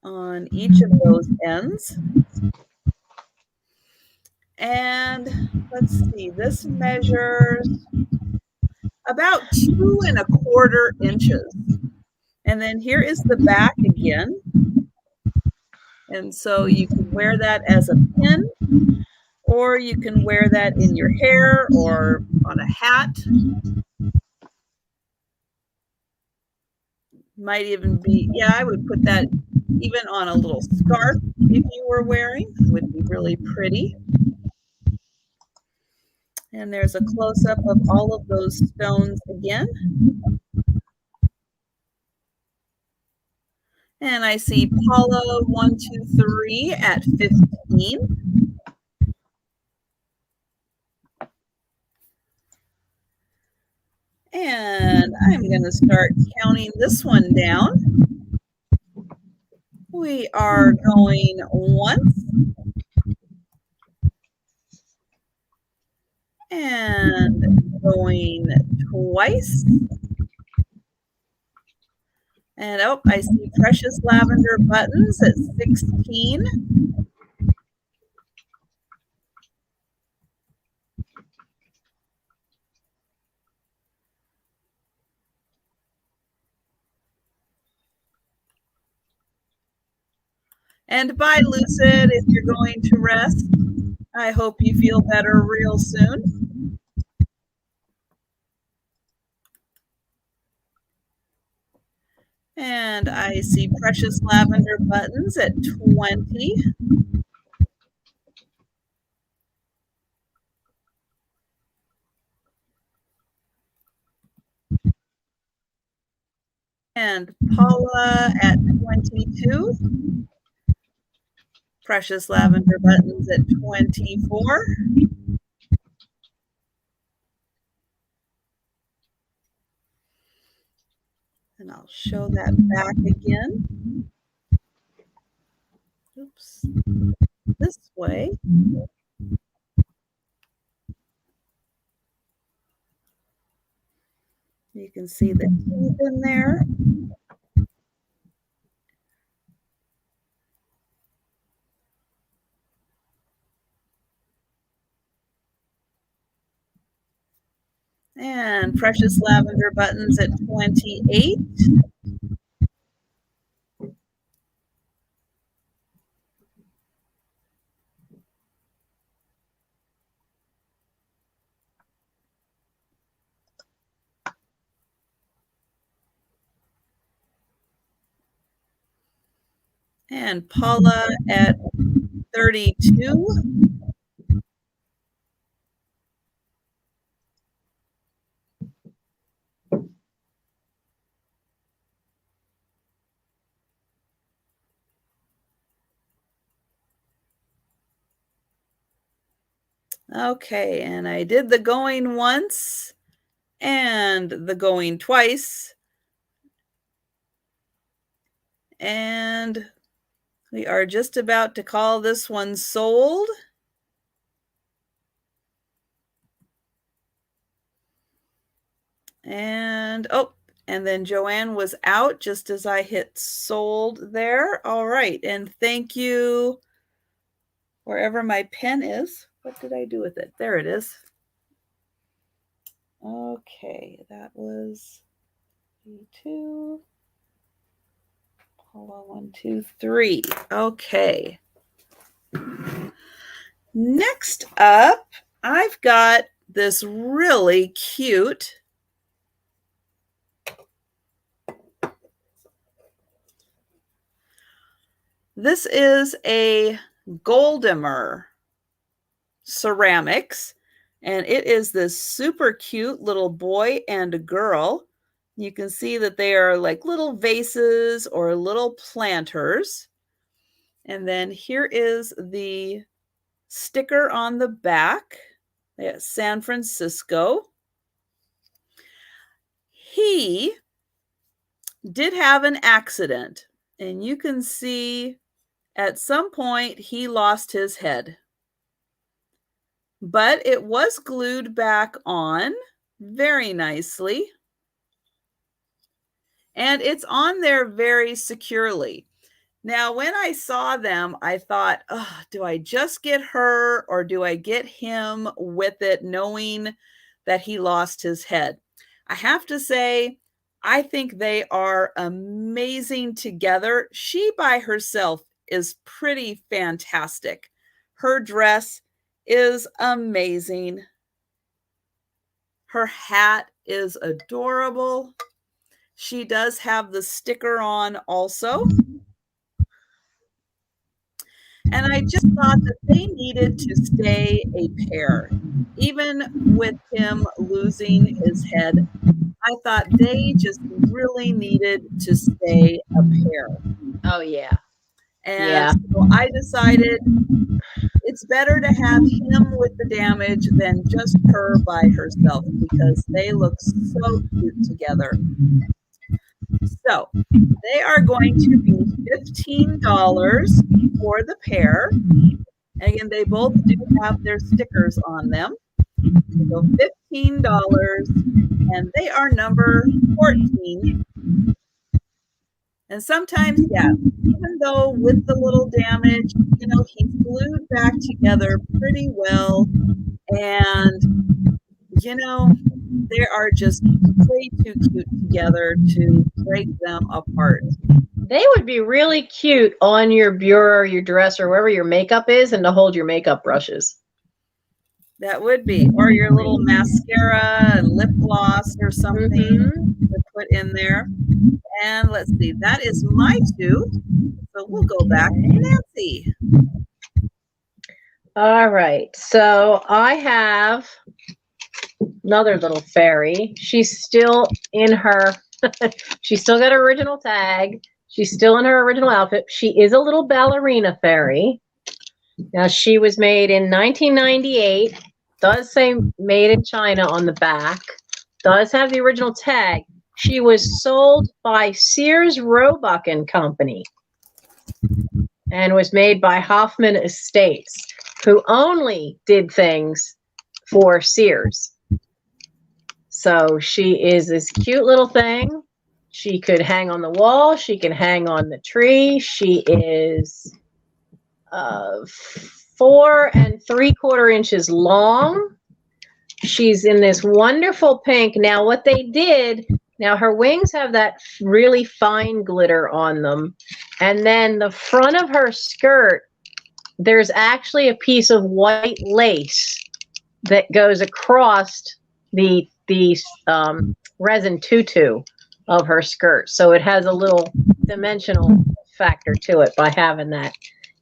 on each of those ends. And let's see, this measures about 2 1/4 inches. And then here is the back again. And so you can wear that as a pin, or you can wear that in your hair or on a hat. Might even be, yeah, I would put that even on a little scarf if you were wearing. It would be really pretty. And there's a close-up of all of those stones again. And I see Paula 123 at 15. And I'm going to start counting this one down. We are going once. And going twice. And oh, I see Precious Lavender Buttons at 16. And bye, Lucid, if you're going to rest. I hope you feel better real soon. And I see Precious Lavender Buttons at 20. And Paula at 22. Precious Lavender Buttons at 24. And I'll show that back again. Oops. This way. You can see the teeth in there. And precious lavender buttons at 28. And Paula at 32. Okay, and I did the going once and the going twice. And we are just about to call this one sold. And and then Joanne was out just as I hit sold there. All right, and thank you wherever my pen is. What did I do with it? There it is. Okay, that was 2. Paula 1, 2, 3. Okay. Next up, I've got this really cute This is a Goldimer ceramics, and it is this super cute little boy and a girl. You can see that they are like little vases or little planters. And then here is the sticker on the back. San Francisco. He did have an accident, and you can see at some point he lost his head. But it was glued back on very nicely. And it's on there very securely. Now, when I saw them, I thought, oh, do I just get her or do I get him with it, knowing that he lost his head? I have to say, I think they are amazing together. She by herself is pretty fantastic. Her dress is amazing. Her hat is adorable. She does have the sticker on also. And I just thought that they needed to stay a pair. Even with him losing his head, I thought they just really needed to stay a pair. Oh, yeah. And so I decided it's better to have him with the damage than just her by herself, because they look so cute together. So they are going to be $15 for the pair. And again, they both do have their stickers on them. So $15, and they are number 14. And sometimes, yeah, even though with the little damage, you know, he's glued back together pretty well. And, you know, they are just way too cute together to break them apart. They would be really cute on your bureau, your dresser, wherever your makeup is, and to hold your makeup brushes. That would be, or your little mascara and lip gloss or something to put in there. And let's see, that is my 2. So we'll go back to Nancy. All right, so I have another little fairy. She's still in her, she's still got her original tag. She's still in her original outfit. She is a little ballerina fairy. Now, she was made in 1998. Does say made in China on the back. Does have the original tag. She was sold by Sears Roebuck and Company and was made by Hoffman Estates, who only did things for Sears. So she is this cute little thing. She could hang on the wall. She can hang on the tree. She is 4 3/4 inches long. She's in this wonderful pink. Now, what they did, now her wings have that really fine glitter on them. And then the front of her skirt, there's actually a piece of white lace that goes across the resin tutu of her skirt. So it has a little dimensional factor to it by having that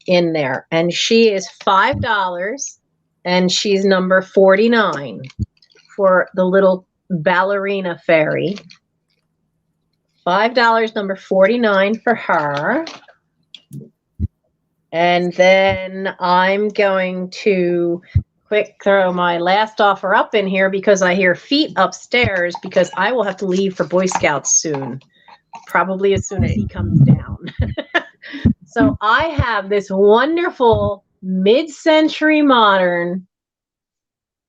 in there. And she is $5, and she's number 49 for the little ballerina fairy. $5, number 49 for her. And then I'm going to quick throw my last offer up in here because I hear feet upstairs because I will have to leave for Boy Scouts soon, probably as soon as he comes down. So I have this wonderful mid-century modern.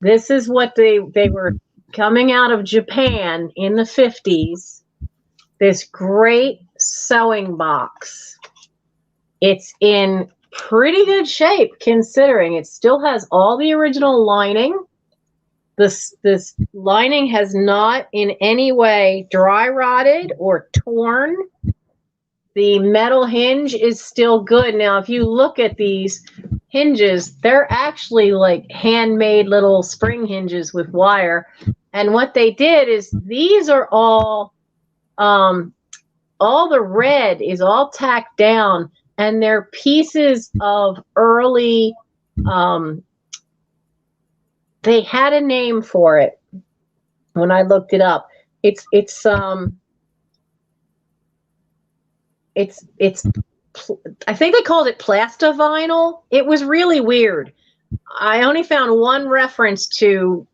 This is what they were coming out of Japan in the 50s. This great sewing box. It's in pretty good shape considering it still has all the original lining. This lining has not in any way dry rotted or torn. The metal hinge is still good. Now, if you look at these hinges, they're actually like handmade little spring hinges with wire. And what they did is these are all the red is all tacked down, and they're pieces of early, they had a name for it when I looked it up. I think they called it plastivinyl. It was really weird. I only found one reference to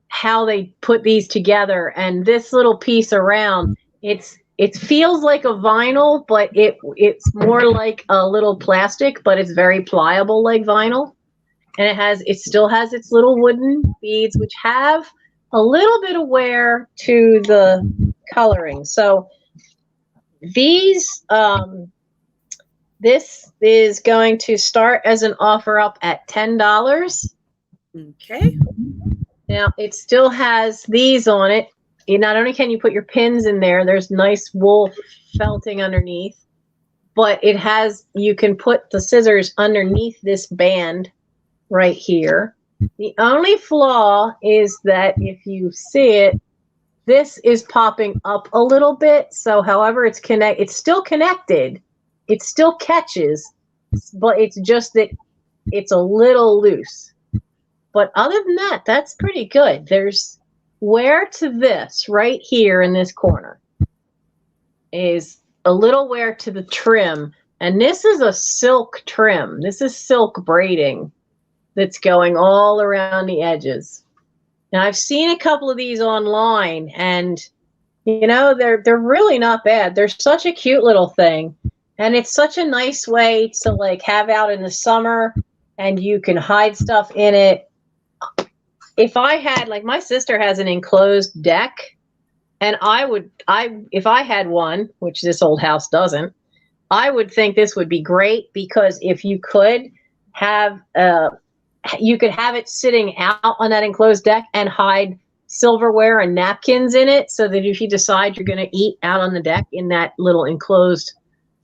how they put these together, and this little piece around, it feels like a vinyl, but it's more like a little plastic, but it's very pliable like vinyl. And it still has its little wooden beads, which have a little bit of wear to the coloring. So these, this is going to start as an offer up at $10. Okay. Now it still has these on it. Not only can you put your pins in there, there's nice wool felting underneath, but you can put the scissors underneath this band right here. The only flaw is that if you see it, this is popping up a little bit. So however it's still connected, it still catches, but it's just that it's a little loose. But other than that, that's pretty good. There's wear to this right here in this corner is a little wear to the trim. And this is a silk trim. This is silk braiding that's going all around the edges. Now I've seen a couple of these online, and you know, they're really not bad. They're such a cute little thing, and it's such a nice way to like have out in the summer, and you can hide stuff in it. If I had, like, my sister has an enclosed deck, and if I had one, which this old house doesn't, I would think this would be great because if you could have it sitting out on that enclosed deck and hide silverware and napkins in it, so that if you decide you're going to eat out on the deck in that little enclosed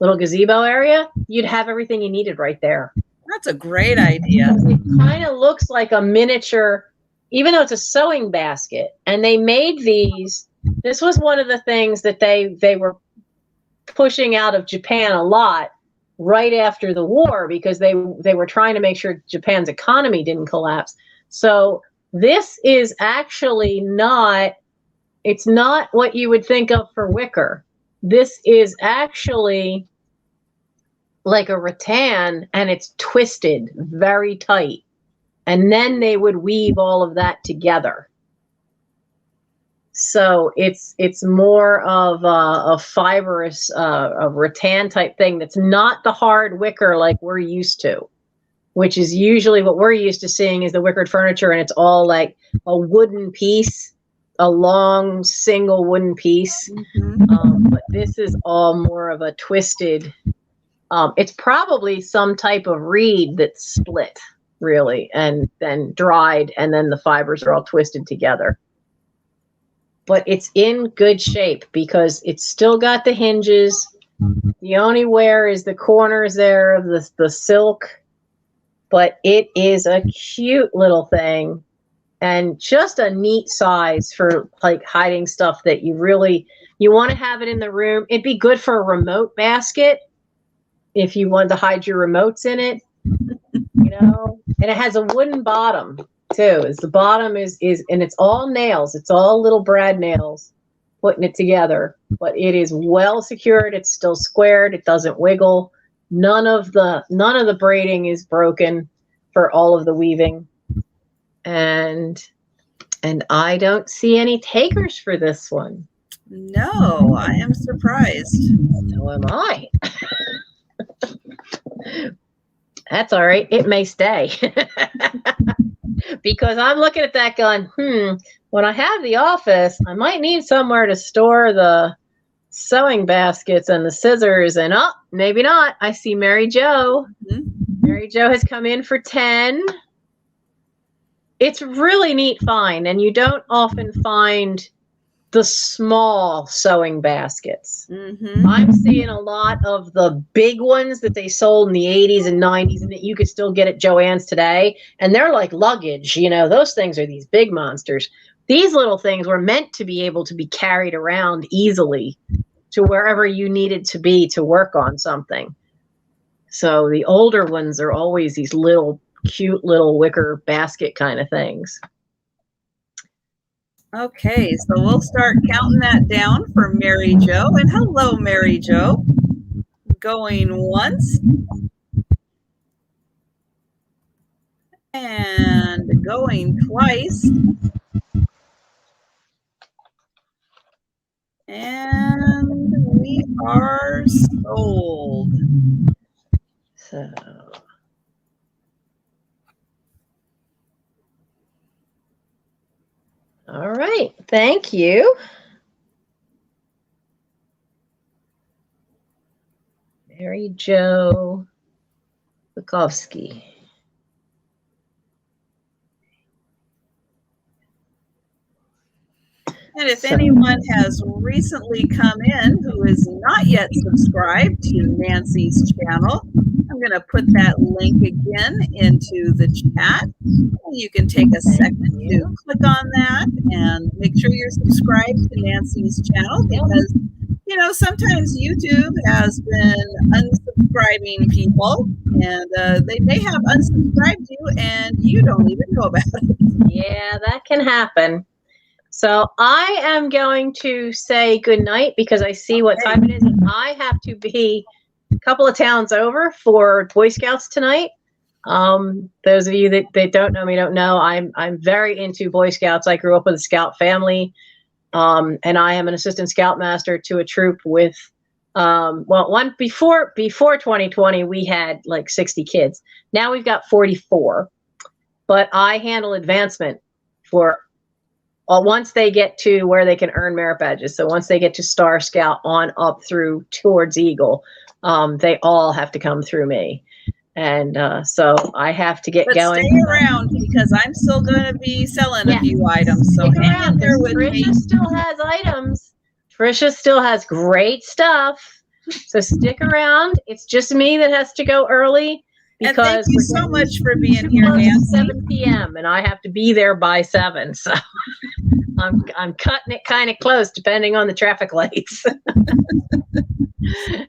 little gazebo area, you'd have everything you needed right there. That's a great idea. It kind of looks like a miniature, even though it's a sewing basket. And they made these. This was one of the things that they were pushing out of Japan a lot right after the war, because they were trying to make sure Japan's economy didn't collapse. So this is actually it's not what you would think of for wicker. This is actually like a rattan, and it's twisted very tight. And then they would weave all of that together. So it's more of a fibrous, a rattan type thing that's not the hard wicker like we're used to. which is usually what we're used to seeing is the wickered furniture, and it's all like a wooden piece, a long single wooden piece. But this is all more of a twisted. It's probably some type of reed that's split, really, and then dried, and then the fibers are all twisted together. But it's in good shape because it's still got the hinges. The only wear is the corners there of the silk, but it is a cute little thing and just a neat size for like hiding stuff that you want to have it in the room. It'd be good for a remote basket if you wanted to hide your remotes in it, and it has a wooden bottom too. The bottom is and it's all nails. It's all little brad nails putting it together, but it is well secured. It's still squared. It doesn't wiggle. None of the braiding is broken for all of the weaving. And I don't see any takers for this one. No, I am surprised. So am I. That's all right. It may stay. Because I'm looking at that going, when I have the office, I might need somewhere to store the sewing baskets and the scissors. And maybe not. I see Mary Jo. Mary Jo has come in for 10. It's really neat find, and you don't often find the small sewing baskets. I'm seeing a lot of the big ones that they sold in the 80s and 90s and that you could still get at Joann's today. And they're like luggage, those things are these big monsters. These little things were meant to be able to be carried around easily to wherever you needed to be to work on something. So the older ones are always these little cute little wicker basket kind of things. Okay, so we'll start counting that down for Mary Jo. And hello, Mary Jo. Going once. And going twice. And we are sold. So all right, thank you. Mary Jo Bukowski. And if anyone has recently come in who is not yet subscribed to Nancy's channel, I'm going to put that link again into the chat. You can take a second to click on that and make sure you're subscribed to Nancy's channel, because sometimes YouTube has been unsubscribing people, and they may have unsubscribed you and you don't even know about it. Yeah, that can happen. So I am going to say good night because I see what time it is, and I have to be a couple of towns over for Boy Scouts tonight. Those of you that don't know me don't know I'm very into Boy Scouts. I grew up with a Scout family, and I am an assistant Scoutmaster to a troop with one before 2020 we had like 60 kids. Now we've got 44, but I handle advancement for once they get to where they can earn merit badges. So once they get to Star Scout on up through towards Eagle, they all have to come through me. And so I have to get going. Stay around because I'm still going to be selling a few items. So hang in there with me. Trisha still has items. Trisha still has great stuff. So stick around. It's just me that has to go early. And thank you so much for being here, Nancy. 7 p.m. and I have to be there by 7. So I'm cutting it kind of close, depending on the traffic lights.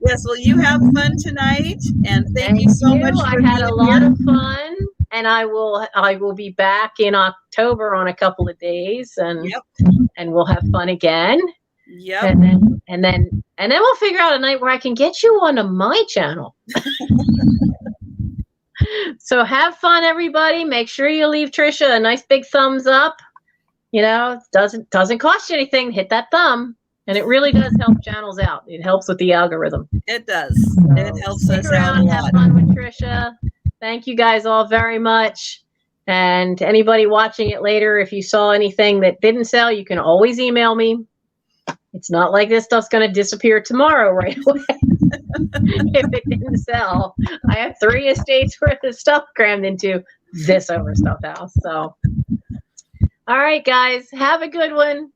Yes, well, you have fun tonight, and thank you so much for being here. I had a lot of fun, and I will be back in October on a couple of days, and we'll have fun again. Yep. And then we'll figure out a night where I can get you onto my channel. So have fun, everybody. Make sure you leave Trisha a nice big thumbs up. It doesn't cost you anything. Hit that thumb, and it really does help channels out. It helps with the algorithm. It does. So it helps us out a lot. Have fun with Trisha, Thank you guys all very much. And to anybody watching it later, if you saw anything that didn't sell, you can always email me. It's not like this stuff's going to disappear tomorrow right away. If it didn't sell, I have 3 estates worth of stuff crammed into this overstuffed house. So, all right, guys, have a good one.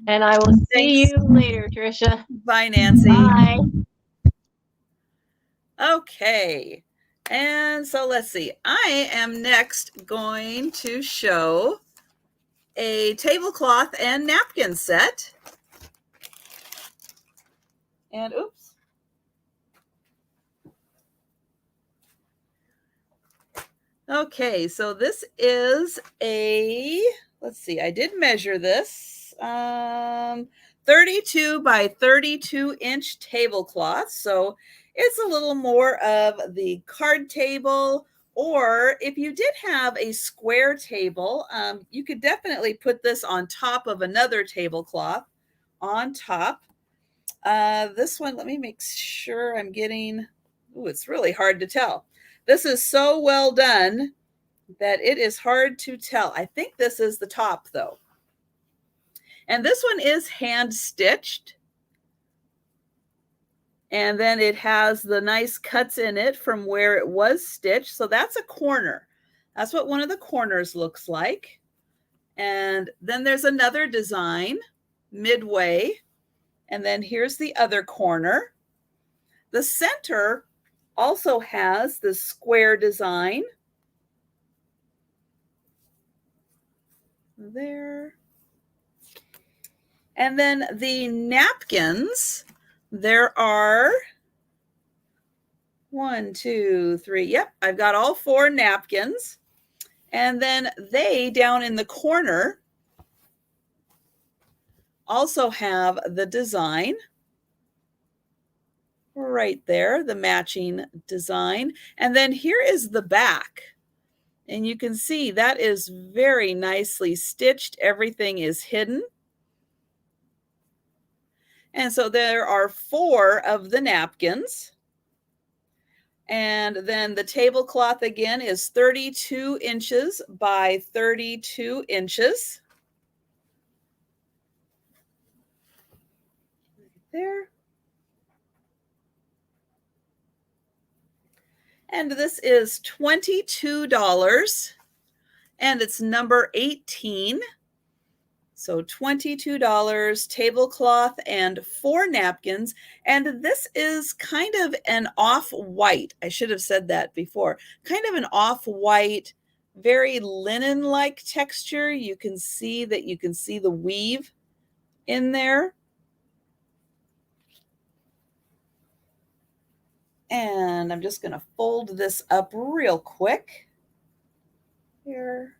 And I will see you later, Trisha. Bye, Nancy. Bye. Okay. And so let's see. I am next going to show a tablecloth and napkin set. And oops. Okay, so this is a, let's see, I did measure this, 32 by 32 inch tablecloth. So it's a little more of the card table, or if you did have a square table, you could definitely put this on top of another tablecloth on top. This one, let me make sure I'm getting, ooh, it's really hard to tell. This is so well done that it is hard to tell. I think this is the top though. And this one is hand stitched. And then it has the nice cuts in it from where it was stitched. So that's a corner. That's what one of the corners looks like. And then there's another design midway. And then here's the other corner. The center also has the square design. There. And then the napkins, there are 1, 2, 3. Yep, I've got all 4 napkins. And then they down in the corner also have the design right there, the matching design. And then here is the back. And you can see that is very nicely stitched. Everything is hidden. And so there are 4 of the napkins. And then the tablecloth again is 32 inches by 32 inches. There. And this is $22. And it's number 18. So $22, tablecloth and 4 napkins. And this is kind of an off-white. I should have said that before. Kind of an off-white, very linen-like texture. You can see that you can see the weave in there. And I'm just going to fold this up real quick. Here.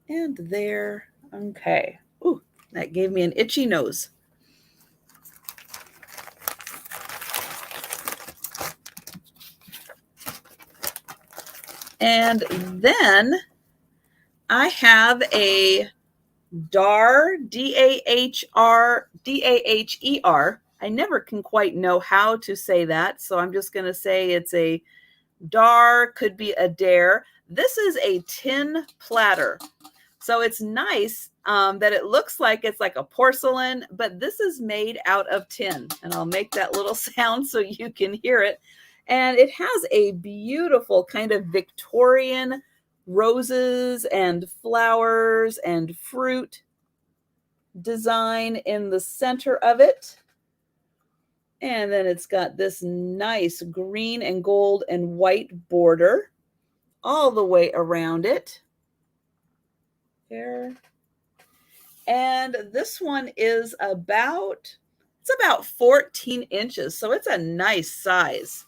And there. Okay. Ooh, that gave me an itchy nose. And then I have a DAR, D-A-H-R, D-A-H-E-R. I never can quite know how to say that, so I'm just going to say it's a DAR, could be a dare. This is a tin platter. So it's nice that it looks like it's like a porcelain, but this is made out of tin. And I'll make that little sound so you can hear it. And it has a beautiful kind of Victorian roses and flowers and fruit design in the center of it. And then it's got this nice green and gold and white border all the way around it. There. And this one is about 14 inches. So it's a nice size.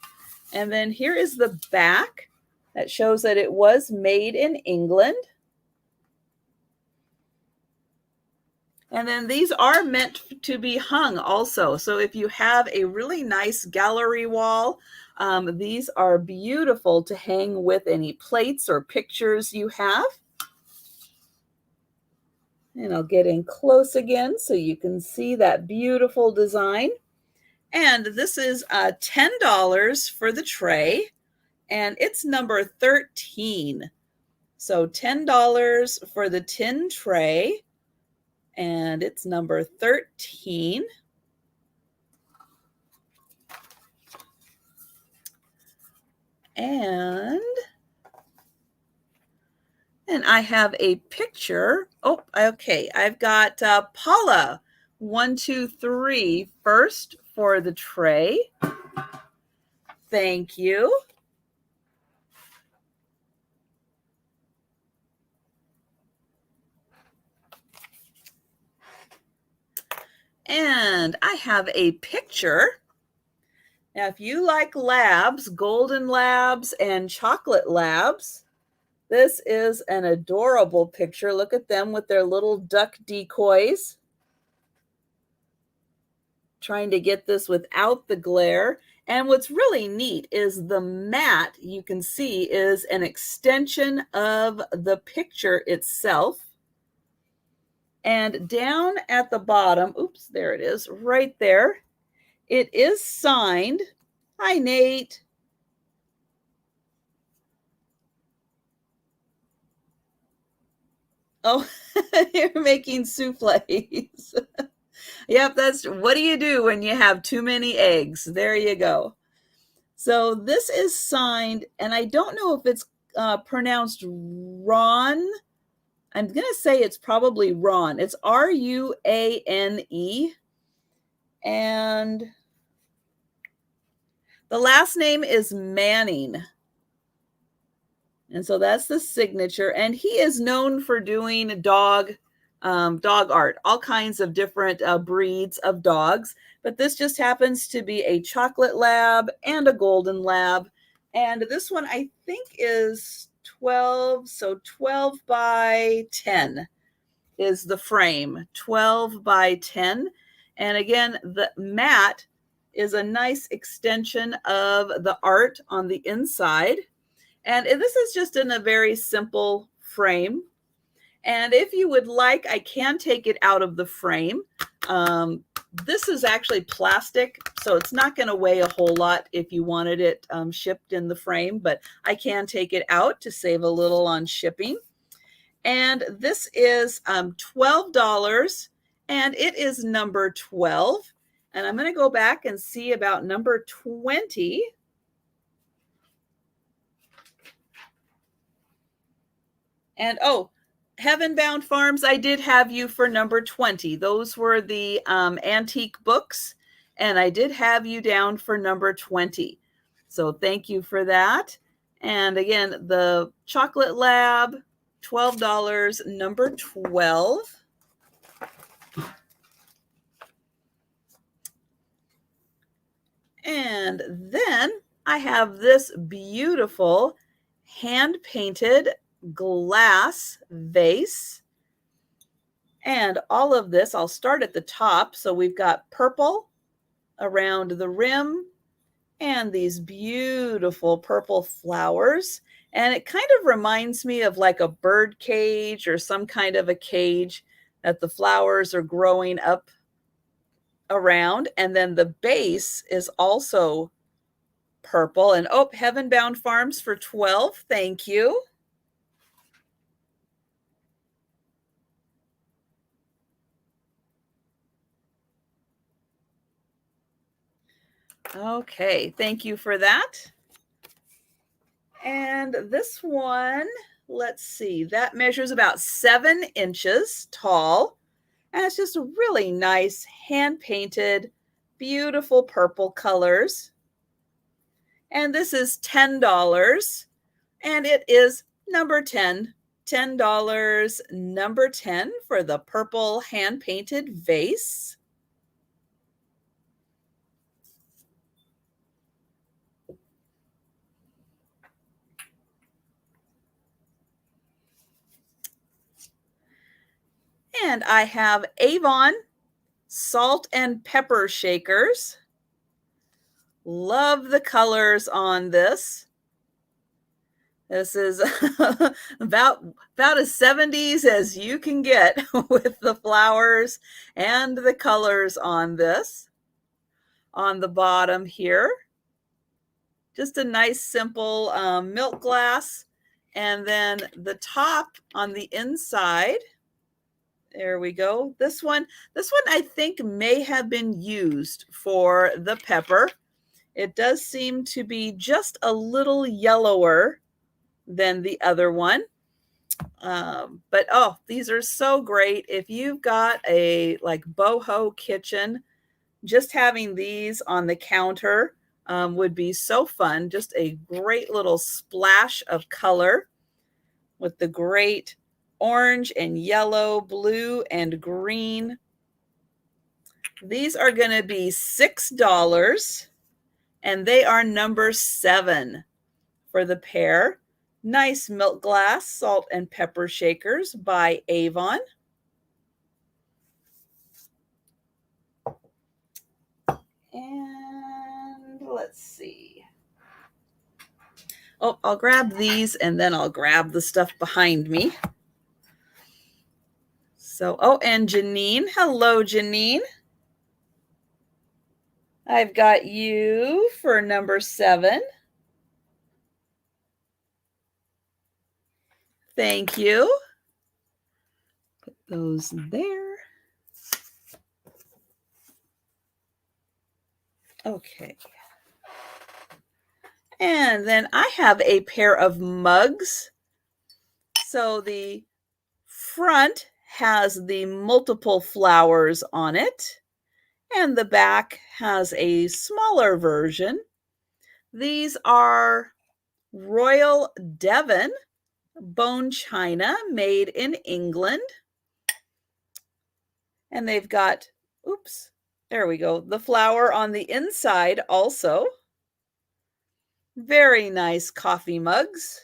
And then here is the back that shows that it was made in England. And then these are meant to be hung also. So if you have a really nice gallery wall, these are beautiful to hang with any plates or pictures you have. And I'll get in close again so you can see that beautiful design. And this is $10 for the tray. and it's number 13. So $10 for the tin tray, and it's number 13. And I have a picture. Oh, okay. I've got Paula, 1, 2, 3, first for the tray. Thank you. And I have a picture. Now, if you like labs, golden labs and chocolate labs, this is an adorable picture. Look at them with their little duck decoys. Trying to get this without the glare. And what's really neat is the mat, you can see, is an extension of the picture itself. And down at the bottom, oops, there it is, right there, it is signed. Hi, Nate. Oh, you're making souffles. Yep, that's what do you do when you have too many eggs? There you go. So this is signed, and I don't know if it's pronounced Ron. I'm going to say it's probably Ron. It's Ruane. And the last name is Manning. And so that's the signature. And he is known for doing dog art, all kinds of different breeds of dogs. But this just happens to be a chocolate lab and a golden lab. And this one I think is 12. So 12 by 10 is the frame, 12 by 10. And again, the mat is a nice extension of the art on the inside. And this is just in a very simple frame. And if you would like, I can take it out of the frame. This is actually plastic, so it's not going to weigh a whole lot if you wanted it shipped in the frame, but I can take it out to save a little on shipping. And this is $12, and it is number 12. And I'm going to go back and see about number 20. And oh, Heaven Bound Farms, I did have you for number 20. Those were the antique books, and I did have you down for number 20. So thank you for that. And again, the Chocolate Lab, $12, number 12. And then I have this beautiful hand-painted glass vase. And all of this, I'll start at the top. So we've got purple around the rim and these beautiful purple flowers. And it kind of reminds me of like a bird cage or some kind of a cage that the flowers are growing up around. And then the base is also purple. And oh, Heaven Bound Farms for 12. Thank you. Okay, thank you for that. And this one, let's see, that measures about 7 inches tall. And it's just a really nice hand-painted, beautiful purple colors. And this is $10. And it is number 10. $10, number 10 for the purple hand-painted vase. And I have Avon salt and pepper shakers. Love the colors on this. This is about as 70s as you can get with the flowers and the colors on this. On the bottom here. Just a nice, simple milk glass. And then the top on the inside, there we go. This one I think may have been used for the pepper. It does seem to be just a little yellower than the other one. But oh, these are so great. If you've got a like boho kitchen, just having these on the counter would be so fun. Just a great little splash of color with the great orange and yellow, blue and green. These are going to be $6, and they are number 7 for the pair. Nice milk glass salt and pepper shakers by Avon. And let's see. Oh, I'll grab these and then I'll grab the stuff behind me. So, oh, and Janine. Hello, Janine. I've got you for number 7. Thank you. Put those there. Okay. And then I have a pair of mugs. So the front has the multiple flowers on it, and the back has a smaller version. These are Royal Devon bone china made in England. And they've got, oops, there we go, the flower on the inside also. Very nice coffee mugs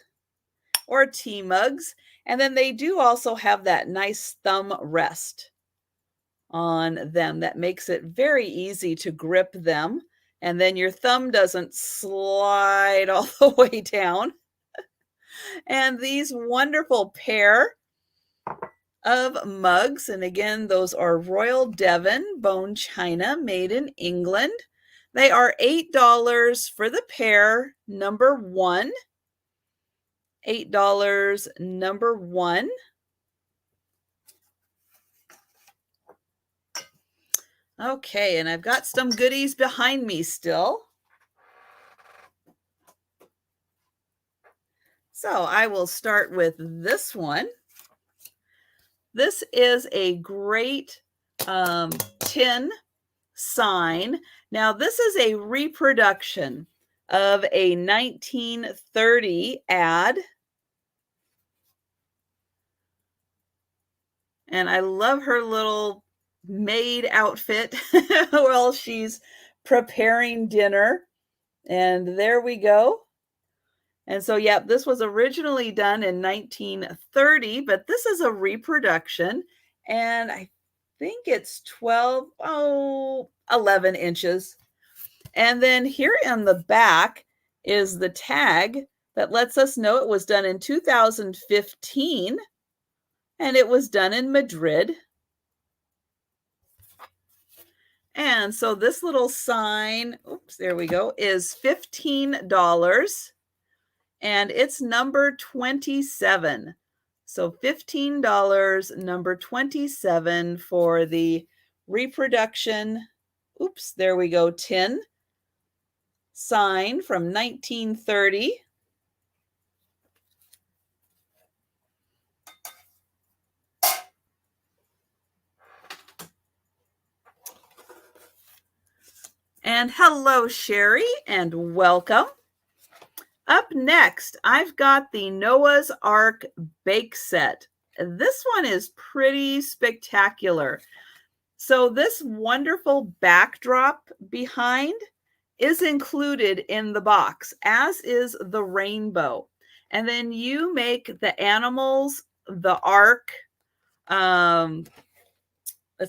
or tea mugs. And then they do also have that nice thumb rest on them that makes it very easy to grip them. And then your thumb doesn't slide all the way down. And these wonderful pair of mugs. And again, those are Royal Devon bone china made in England. They are $8 for the pair, number 1. $8, number 1. Okay, and I've got some goodies behind me still. So I will start with this one. This is a great tin sign. Now, this is a reproduction of a 1930 ad. And I love her little maid outfit while she's preparing dinner. And there we go. And so, yeah, this was originally done in 1930, but this is a reproduction. And I think it's 11 inches. And then here in the back is the tag that lets us know it was done in 2015. And it was done in Madrid. And so this little sign, oops, there we go, is $15. And it's number 27. So $15, number 27 for the reproduction, oops, there we go, tin sign from 1930. And hello, Sherry, and welcome. Up next, I've got the Noah's Ark bake set. This one is pretty spectacular. So this wonderful backdrop behind is included in the box, as is the rainbow. And then you make the animals, the ark. Let's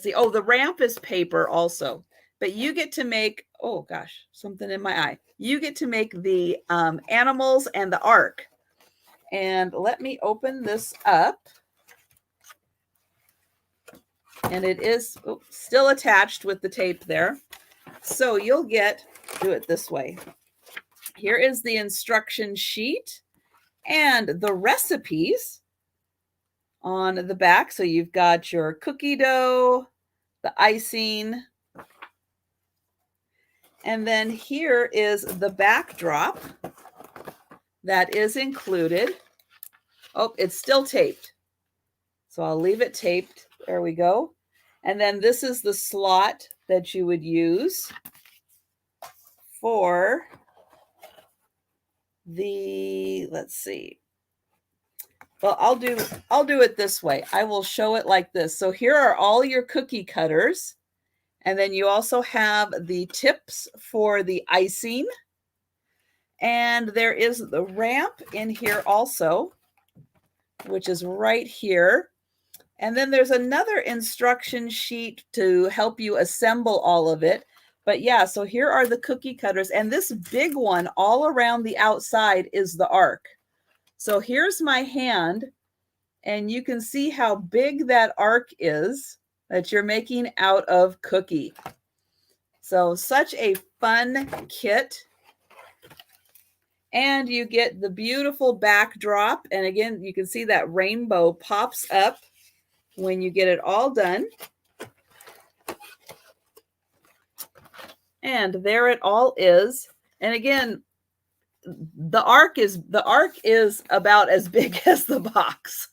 see. Oh, the ramp is paper also. But you get to make, oh gosh, something in my eye. You get to make the animals and the ark. And let me open this up. And it is still attached with the tape there. So you'll get, do it this way. here is the instruction sheet and the recipes on the back. So you've got your cookie dough, the icing, and then here is the backdrop that is included. Oh, it's still taped. So I'll leave it taped. There we go. And then this is the slot that you would use for the, let's see. Well, I'll do it this way. I will show it like this. So here are all your cookie cutters. And then you also have the tips for the icing. And there is the ramp in here also, which is right here. And then there's another instruction sheet to help you assemble all of it. But yeah, so here are the cookie cutters. And this big one all around the outside is the arc. So here's my hand, and you can see how big that arc is that you're making out of cookie. So such a fun kit. And you get the beautiful backdrop. And again, you can see that rainbow pops up when you get it all done. And there it all is. And again, the arc is about as big as the box.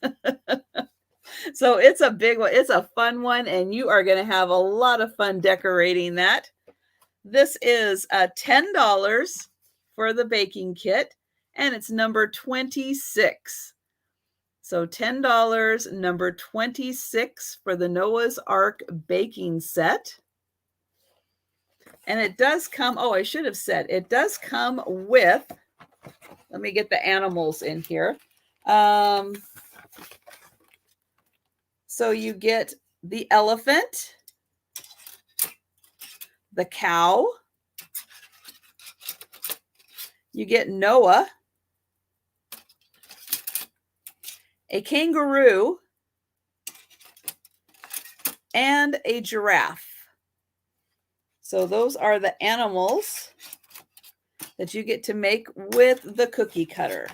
So it's a big one. It's a fun one, and you are going to have a lot of fun decorating that. This is $10 for the baking kit, and it's number 26. So $10, number 26 for the Noah's Ark baking set. And it does come, oh, I should have said, it does come with, let me get the animals in here. So you get the elephant, the cow, you get Noah, a kangaroo, and a giraffe. So those are the animals that you get to make with the cookie cutter.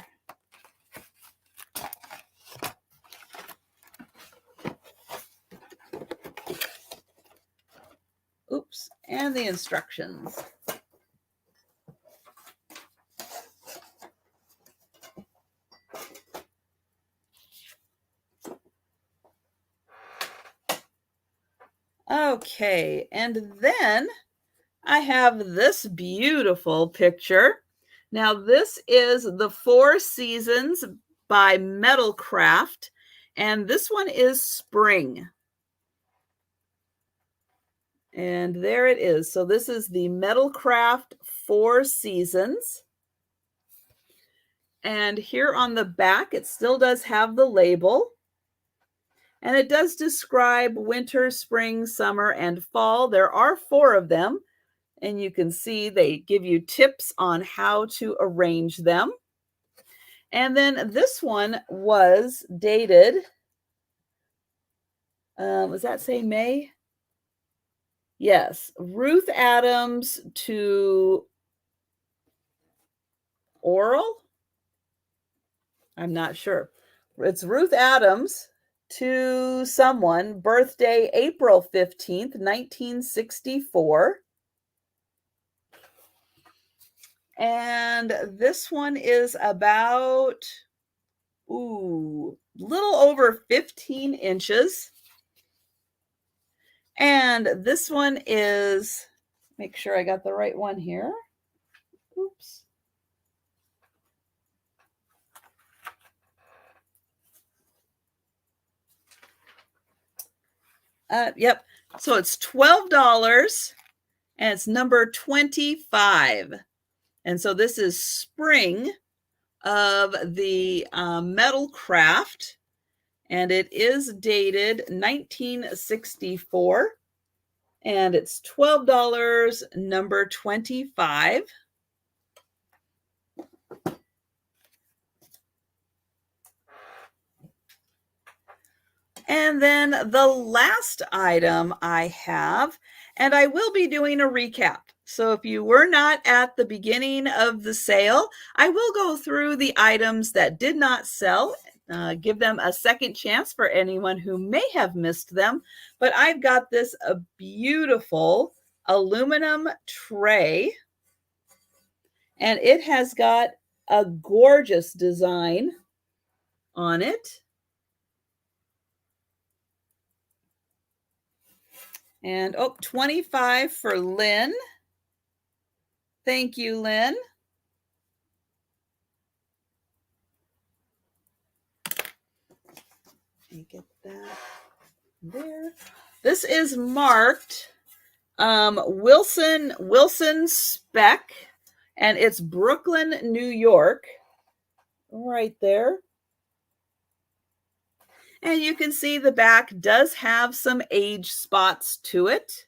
Oops, and the instructions. Okay, and then I have this beautiful picture. Now, this is the Four Seasons by Metalcraft, and this one is spring. And there it is. So this is the Metalcraft Four Seasons. And here on the back, it still does have the label. And it does describe winter, spring, summer, and fall. There are 4 of them. And you can see they give you tips on how to arrange them. And then this one was dated, does that say May? Yes, Ruth Adams to Oral? I'm not sure. It's Ruth Adams to someone, birthday April 15th, 1964. And this one is about, little over 15 inches. And this one is, make sure I got the right one here. Oops. Yep. So it's $12 and it's number 25. And so this is spring of the Metalcraft, and it is dated 1964, and it's $12, number 25. And then the last item I have, and I will be doing a recap. So if you were not at the beginning of the sale, I will go through the items that did not sell, give them a second chance for anyone who may have missed them. But I've got this a beautiful aluminum tray, and it has got a gorgeous design on it. And oh, 25 for Lynn. Thank you, Lynn. Let me get that there. This is marked Wilson Spec, and it's Brooklyn, New York, right there. And you can see the back does have some age spots to it.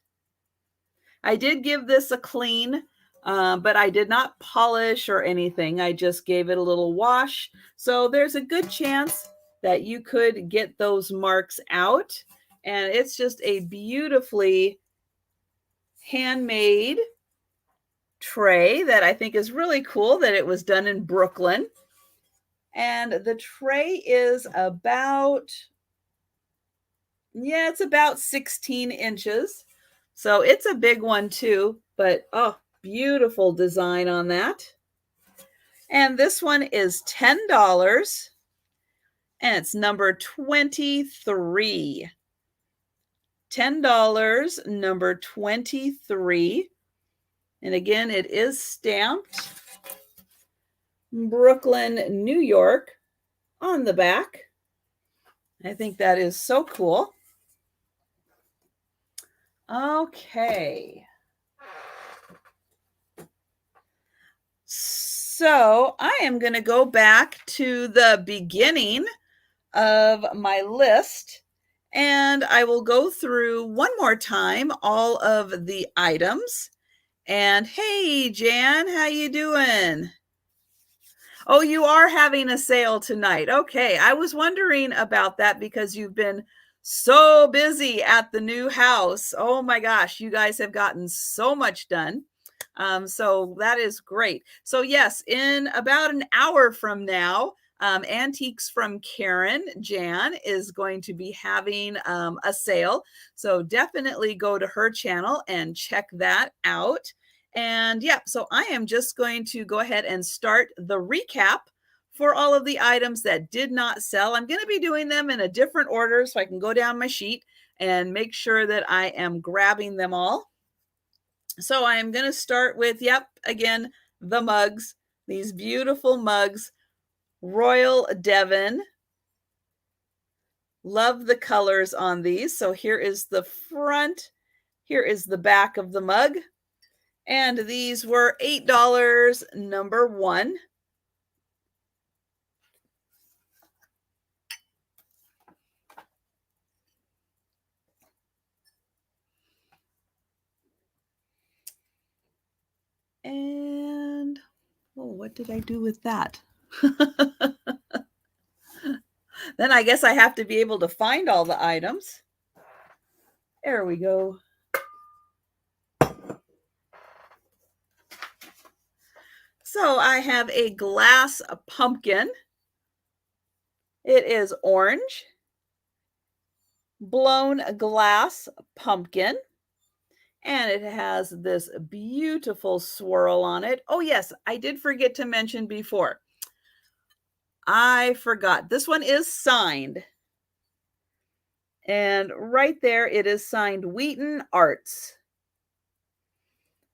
I did give this a clean, but I did not polish or anything. I just gave it a little wash. So there's a good chance that you could get those marks out. And it's just a beautifully handmade tray that I think is really cool that it was done in Brooklyn. And the tray is about, yeah, it's about 16 inches. So it's a big one too, but oh, beautiful design on that. And this one is $10, and it's number 23. $10, number 23. And again, it is stamped Brooklyn, New York on the back. I think that is so cool. Okay. So I am going to go back to the beginning of my list, and I will go through one more time all of the items. And hey, Jan, how you doing? Oh, you are having a sale tonight. Okay, I was wondering about that because you've been so busy at the new house. Oh my gosh, you guys have gotten so much done. So that is great. So yes, in about an hour from now, Antiques from Karen, Jan, is going to be having a sale. So definitely go to her channel and check that out. And yeah, so I am just going to go ahead and start the recap for all of the items that did not sell. I'm going to be doing them in a different order so I can go down my sheet and make sure that I am grabbing them all. So I am going to start with, yep, again, the mugs, these beautiful mugs, Royal Devon. Love the colors on these. So here is the front. Here is the back of the mug. And these were $8, number 1. And, oh, what did I do with that? Then I guess I have to be able to find all the items. There we go. So I have a glass pumpkin. It is orange. Blown glass pumpkin. And it has this beautiful swirl on it. Oh yes, I did forget to mention before. I forgot. This one is signed. And right there, it is signed Wheaton Arts.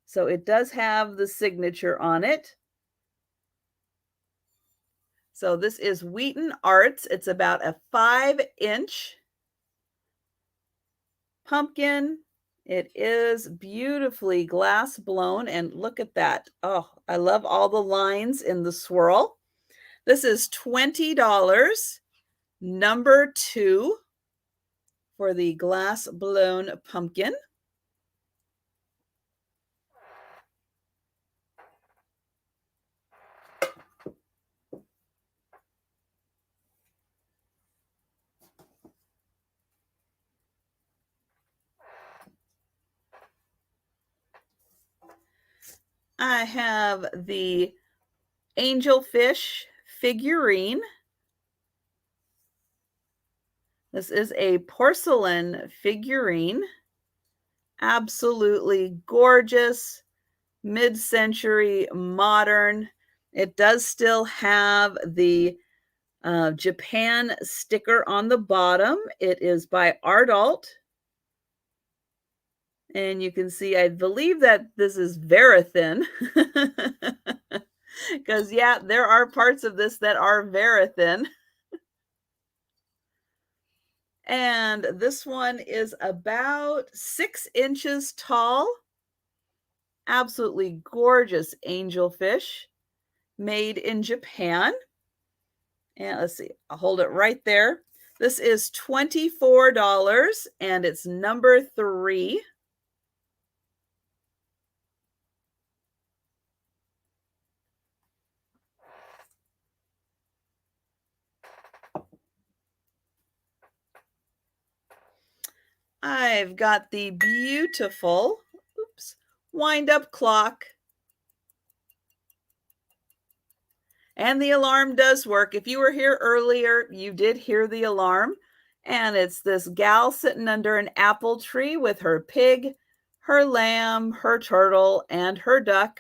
So it does have the signature on it. So this is Wheaton Arts. It's about a 5-inch pumpkin. It is beautifully glass blown. And look at that. Oh, I love all the lines in the swirl. This is $20, number 2 for the glass blown pumpkin. I have the angelfish figurine. This is a porcelain figurine. Absolutely gorgeous, mid-century modern. It does still have the Japan sticker on the bottom. It is by Ardalt. And you can see, I believe that this is very thin. Because, yeah, there are parts of this that are very thin. And this one is about 6 inches tall. Absolutely gorgeous angelfish made in Japan. And let's see, I'll hold it right there. This is $24 and it's number 3. I've got the beautiful, wind-up clock. And the alarm does work. If you were here earlier, you did hear the alarm. And it's this gal sitting under an apple tree with her pig, her lamb, her turtle, and her duck.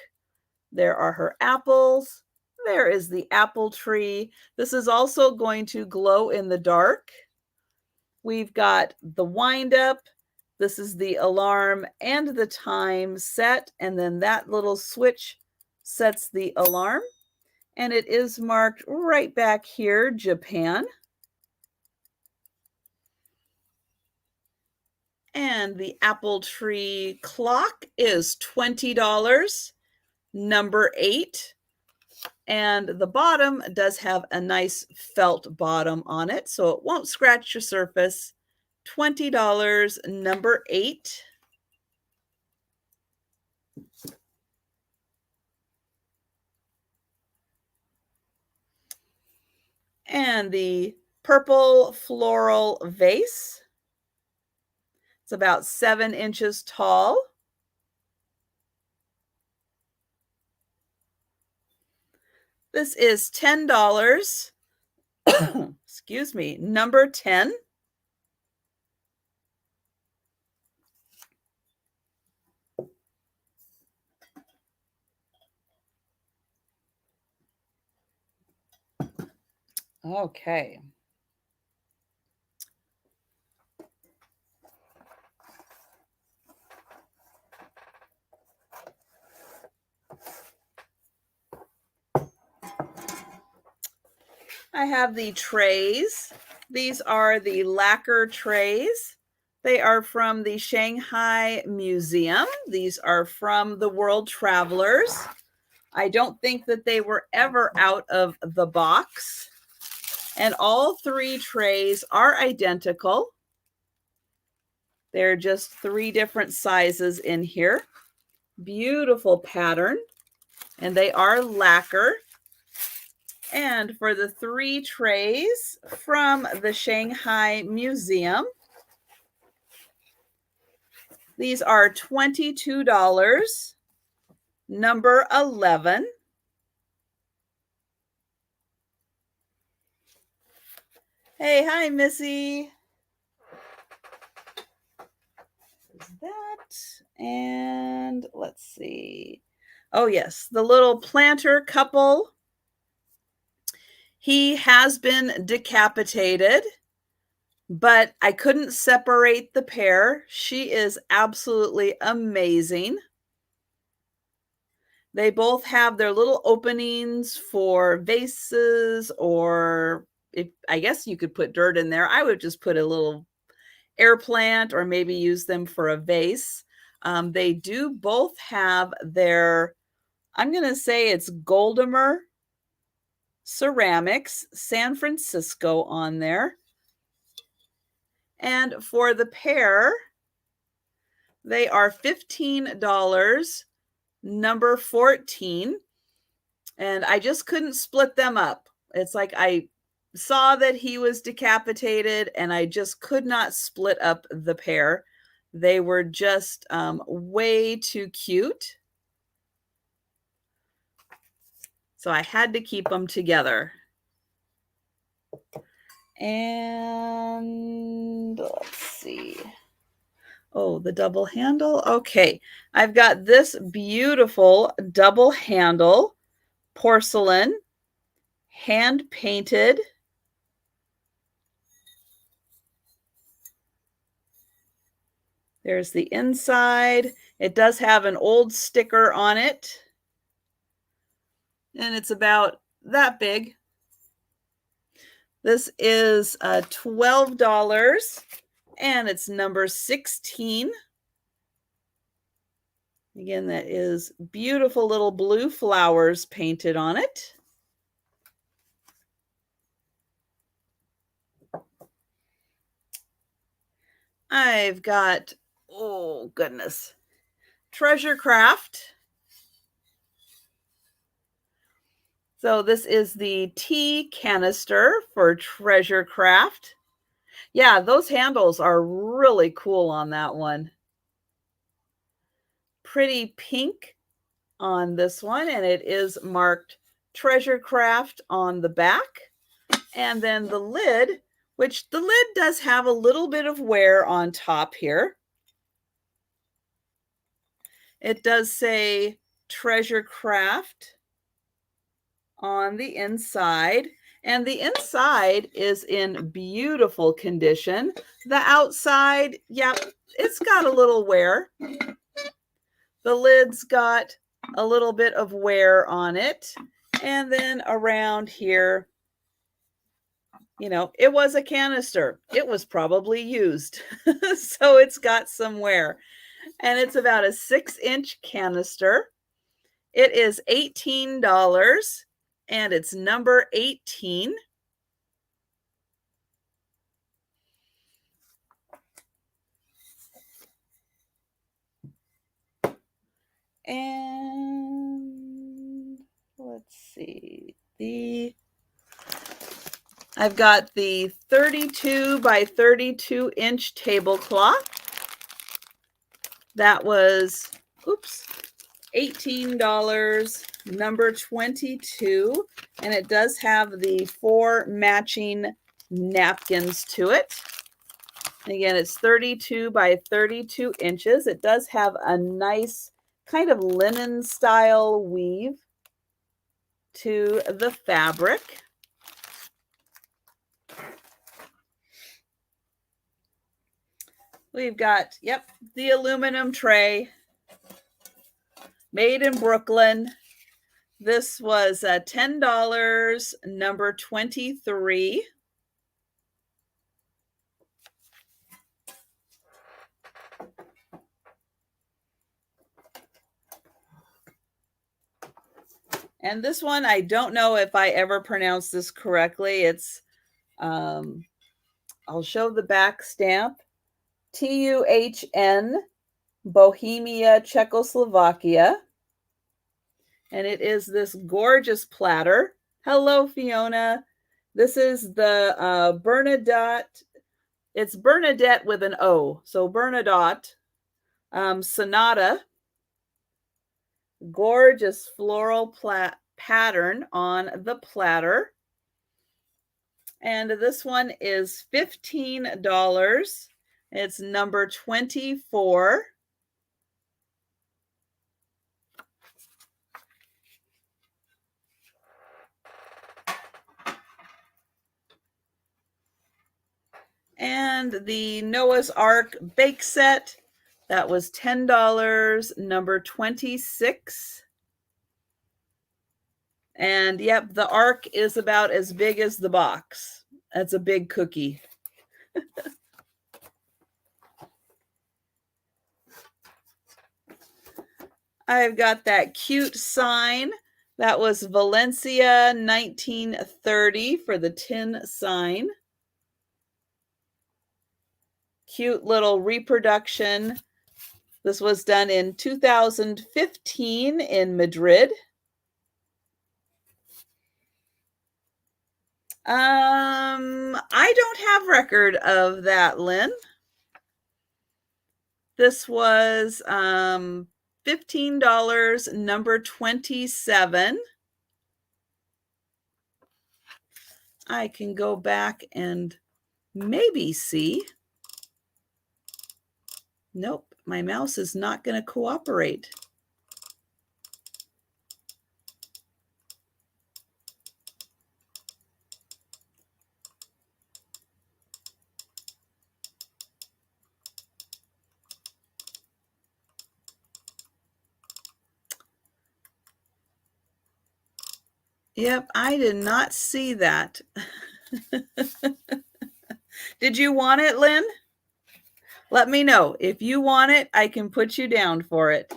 There are her apples. There is the apple tree. This is also going to glow in the dark. We've got the wind up. This is the alarm and the time set. And then that little switch sets the alarm. And it is marked right back here, Japan. And the apple tree clock is $20, number 8. And the bottom does have a nice felt bottom on it, so it won't scratch your surface. $20, number 8. And the purple floral vase. It's about 7 inches tall. This is $10. Excuse me, number 10. Okay. I have the trays. These are the lacquer trays. They are from the Shanghai Museum. These are from the World Travelers. I don't think that they were ever out of the box. And all 3 trays are identical. They're just 3 different sizes in here. Beautiful pattern. And they are lacquer. And for the 3 trays from the Shanghai Museum, these are $22, number 11. Hey, hi, Missy. Is that? And let's see. Oh, yes, the little planter couple. He has been decapitated, but I couldn't separate the pair. She is absolutely amazing. They both have their little openings for vases, or I guess you could put dirt in there. I would just put a little air plant or maybe use them for a vase. They do both have their, I'm going to say it's Goldamer Ceramics, San Francisco on there. And for the pair, they are $15, number 14. And I just couldn't split them up. It's like I saw that he was decapitated and I just could not split up the pair. They were just way too cute. So I had to keep them together. And let's see. Oh, the double handle. Okay. I've got this beautiful double handle porcelain, hand painted. There's the inside. It does have an old sticker on it. And it's about that big. This is $12 and it's number 16. Again, that is beautiful little blue flowers painted on it. I've got, oh goodness, Treasure Craft. So this is the tea canister for Treasure Craft. Yeah, those handles are really cool on that one. Pretty pink on this one, and it is marked Treasure Craft on the back. And then the lid, which the lid does have a little bit of wear on top here. It does say Treasure Craft on the inside, and the inside is in beautiful condition. The outside, yeah, it's got a little wear. The lid's got a little bit of wear on it. And then around here, you know, it was a canister. It was probably used. So it's got some wear. And it's about a 6-inch canister. It is $18 and it's number 18. And let's see, I've got the 32 by 32 inch tablecloth. That was, oops, $18, number 22. And it does have the 4 matching napkins to it. And again, it's 32 by 32 inches. It does have a nice kind of linen style weave to the fabric. We've got, yep, the aluminum tray made in Brooklyn. This was $10, number 23. And this one, I don't know if I ever pronounced this correctly. It's, I'll show the back stamp. TUHN, Bohemia, Czechoslovakia. And it is this gorgeous platter. Hello, Fiona. This is the Bernadette. It's Bernadette with an O. So Bernadette Sonata. Gorgeous floral pattern on the platter. And this one is $15. It's number 24. And the Noah's Ark bake set, that was $10, number 26. And yep, the ark is about as big as the box. That's a big cookie. I've got that cute sign. That was Valencia 1930 for the tin sign. Cute little reproduction. This was done in 2015 in Madrid. I don't have record of that, Lynn. This was $15, number 27. I can go back and maybe see. Nope, my mouse is not going to cooperate. Yep, I did not see that. Did you want it, Lynn? Let me know. If you want it, I can put you down for it.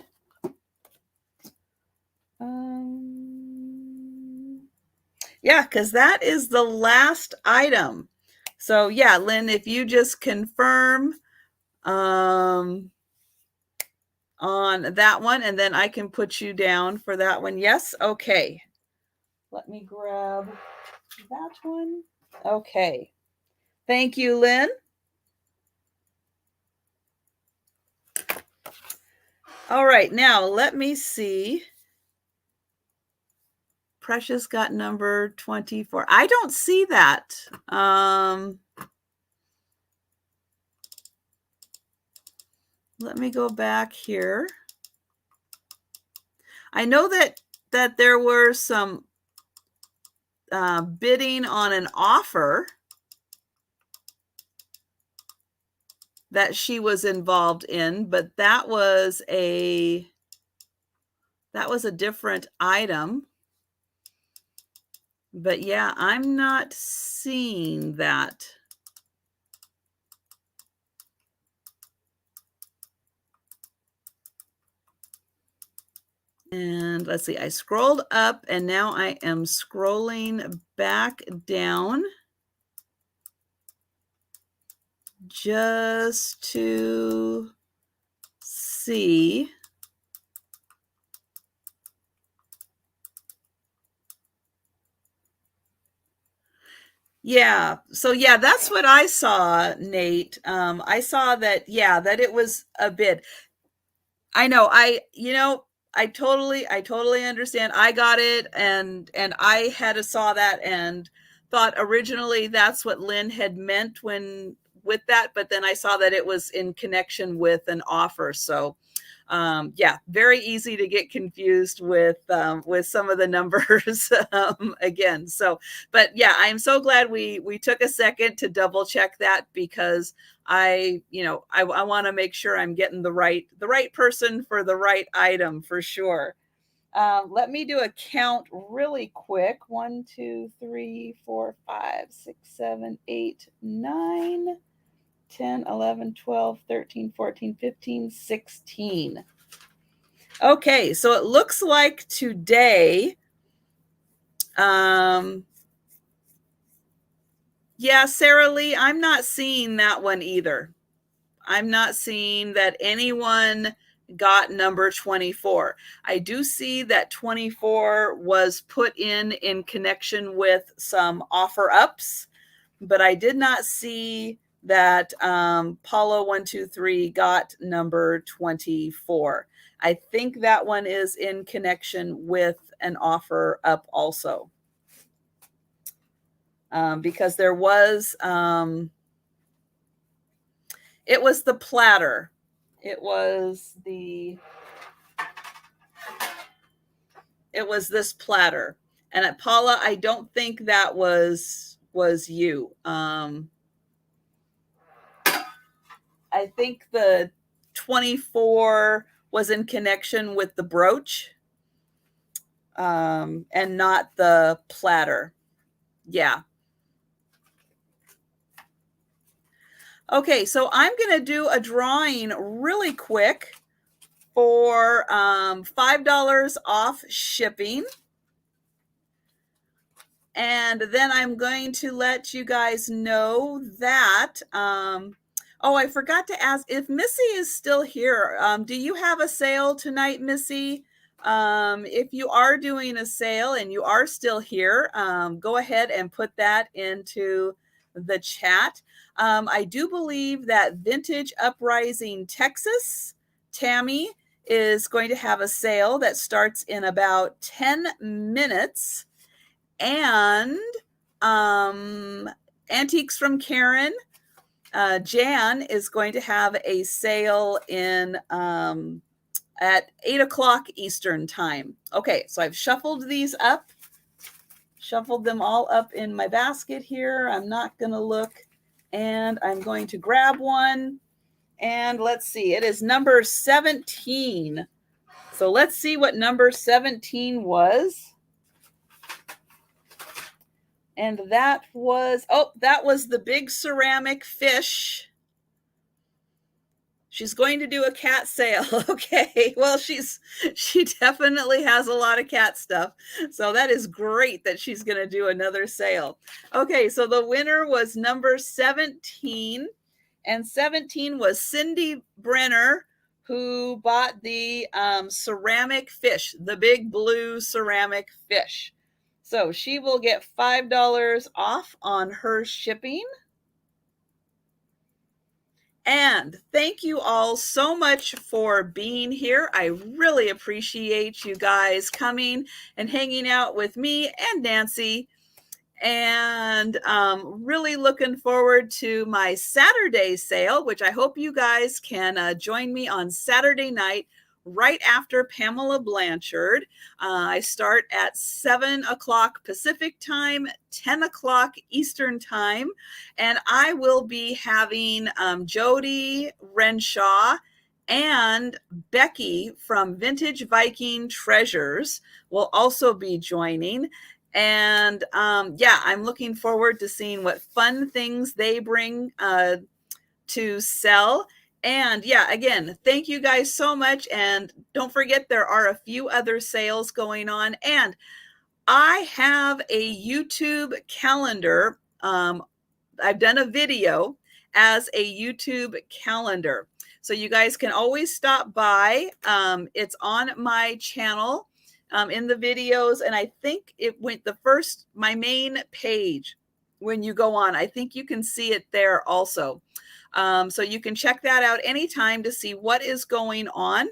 Yeah, because that is the last item. So yeah, Lynn, if you just confirm on that one, and then I can put you down for that one. Yes, okay. Let me grab that one. Okay. Thank you, Lynn. All right, now let me see. Precious got number 24. I don't see that. Let me go back here. I know that there were some bidding on an offer that she was involved in, but that was a different item. But yeah, I'm not seeing that. And let's see, I scrolled up and now I am scrolling back down just to see. Yeah. So yeah, that's what I saw, Nate. I saw that, yeah, that it was a bid. I know. I totally understand. I got it and I had saw that and thought originally that's what Lynn had meant when with that, but then I saw that it was in connection with an offer. So yeah, very easy to get confused with some of the numbers again. So, but yeah, I am so glad we took a second to double check that because I want to make sure I'm getting the right person for the right item for sure. Let me do a count really quick. 1, 2, 3, 4, 5, 6, 7, 8, 9. 10, 11, 12, 13, 14, 15, 16. Okay, so it looks like today, yeah, Sarah Lee, I'm not seeing that one either. I'm not seeing that anyone got number 24. I do see that 24 was put in connection with some offer ups, but I did not see that Paula 123 got number 24. I think that one is in connection with an offer up also. Because there was it was the platter. It was this platter. And at Paula, I don't think that was you. I think the 24 was in connection with the brooch and not the platter. Yeah. Okay, so I'm going to do a drawing really quick for $5 off shipping. And then I'm going to let you guys know that oh, I forgot to ask if Missy is still here. Do you have a sale tonight, Missy? If you are doing a sale and you are still here, go ahead and put that into the chat. I do believe that Vintage Uprising Texas, Tammy, is going to have a sale that starts in about 10 minutes. And Antiques from Karen. Jan is going to have a sale in at 8 o'clock Eastern time. Okay, so I've shuffled these up, shuffled them all up in my basket here. I'm not going to look, and I'm going to grab one. And let's see, it is number 17. So let's see what number 17 was. And that was, oh, that was the big ceramic fish. She's going to do a cat sale. Okay. Well, she definitely has a lot of cat stuff. So that is great that she's going to do another sale. Okay. So the winner was number 17. And 17 was Cindy Brenner, who bought the ceramic fish, the big blue ceramic fish. So she will get $5 off on her shipping. And thank you all so much for being here. I really appreciate you guys coming and hanging out with me and Nancy. And really looking forward to my Saturday sale, which I hope you guys can join me on Saturday night right after Pamela Blanchard. I start at 7 o'clock Pacific time, 10 o'clock Eastern time, and I will be having Jody Renshaw and Becky from Vintage Viking Treasures will also be joining. And yeah, I'm looking forward to seeing what fun things they bring to sell. And yeah, again, thank you guys so much. And don't forget, there are a few other sales going on. And I have a YouTube calendar. I've done a video as a YouTube calendar. So you guys can always stop by. It's on my channel. In the videos, and I think it went my main page when you go on. I think you can see it there also. So you can check that out anytime to see what is going on.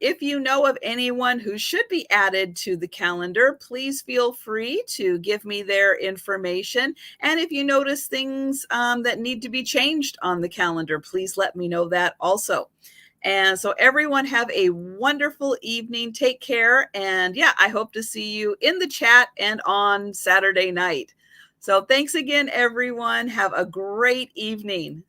If you know of anyone who should be added to the calendar, please feel free to give me their information. And if you notice things that need to be changed on the calendar, please let me know that also. And so everyone have a wonderful evening. Take care. And yeah, I hope to see you in the chat and on Saturday night. So thanks again, everyone. Have a great evening.